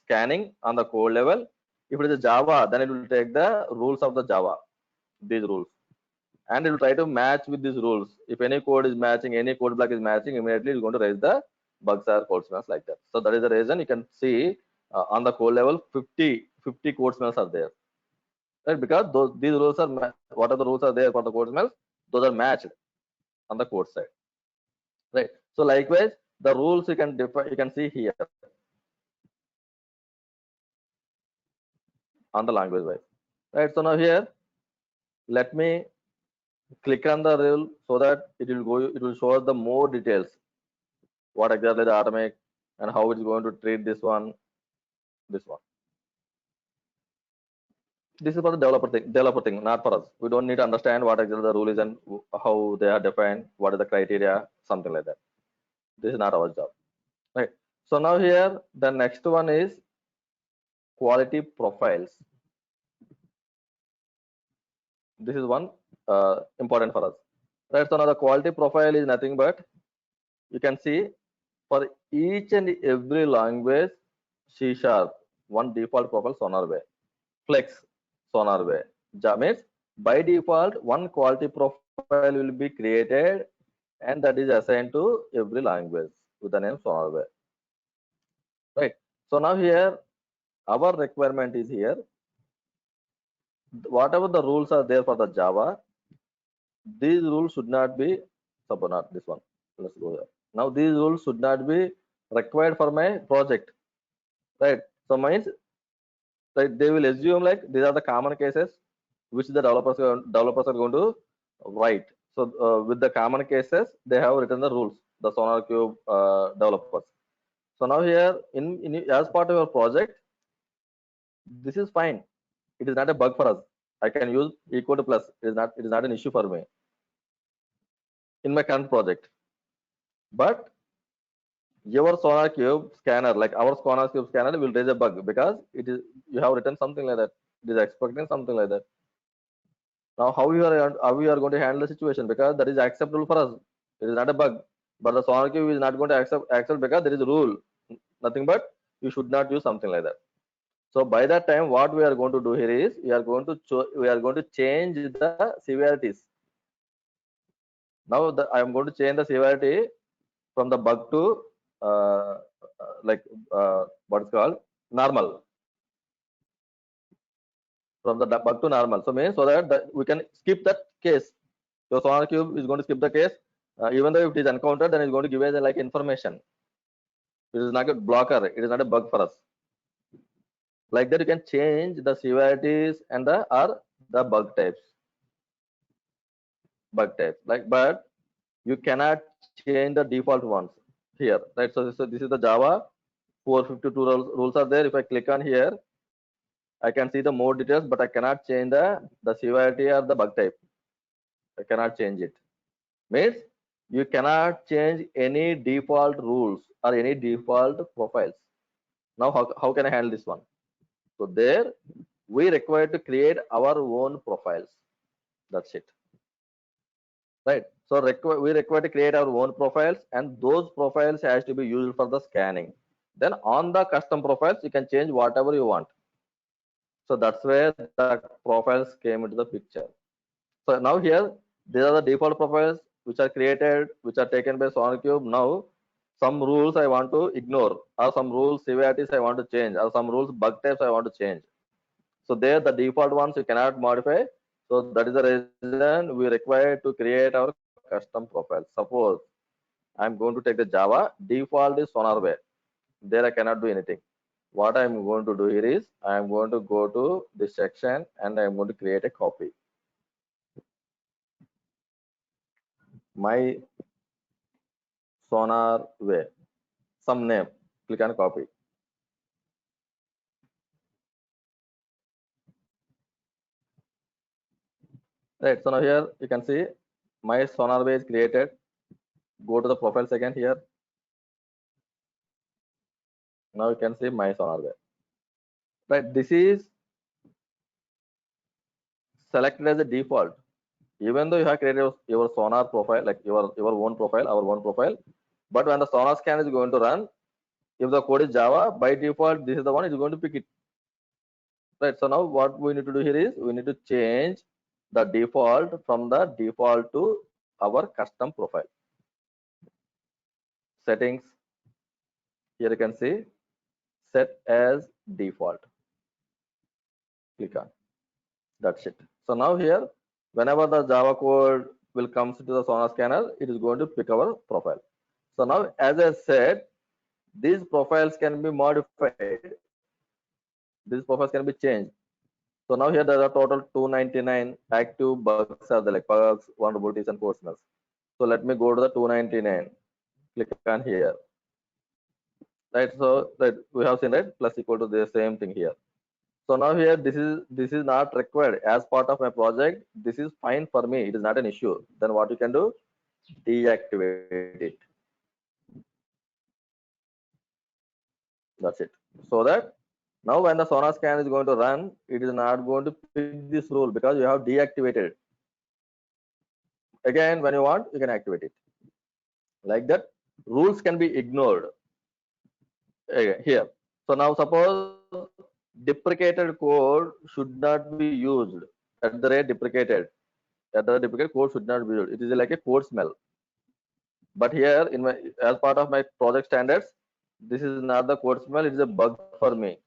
Speaker 2: scanning on the code level, if it is a Java, then it will take the rules of the Java, these rules, and it will try to match with these rules. If any code is matching, any code block is matching, immediately it's going to raise the bugs or code smells like that. So that is the reason you can see on the code level 50 code smells are there, right? Because these rules are what are the rules are there for the code smells, those are matched on the code side, right? So likewise, the rules you can see here on the language wise, right? So now here, let me click on the rule so that it will show us the more details, what exactly the atomic and how it's going to treat this one. This is for the developer thing, not for us. We don't need to understand what exactly the rule is and how they are defined, what is the criteria, something like that. This is not our job, right? So now here, the next one is quality profiles. This is one important for us, right? So now the quality profile is nothing but, you can see for each and every language, C#, one default profile Sonar way, Flex Sonar way. Means by default, one quality profile profile will be created and that is assigned to every language with the name SonarWare. Right. So now here our requirement is here. Whatever the rules are there for the Java, these rules should not be, suppose not this one. Let's go there. Now these rules should not be required for my project. Right. So means like they will assume like these are the common cases which the developers are going to write. So with the common cases, they have written the rules, the SonarCube developers. So now here in as part of your project, this is fine. It is not a bug for us. I can use equal to plus. It is not an issue for me in my current project. But your SonarCube scanner, like our SonarCube scanner, will raise a bug because it is you have written something like that. It is expecting something like that. Now, how you are going to handle the situation, because that is acceptable for us. It is not a bug, but the SonarCube is not going to accept because there is a rule. Nothing but you should not use something like that. So by that time, what we are going to do here is we are going to change the severities. Now I am going to change the severity from the bug to like what is called normal. From the bug to normal. So means so that we can skip that case. So SonarCube is going to skip the case, even though if it is encountered, then it's going to give us like information. It is not a blocker. It is not a bug for us. Like that, you can change the severities and the bug types. Like, but you cannot change the default ones here, right? So this is the Java 452 rules are there. If I click on here, I can see the more details, but I cannot change the severity or the bug type. I cannot change it. Means you cannot change any default rules or any default profiles. Now how can I handle this one? So there we require to create our own profiles. That's it. Right. So we require to create our own profiles, and those profiles has to be used for the scanning. Then on the custom profiles, you can change whatever you want. So that's where the profiles came into the picture. So now here, these are the default profiles which are created, which are taken by SonarCube. Now, some rules I want to ignore, or some rules severities I want to change, or some rules bug types I want to change. So there, the default ones you cannot modify. So that is the reason we require to create our custom profile. Suppose I'm going to take the Java, default is SonarWare. There I cannot do anything. What I'm going to do here is I'm going to go to this section and I'm going to create a copy. My SonarWare, some name, click on copy. Right, so now here you can see my SonarWare is created. Go to the profile again here. Now you can see my SonarWare. Right, this is selected as a default. Even though you have created your Sonar profile, like your own profile, our own profile, but when the Sonar scan is going to run, if the code is Java, by default, this is the one is going to pick it. Right. So now what we need to do here is we need to change the default from the default to our custom profile. Settings. Here you can see set as default. Click on. That's it. So now here, whenever the Java code will come to the Sonar scanner, it is going to pick our profile. So now, as I said, these profiles can be modified. These profiles can be changed. So now here there are total 299 active bugs are there, like bugs, vulnerabilities, and personals. So let me go to the 299. Click on here. Right. So that we have seen right plus equal to the same thing here. So now here this is not required as part of my project. This is fine for me. It is not an issue. Then what you can do? Deactivate it. That's it. So that now when the Sonar scan is going to run, it is not going to pick this rule because you have deactivated it. Again, when you want, you can activate it. Like that, rules can be ignored. Here. So now suppose deprecated code should not be used at the rate deprecated. at the duplicate code should not be used. It is like a code smell. But here in my as part of my project standards, this is not the code smell, it is a bug for me.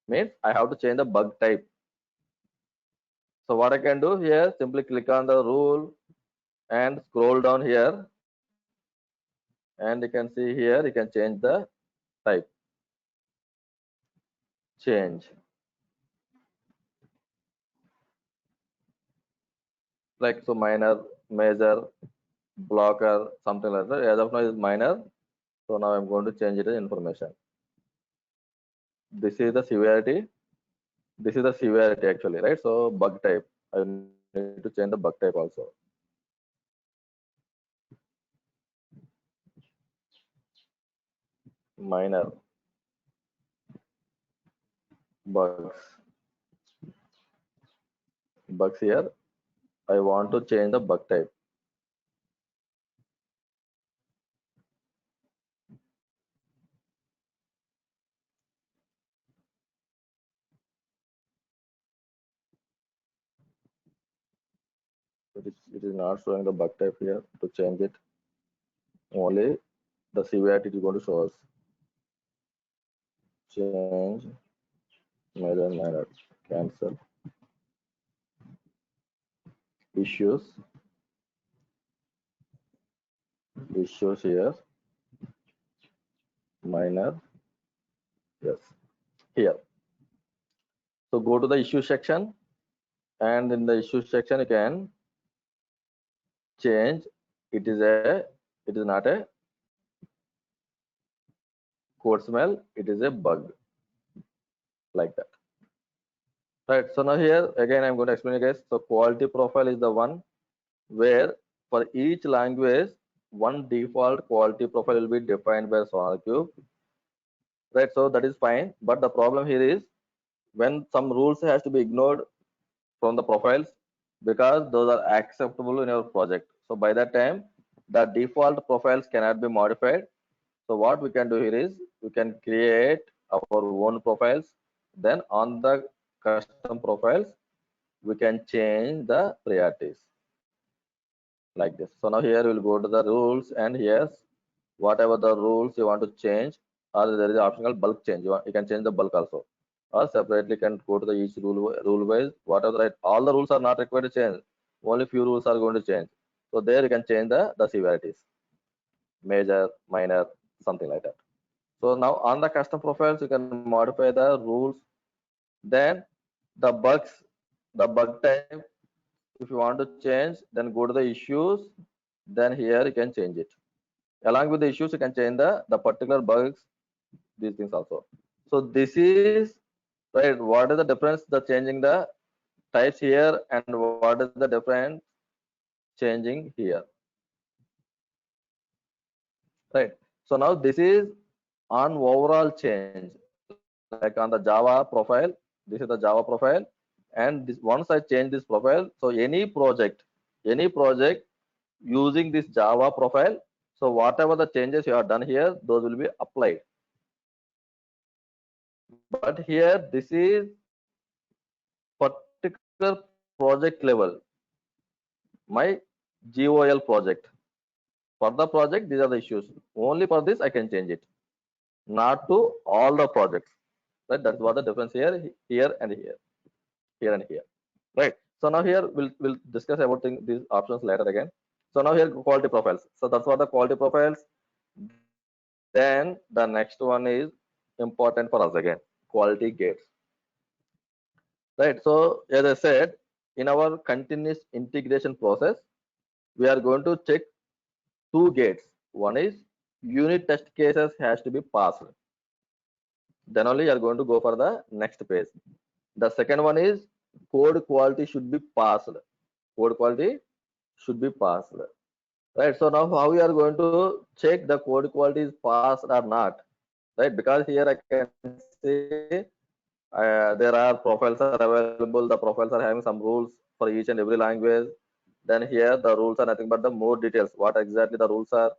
Speaker 2: Means I have to change the bug type. So what I can do here, simply click on the rule and scroll down here, and you can see here you can change the type. Change. Like so minor, major, blocker, something like that. As of now is minor. So now I'm going to change it as information. This is the severity. This is the severity actually, right? So bug type. I need to change the bug type also. Minor bugs. Bugs here. I want to change the bug type. It is not showing the bug type here. To change it, only the severity is going to show us. Change major, minor, cancel, issues here, minor, yes, here. So go to the issue section, and in the issue section you can change. It is not a code smell, it is a bug, like that. Right, so now here again I'm going to explain you guys. So quality profile is the one where for each language one default quality profile will be defined by SonarQube. Right, so that is fine, but the problem here is when some rules has to be ignored from the profiles because those are acceptable in your project. So by that time the default profiles cannot be modified. So what we can do here is we can create our own profiles. Then on the custom profiles we can change the priorities like this. So now here we'll go to the rules, and yes, whatever the rules you want to change, or there is an optional bulk change. You can change the bulk also, or separately can go to the each rule wise. Whatever, right, all the rules are not required to change. Only few rules are going to change. So there you can change the severities, major, minor, something like that. So now on the custom profiles you can modify the rules. Then the bugs, the bug type, if you want to change, then go to the issues. Then here you can change it. Along with the issues, you can change the particular bugs, these things also. So this is right. What is the difference? The changing the types here, and what is the difference changing here? Right. So now this is on overall change, like on the Java profile. This is the Java profile, and this once I change this profile, so any project using this Java profile, so whatever the changes you have done here, those will be applied. But here this is particular project level, my GOL project. For the project, these are the issues. Only for this I can change it, not to all the projects. Right? That's what the difference here and here, and here. Right. So now here we'll discuss about these options later again. So now here quality profiles. So that's what the quality profiles. Then the next one is important for us again, quality gates. Right. So as I said, in our continuous integration process, we are going to check two gates. One is unit test cases has to be passed. Then only you are going to go for the next phase. The second one is code quality should be passed. Code quality should be passed. Right. So now how we are going to check the code quality is passed or not? Right. Because here I can say there are profiles are available. The profiles are having some rules for each and every language. Then here the rules are nothing but the more details. What exactly the rules are?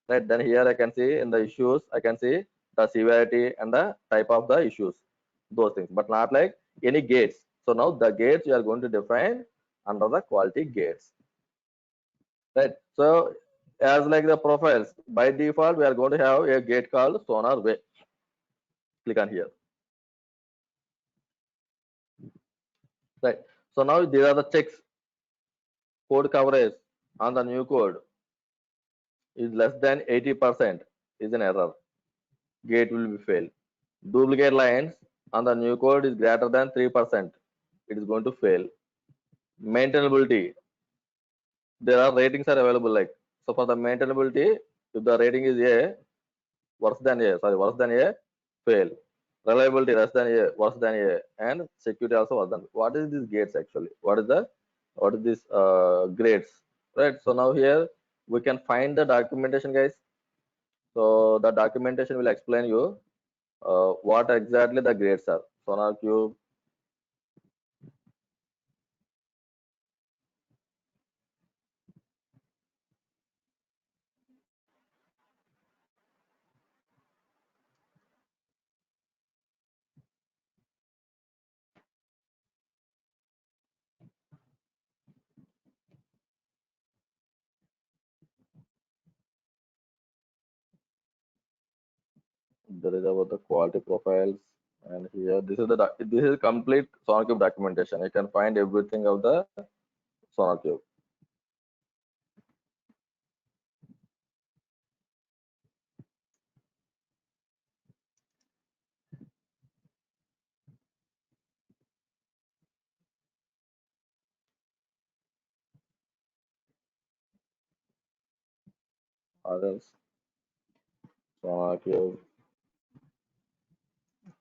Speaker 2: Right. Then here I can see in the issues, I can see the severity and the type of the issues, those things, but not like any gates. So now the gates you are going to define under the quality gates. Right. So as like the profiles, by default, we are going to have a gate called sonar way. Click on here. Right. So now these are the checks. Code coverage on the new code is less than 80% is an error. Gate will be fail. Duplicate lines on the new code is greater than 3%. It is going to fail. Maintainability. There are ratings are available like, so for the maintainability, if the rating is A, worse than A, fail. Reliability less than A, worse than A, and security also worse than. What is these gates actually? What is this grades? Right. So now here we can find the documentation, guys. So the documentation will explain you what exactly the grades are. Sonar cube. There is about the quality profiles, and here this is complete SonarCube documentation. You can find everything of the SonarCube. Others SonarCube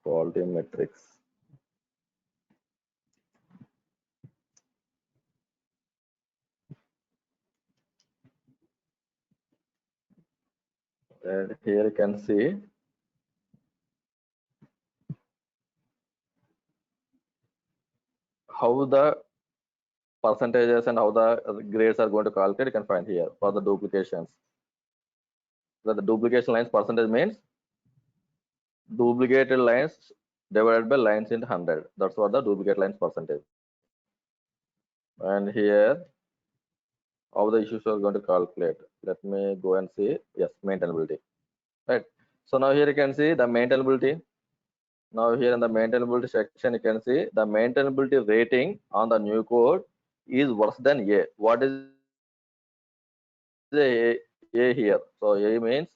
Speaker 2: quality metrics. And here you can see how the percentages and how the grades are going to calculate. You can find here for the duplications. So the duplication lines percentage means duplicated lines divided by lines in 100. That's what the duplicate lines percentage. And here how the issues are going to calculate. Let me go and see. Yes, maintainability. Right. So now here you can see the maintainability. Now here in the maintainability section, you can see the maintainability rating on the new code is worse than A. What is the A here? So A means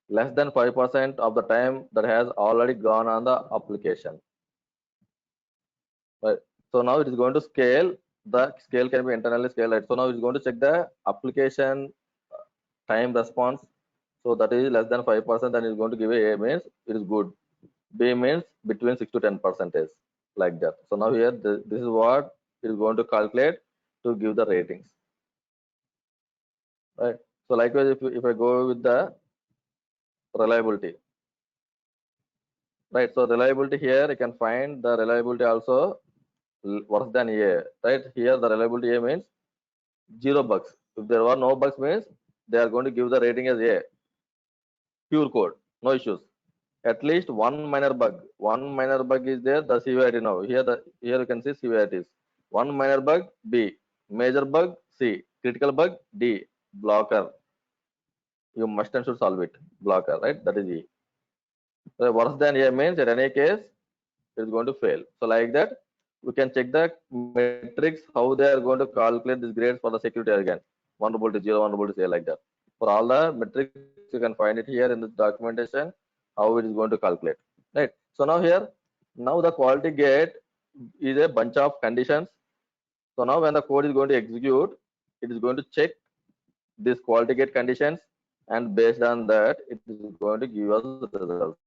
Speaker 2: less than 5% of the time that has already gone on the application. Right. So now it is going to scale. The scale can be internally scaled. Right. So now it's going to check the application time response. So that is less than 5%. Then it's going to give A means it is good. B means between 6 to 10% like that. So now here this is what it is going to calculate to give the ratings. Right. So likewise, if I go with the reliability. Right. So reliability here you can find the reliability also worse than A. Right. Here the reliability A means 0 bugs. If there were no bugs means they are going to give the rating as A. Pure code, no issues. At least one minor bug. One minor bug is there. The severity now. Here you can see severities. One minor bug B. Major bug C. Critical bug D. Blocker. You must and should solve it. Blocker, right? That is E. So worse than A means in any case it is going to fail. So like that we can check the metrics how they are going to calculate these grades for the security again. Vulnerability 0, vulnerability A like that. For all the metrics you can find it here in this documentation how it is going to calculate. Right. So now here now the quality gate is a bunch of conditions. So now when the code is going to execute, it is going to check this quality gate conditions, and based on that it is going to give us results.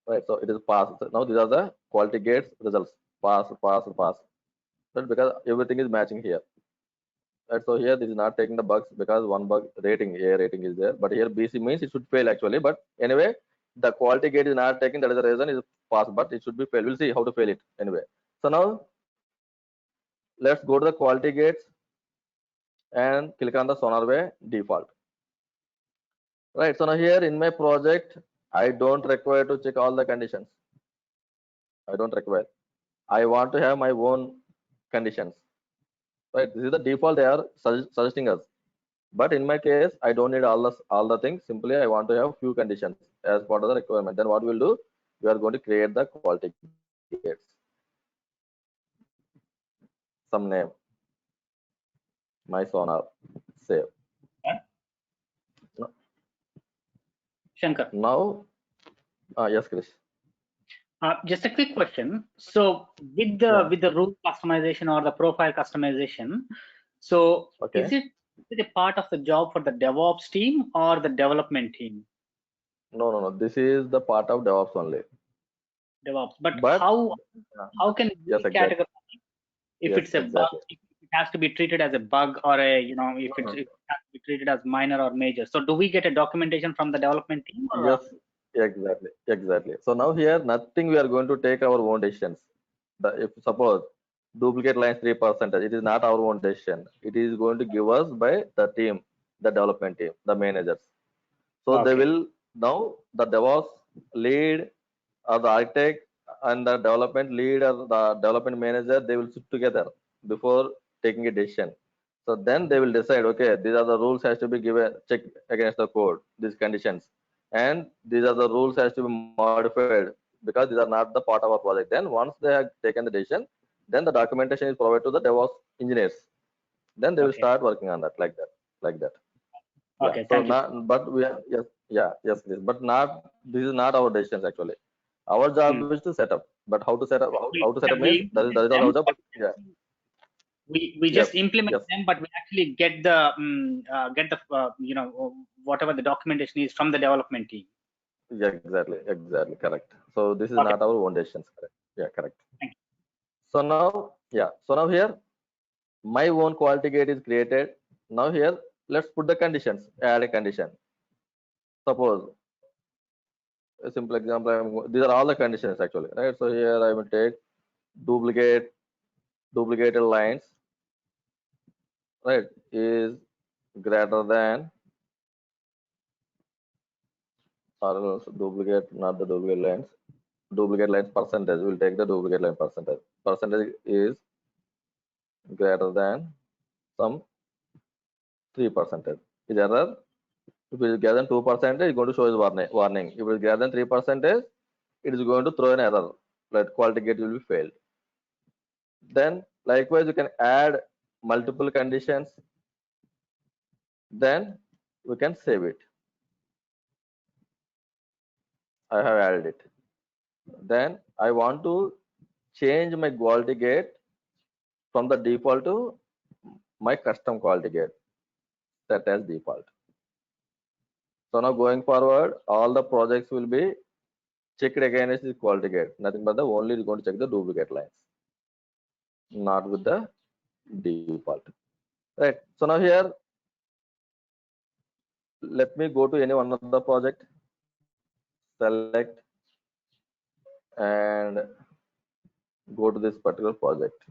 Speaker 2: Right. So it is pass. Now these are the quality gates results. Pass, pass, pass. Right, because everything is matching here. Right. So here this is not taking the bugs because one bug rating A rating is there, but here BC means it should fail actually. But anyway, the quality gate is not taking. That is the reason is pass, but it should be fail. We'll see how to fail it anyway. So now let's go to the quality gates and click on the SonarWay default. Right. So now here in my project, I don't require to check all the conditions. I don't require. I want to have my own conditions. Right. This is the default they are suggesting us. But in my case, I don't need all the things. Simply, I want to have few conditions as part of the requirement. Then what we'll do? We are going to create the quality gates. Some name, my sonar, save.
Speaker 6: Shankar.
Speaker 2: Now, yes, Krish.
Speaker 6: Just a quick question. So with the rule customization or the profile customization, so
Speaker 2: Okay.
Speaker 6: is it a part of the job for the DevOps team or the development team?
Speaker 2: No. This is the part of DevOps only.
Speaker 6: DevOps. But
Speaker 2: But
Speaker 6: how can we
Speaker 2: yes, exactly.
Speaker 6: categorize if
Speaker 2: Yes,
Speaker 6: it's a bug,
Speaker 2: exactly.
Speaker 6: if it has to be treated as a bug, or if it has to be treated as minor or major? So do we get a documentation from the development team? Or,
Speaker 2: Yes, exactly. So now here, nothing we are going to take our own decisions. If suppose duplicate lines 3%, it is not our own decision. It is going to give us by the team, the development team, the managers. So they will now the DevOps lead or the architect and the development lead or the development manager, they will sit together before taking a decision. So then they will decide, okay, these are the rules has to be given, check against the code, these conditions. And these are the rules has to be modified because these are not the part of our project. Then once they have taken the decision, then the documentation is provided to the DevOps engineers. Then they will start working on that like that.
Speaker 6: Okay,
Speaker 2: So
Speaker 6: thank you.
Speaker 2: not, but we are, yes, please. But not, this is not our decisions actually. Our job is to set up. But how to set up? How to set up means that is not our job. But yeah.
Speaker 6: We
Speaker 2: Yes.
Speaker 6: just implement them, but we actually get the whatever the documentation is from the development team.
Speaker 2: Yeah, exactly, correct. So this is not our own decisions, correct? Yeah, correct.
Speaker 6: Thank you.
Speaker 2: So now, so now here, my own quality gate is created. Now here, let's put the conditions. Add a condition. Suppose a simple example. These are all the conditions actually, right? So here I will take duplicated lines, right, is greater than, or else not the duplicate lines percentage. We'll take the duplicate line percentage. Percentage is greater than some 3%. Is error. If it is greater than 2%, it's going to show as warning. If it is greater than 3%, it is going to throw an error. Like quality gate will be failed. Then likewise, you can add multiple conditions. Then we can save it. I have added it. Then I want to change my quality gate from the default to my custom quality gate, set as default. So now going forward, all the projects will be checked against the quality gate. Nothing but the only is going to check the duplicate lines, not with the default. Right. So now here, let me go to any one of the project, select, and go to this particular project.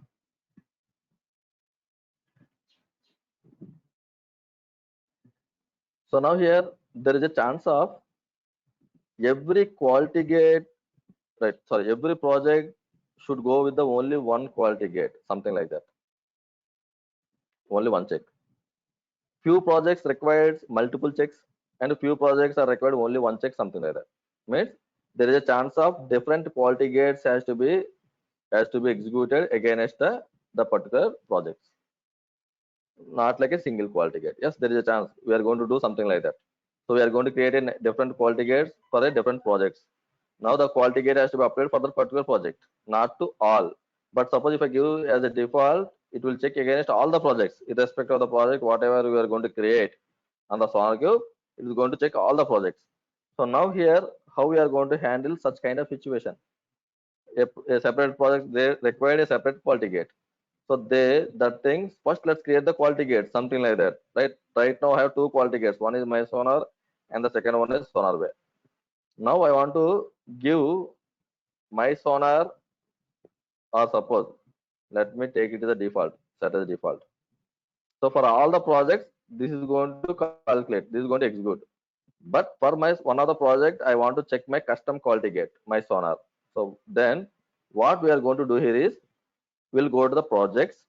Speaker 2: So now here, there is a chance of every quality gate, right? Sorry, every project should go with the only one quality gate, something like that. Only one check. Few projects requires multiple checks, and few projects are required only one check, something like that. Means there is a chance of different quality gates has to be executed against the particular projects. Not like a single quality gate. Yes, there is a chance we are going to do something like that. So we are going to create a different quality gates for a different projects. Now the quality gate has to be applied for the particular project, not to all. But suppose if I give as a default, it will check against all the projects, irrespective of the project, whatever we are going to create on the Sonar Cube, it is going to check all the projects. So now here, how we are going to handle such kind of situation? A separate project, they require a separate quality gate. So that things first, let's create the quality gate, something like that, right? Right now I have two quality gates. One is my sonar, and the second one is SonarWay. Now I want to give my sonar, or suppose let me take it to the default, set as default. So for all the projects, this is going to calculate, this is going to execute. But for my one of the project, I want to check my custom quality gate, my sonar. So then what we are going to do here is we'll go to the projects,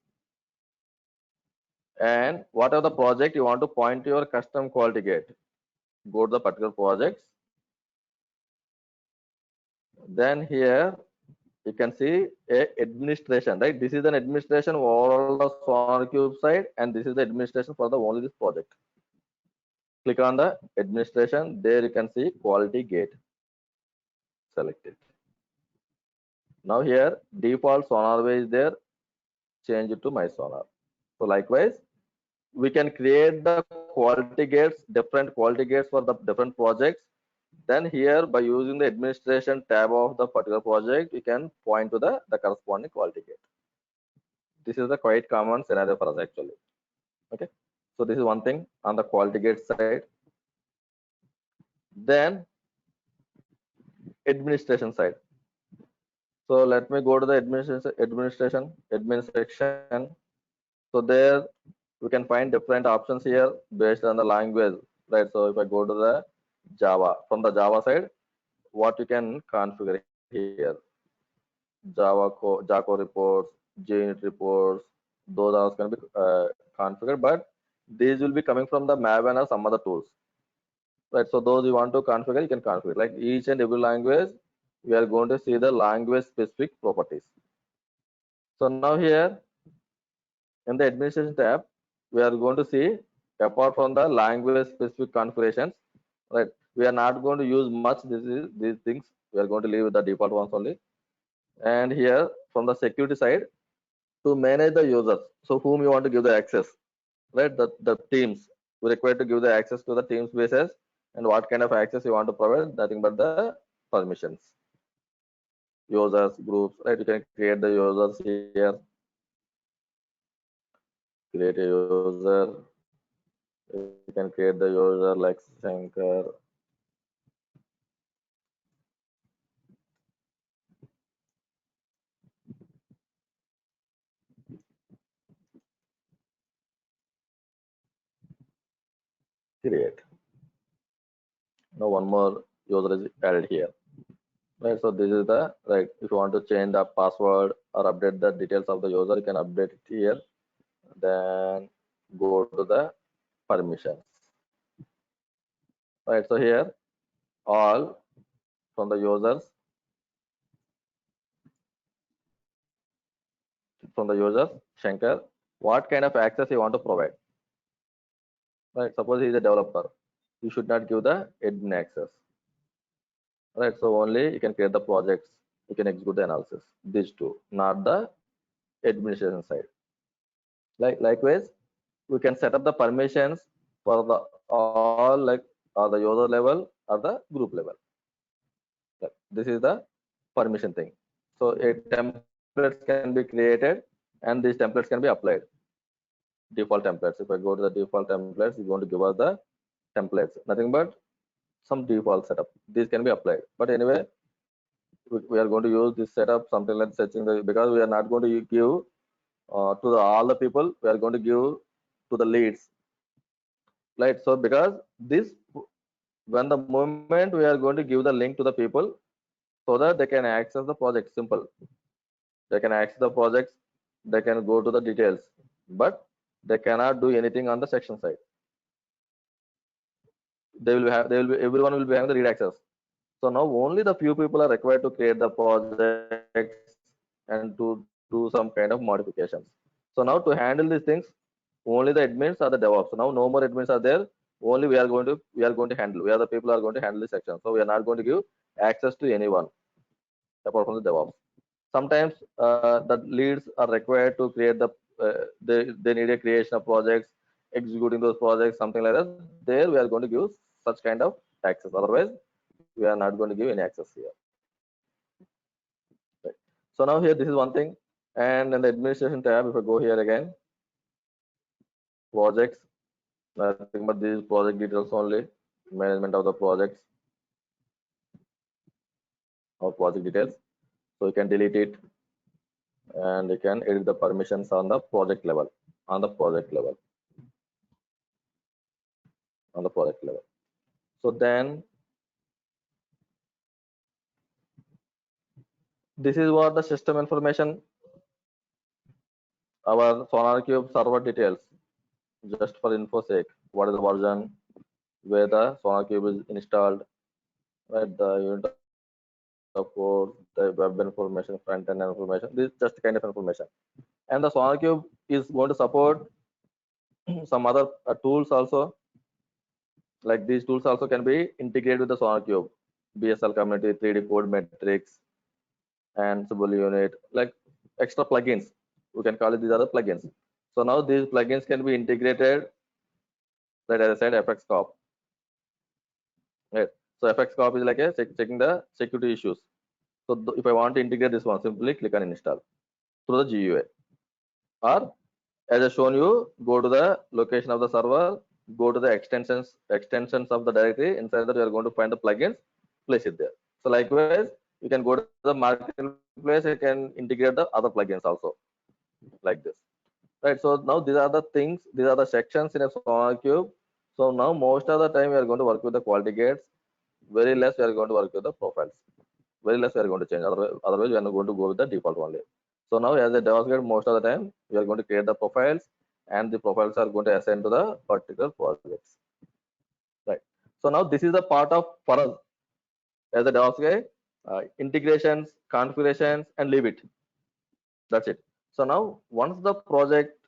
Speaker 2: and whatever the project you want to point to your custom quality gate, go to the particular projects. Then here you can see a administration, right? This is an administration over the sonar cube side, and this is the administration for the only this project. Click on the administration. There you can see quality gate. Select it. Now here default sonar way is there. Change it to my sonar. So likewise, we can create the quality gates, different quality gates for the different projects. Then here by using the administration tab of the particular project, you can point to the corresponding quality gate. This is the quite common scenario for us actually. Okay. So this is one thing on the quality gate side. Then administration side. So let me go to the admin section. So there we can find different options here based on the language, right? So if I go to the Java, from the Java side, what you can configure here: Java reports, JUnit reports. Those are going to be configured, but these will be coming from the Maven or some other tools, right? So those you want to configure, you can configure. Like each and every language, we are going to see the language specific properties. So now here in the administration tab, we are going to see apart from the language specific configurations, right? We are not going to use much these things. We are going to leave with the default ones only. And here from the security side, to manage the users, so whom you want to give the access, right? The teams, we require to give the access to the teams basis, and what kind of access you want to provide, nothing but the permissions, users, groups, right? You can create the users here, create a user. You can create the user like Shankar. Create. Now one more user is added here, right? So this is the right. If you want to change the password or update the details of the user, you can update it here. Then go to the permissions, right? So here all from the users, Shankar, what kind of access you want to provide, right? Suppose he is a developer, you should not give the admin access, right? So only you can create the projects, you can execute the analysis, these two, not the administration side. Likewise, we can set up the permissions for the all, like or the user level or the group level. This is the permission thing. So a templates can be created and these templates can be applied. Default templates. If I go to the default templates, it's going to give us the templates, nothing but some default setup. These can be applied. But anyway, we are going to use this setup, something like searching the, because we are not going to give to all the people, we are going to give to the leads, right? So because this, when the moment we are going to give the link to the people so that they can access the project, simple, they can access the projects, they can go to the details, but they cannot do anything on the section side. Everyone will be having the read access. So now only the few people are required to create the projects and to do some kind of modifications. So now to handle these things, only the admins are the DevOps. So now no more admins are there. Only we are going to handle. We are the people who are going to handle this section. So we are not going to give access to anyone apart from the DevOps. Sometimes the leads are required to create the they need a creation of projects, executing those projects, something like that. There we are going to give such kind of access. Otherwise, we are not going to give any access here. Right. So now here this is one thing, and in the administration tab, if I go here again, projects, nothing but these project details only, management of the projects or project details. So you can delete it and you can edit the permissions on the project level, on the project level. So then this is what the system information, our SonarQube server details, just for info sake. What is the version, where the SonarQube is installed, right? The unit of code, the web information, front end information. This is just kind of information. And the SonarQube is going to support some other tools also. Like these tools also can be integrated with the SonarQube, BSL community, 3D code metrics, and Symbol unit, like extra plugins. We can call it these are the plugins. So now these plugins can be integrated, right? As I said, FXCOP. Right. So FXCOP is like a checking the security issues. So if I want to integrate this one, simply click on install through the GUI. Or as I shown you, go to the location of the server, go to the extensions of the directory. Inside that, you are going to find the plugins, place it there. So likewise, you can go to the marketplace, you can integrate the other plugins also, like this. Right. So now these are the things, these are the sections in a SonarQube. So now most of the time we are going to work with the quality gates. Very less we are going to work with the profiles. Very less we are going to change. Otherwise we are going to go with the default only. So now as a DevOps guide, most of the time we are going to create the profiles, and the profiles are going to assign to the particular projects. Right. So now this is the part of for us as a DevOps guy, integrations, configurations, and leave it. That's it. So now once the project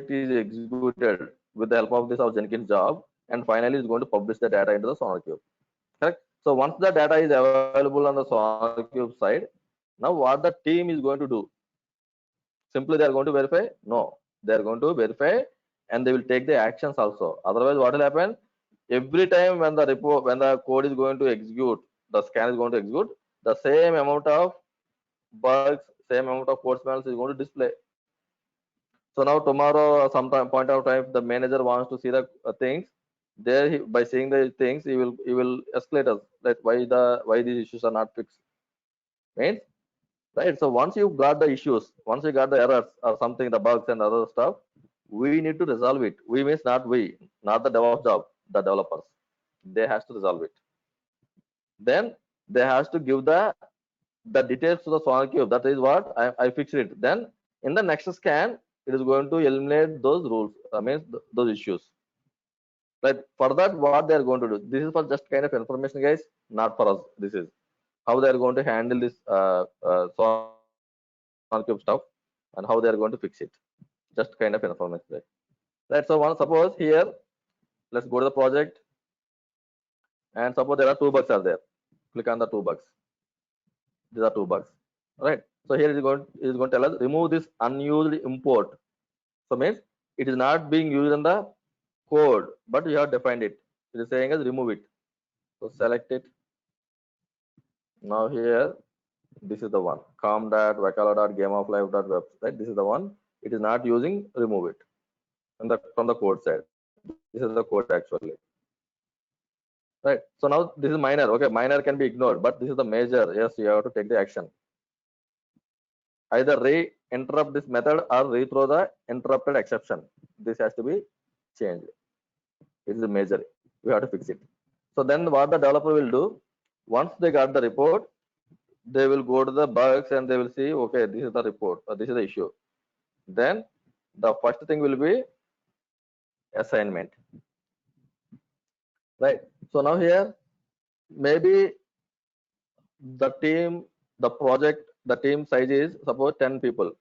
Speaker 2: is executed with the help of this our Jenkins job, and finally is going to publish the data into the SonarQube. Correct. So once the data is available on the SonarQube side, now what the team is going to do? Simply they are going to verify? No, they are going to verify, and they will take the actions also. Otherwise, what will happen? Every time when the code is going to execute, the scan is going to execute, the same amount of bugs, same amount of code smells is going to display. So now tomorrow, sometime point of time, the manager wants to see the things. There, by seeing the things, he will escalate us that why these issues are not fixed. Means, right? So once you got the issues, once you got the errors or something, the bugs and other stuff, we need to resolve it. We means not we, not the DevOps job, the developers. They has to resolve it. Then they has to give the details to the SonarQube. That is what I fixed it. Then in the next scan, it is going to eliminate those rules. I mean those issues. Right. For that, what they are going to do? This is for just kind of information, guys. Not for us. This is how they are going to handle this SonarQube stuff, and how they are going to fix it. Just kind of information, right? Right. So one suppose here, let's go to the project, and suppose there are 2 bugs are there. Click on the 2 bugs. These are 2 bugs. Right. So here it is going to tell us remove this unused import. So means it is not being used in the code, but you have defined it. It is saying us remove it. So select it. Now here, this is the one. com.vacala.gameoflife.web. Right. This is the one. It is not using, remove it. And from the code side. This is the code actually. Right. So now this is minor. Okay, minor can be ignored, but this is the major. Yes, you have to take the action. Either re-interrupt this method or rethrow the interrupted exception. This has to be changed. It is a major. We have to fix it. So then what the developer will do, once they got the report, they will go to the bugs and they will see, okay, this is the report, or this is the issue. Then the first thing will be assignment. Right. So now here, maybe the team, the project, the team size is suppose 10 people.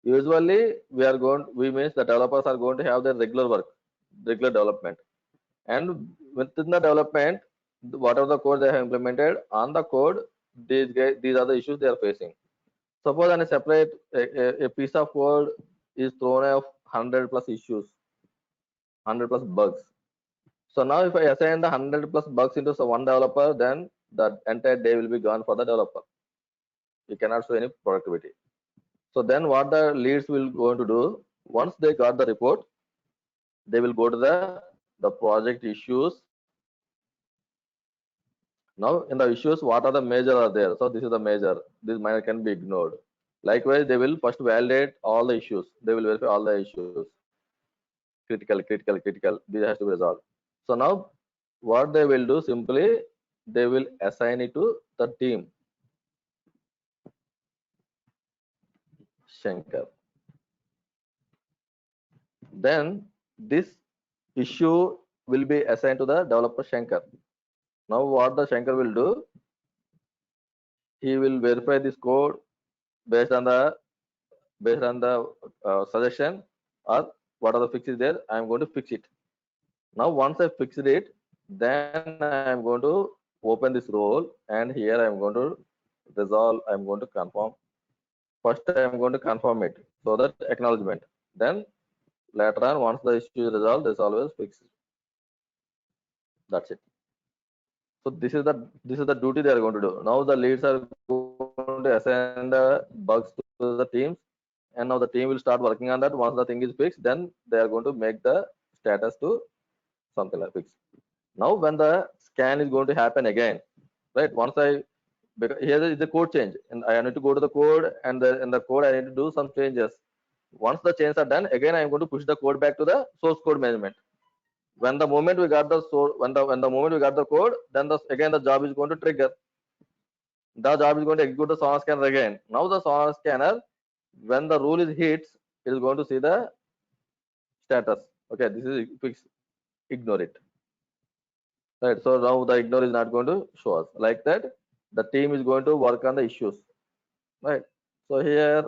Speaker 2: Usually we means the developers are going to have their regular work, regular development. And within the development, whatever the code they have implemented on the code, these are the issues they are facing. Suppose on a separate a piece of code is thrown of 100 plus issues, 100 plus bugs. So now if I assign the 100 plus bugs into one developer, then the entire day will be gone for the developer. You cannot show any productivity. So then what the leads will going to do, once they got the report, they will go to the project issues. Now in the issues, what are the major are there? So this is the major. This minor can be ignored. Likewise, they will first validate all the issues. They will verify all the issues. critical. This has to be resolved. So now what they will do, simply they will assign it to the team Shankar. Then this issue will be assigned to the developer Shankar. Now what the Shankar will do, he will verify this code based on the suggestion, or what are the fixes there. I am going to fix it. Now once I fixed it, then I am going to open this role, and here I am going to resolve. I am going to confirm. First I am going to confirm it, so that acknowledgement. Then later on, once the issue is resolved, this always fixed. That's it. So this is the duty they are going to do. Now the leads are going to assign the bugs to the teams, and now the team will start working on that. Once the thing is fixed, then they are going to make the status to something like fixed. Now when the scan is going to happen again, right? Because here is the code change, and I need to go to the code, and in the code I need to do some changes. Once the changes are done, again I am going to push the code back to the source code management. When the moment we got the moment we got the code, then again the job is going to trigger. The job is going to execute the sonar scanner again. Now the sonar scanner, when the rule is hits, it is going to see the status. Okay, this is fixed. Ignore it. Right. So now the ignore is not going to show us like that. The team is going to work on the issues. Right. So here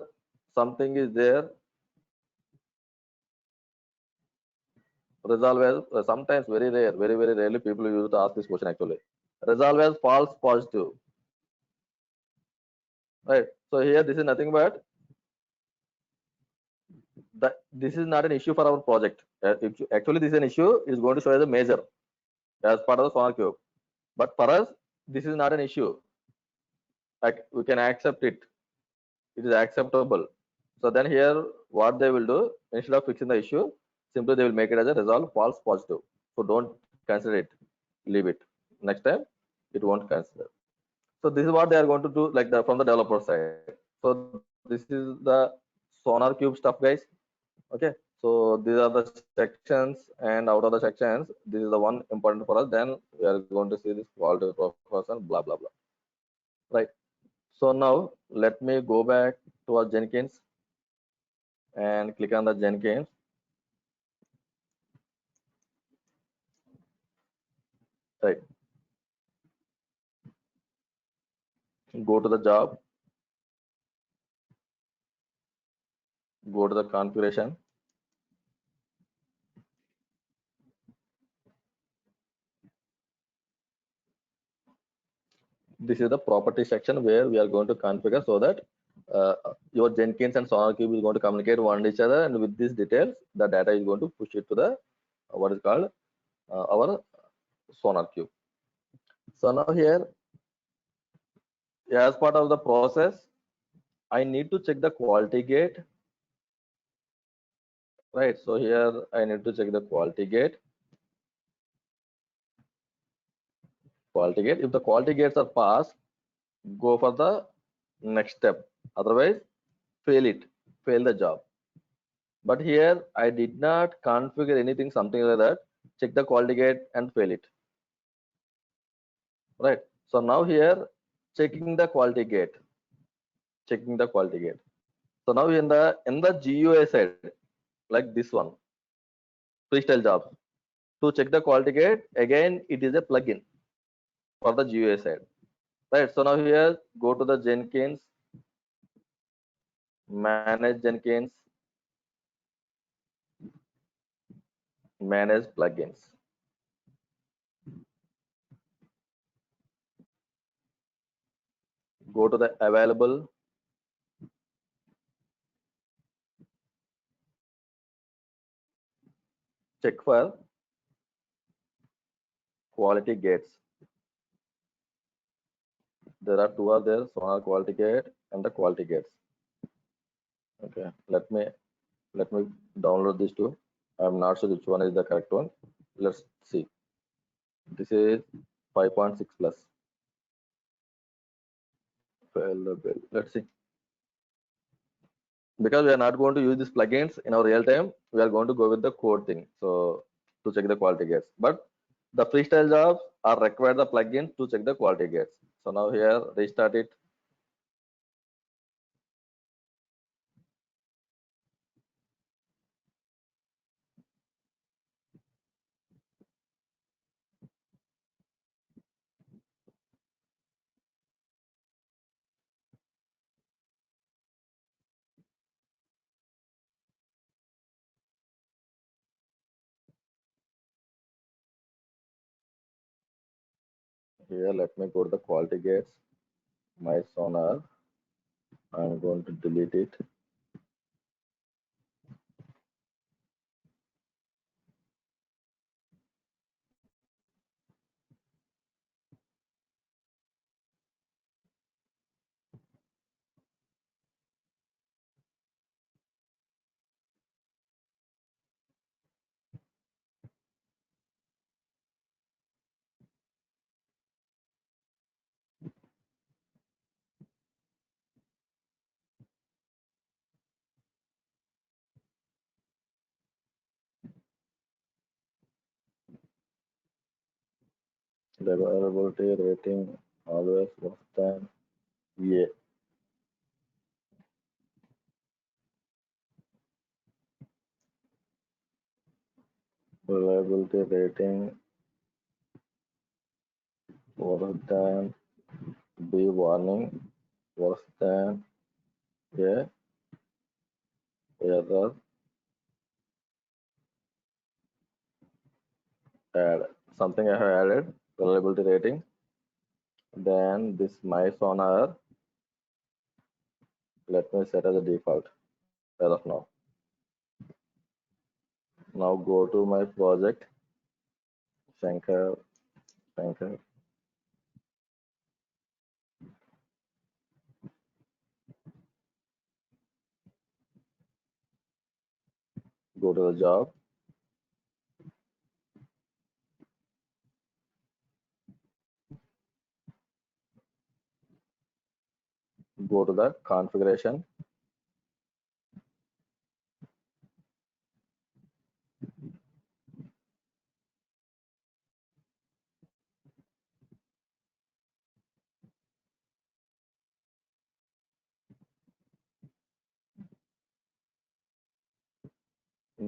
Speaker 2: something is there. Resolve as sometimes very rare, very rarely people use to ask this question actually. Resolve as false positive. Right. So here this is nothing but this is not an issue for our project. Actually, this is an issue. It is going to show as a major as part of the sonar cube. But for us, this is not an issue. Like we can accept it. It is acceptable. So then here, what they will do, instead of fixing the issue, simply they will make it as a resolve false positive. So don't consider it. Leave it. Next time, it won't consider. So this is what they are going to do, like from the developer side. So this is the sonar cube stuff, guys. Okay, so these are the sections, and out of the sections, this is the one important for us. Then we are going to see this quality person, blah blah blah. Right. So now let me go back to our Jenkins and click on the Jenkins. Right. Go to the job. Go to the configuration. This is the property section where we are going to configure so that your Jenkins and Sonar Cube is going to communicate one each other, and with these details, the data is going to push it to the what is called our Sonar Cube. So now here, as part of the process, I need to check the quality gate. Right. So here I need to check the quality gate. If the quality gates are passed, go for the next step. Otherwise, fail the job. But here I did not configure anything, something like that. Check the quality gate and fail it. Right. So now here, checking the quality gate. So now in the GUI side, like this one, freestyle jobs. To check the quality gate, again it is a plugin for the GUI side. Right. So now here, go to the Jenkins, manage Jenkins, manage plugins. Go to the available. Check for quality gates. There are two are there, sonar quality gate and the quality gates. Okay, let me download these two. I'm not sure which one is the correct one. Let's see. This is 5.6 plus. Let's see. because we are not going to use these plugins in our real time, we are going to go with the code thing. So to check the quality gates, but the freestyle jobs are require the plugin to check the quality gates. So now here restart it. Here let me go to the quality gates, my sonar. I'm going to delete it. Reliability rating always less than A. Reliability rating worse than B. Warning worse than A. Error add. Something I have added reliability rating. Then this my sonar, let me set as a default as of now. Now go to my project, Shankar. Go to the job, go to the configuration,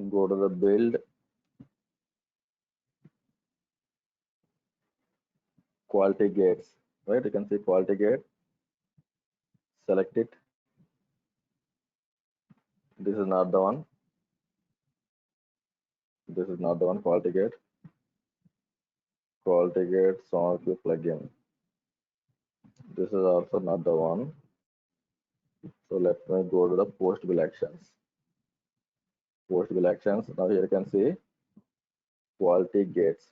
Speaker 2: go to the build, quality gates, right? You can see quality gate, select it. This is not the one. This is not the one, quality gate. Quality gate SonarQube plugin. This is also not the one. So let me go to the post bill actions. Post bill actions. Now here you can see quality gates.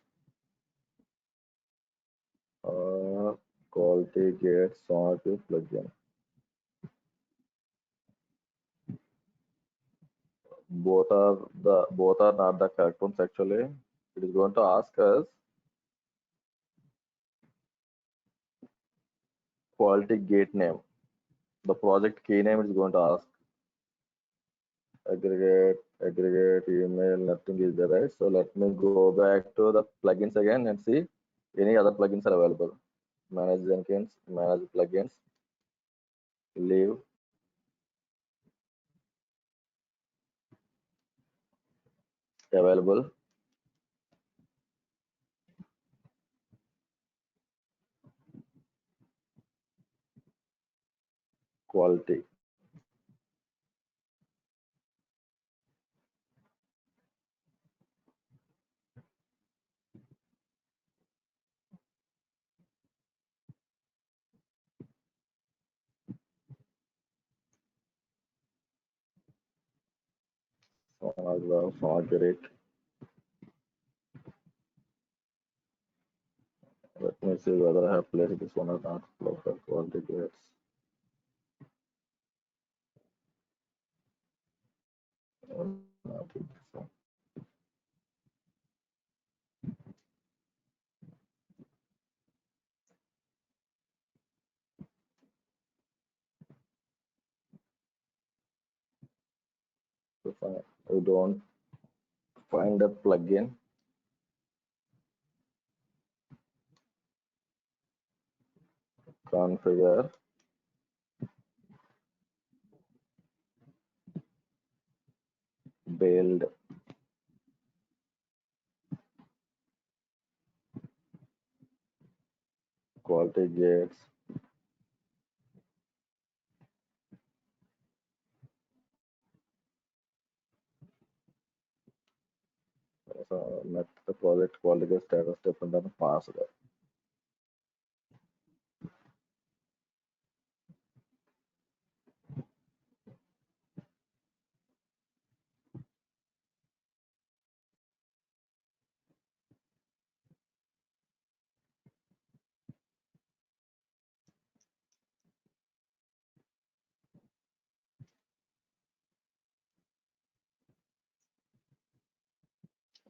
Speaker 2: Quality gates SonarQube plugin. Both are not the correct ones actually. It is going to ask us quality gate name. The project key name is going to ask. Aggregate, email, nothing is there, right? So let me go back to the plugins again and see any other plugins are available. Manage Jenkins, manage plugins, leave, available, quality. Forget it. Let me see whether I have placed this one or not. Local quality gates. Not it, so. So we don't find a plugin. Configure build quality gates. So met the project quality gate status different than passed.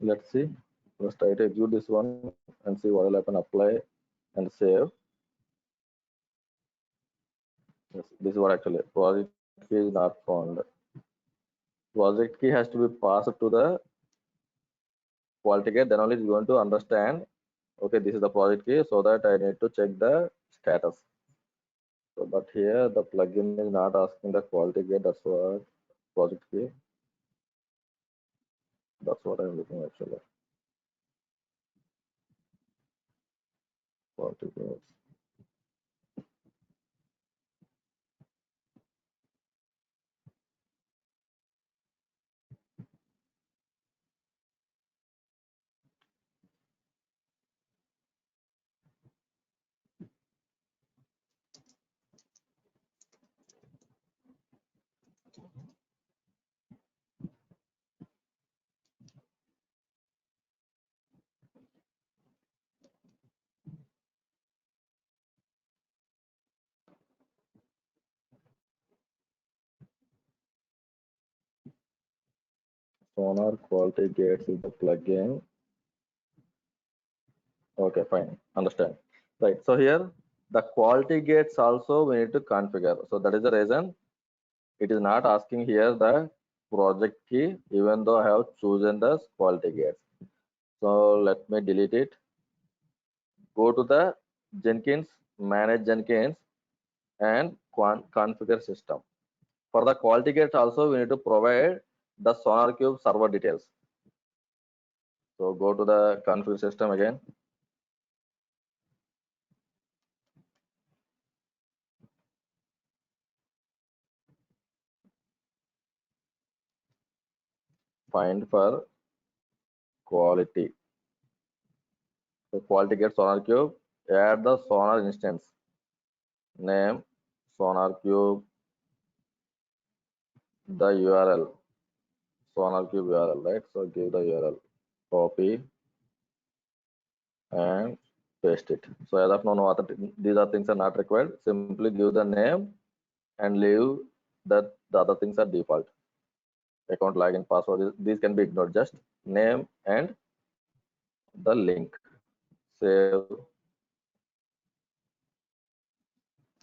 Speaker 2: Let's see. Let's try to execute this one and see what will happen. Apply and save. Yes, this is what actually project key is not found. Project key has to be passed to the quality gate. Then only it's going to understand. Okay, this is the project key, so that I need to check the status. So, but here the plugin is not asking the quality gate. That's what project key. That's what I'm looking actually. Quality gates. Sonar quality gates is the plugin. Okay, fine. Understand. Right. So here the quality gates also we need to configure. So that is the reason it is not asking here the project key, even though I have chosen the quality gates. So let me delete it. Go to the Jenkins, manage Jenkins and configure system. For the quality gates also we need to provide the SonarQube server details. So go to the configure system again. Find for quality. So quality gate SonarQube, add the Sonar instance name, SonarQube, the URL, SonarQube URL, right? So give the URL, copy and paste it. So as of now, no other these are things are not required. Simply give the name and leave that the other things are default. Account login password, these can be ignored. Just name and the link. Save.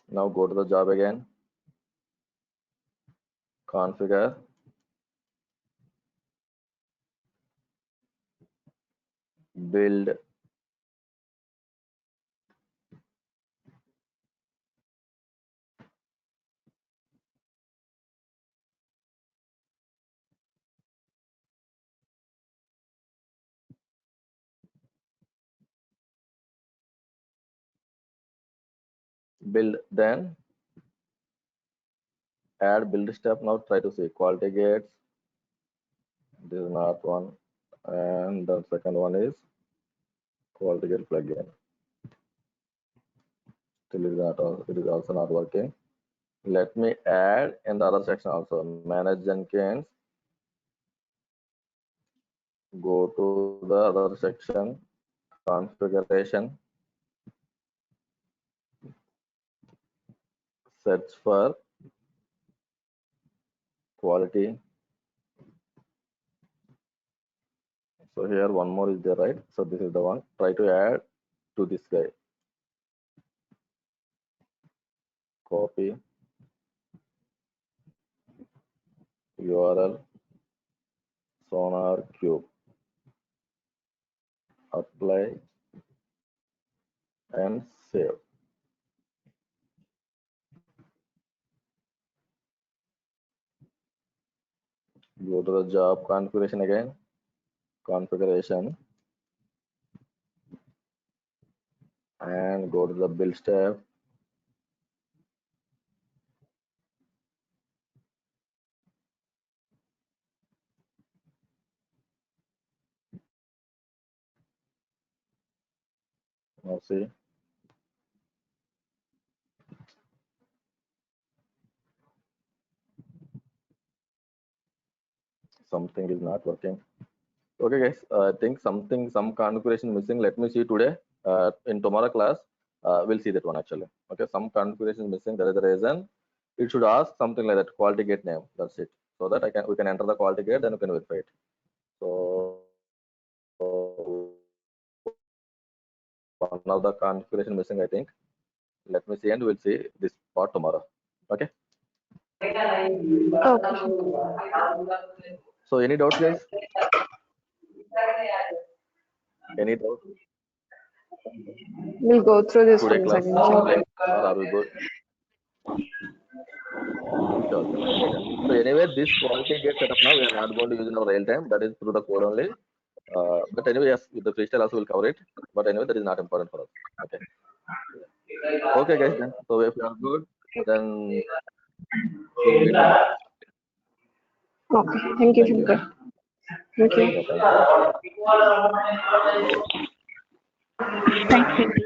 Speaker 2: Now go to the job again. Configure. Build. Build, then add build step. Now try to see quality gates. This is not one, and the second one is quality gate plugin. Still is not, it is also not working. Let me add in the other section also. Manage Jenkins. Go to the other section, configuration. Search for quality. So here one more is there, right? So this is the one. Try to add to this guy. Copy URL Sonar cube. Apply and save. Go to the job configuration again. Configuration. And go to the build step. Now see. Something is not working. Okay, guys. I think some configuration missing. Let me see today. In tomorrow class, we'll see that one actually. Okay, some configuration missing. That is the reason. It should ask something like that. Quality gate name. That's it. So that we can enter the quality gate, then we can verify it. So one of the configuration missing, I think. Let me see, and we'll see this part tomorrow. Okay.
Speaker 3: Okay.
Speaker 2: So any doubts, guys? Any doubts?
Speaker 3: We'll go through this
Speaker 2: Today
Speaker 3: once
Speaker 2: class,
Speaker 3: again. Shankar.
Speaker 2: or are we good? Sure. So anyway, this quality gate setup now we are not going to use in our real time. That is through the code only. But anyway, yes, with the freestyle also will cover it. But anyway, that is not important for us. Okay. Okay, guys. Then so if you are good, then we'll meet tomorrow.
Speaker 3: Okay. Thank you,
Speaker 2: Thank you.
Speaker 3: Shankar. Thank you.
Speaker 2: Yeah, thank you.
Speaker 4: Thank you.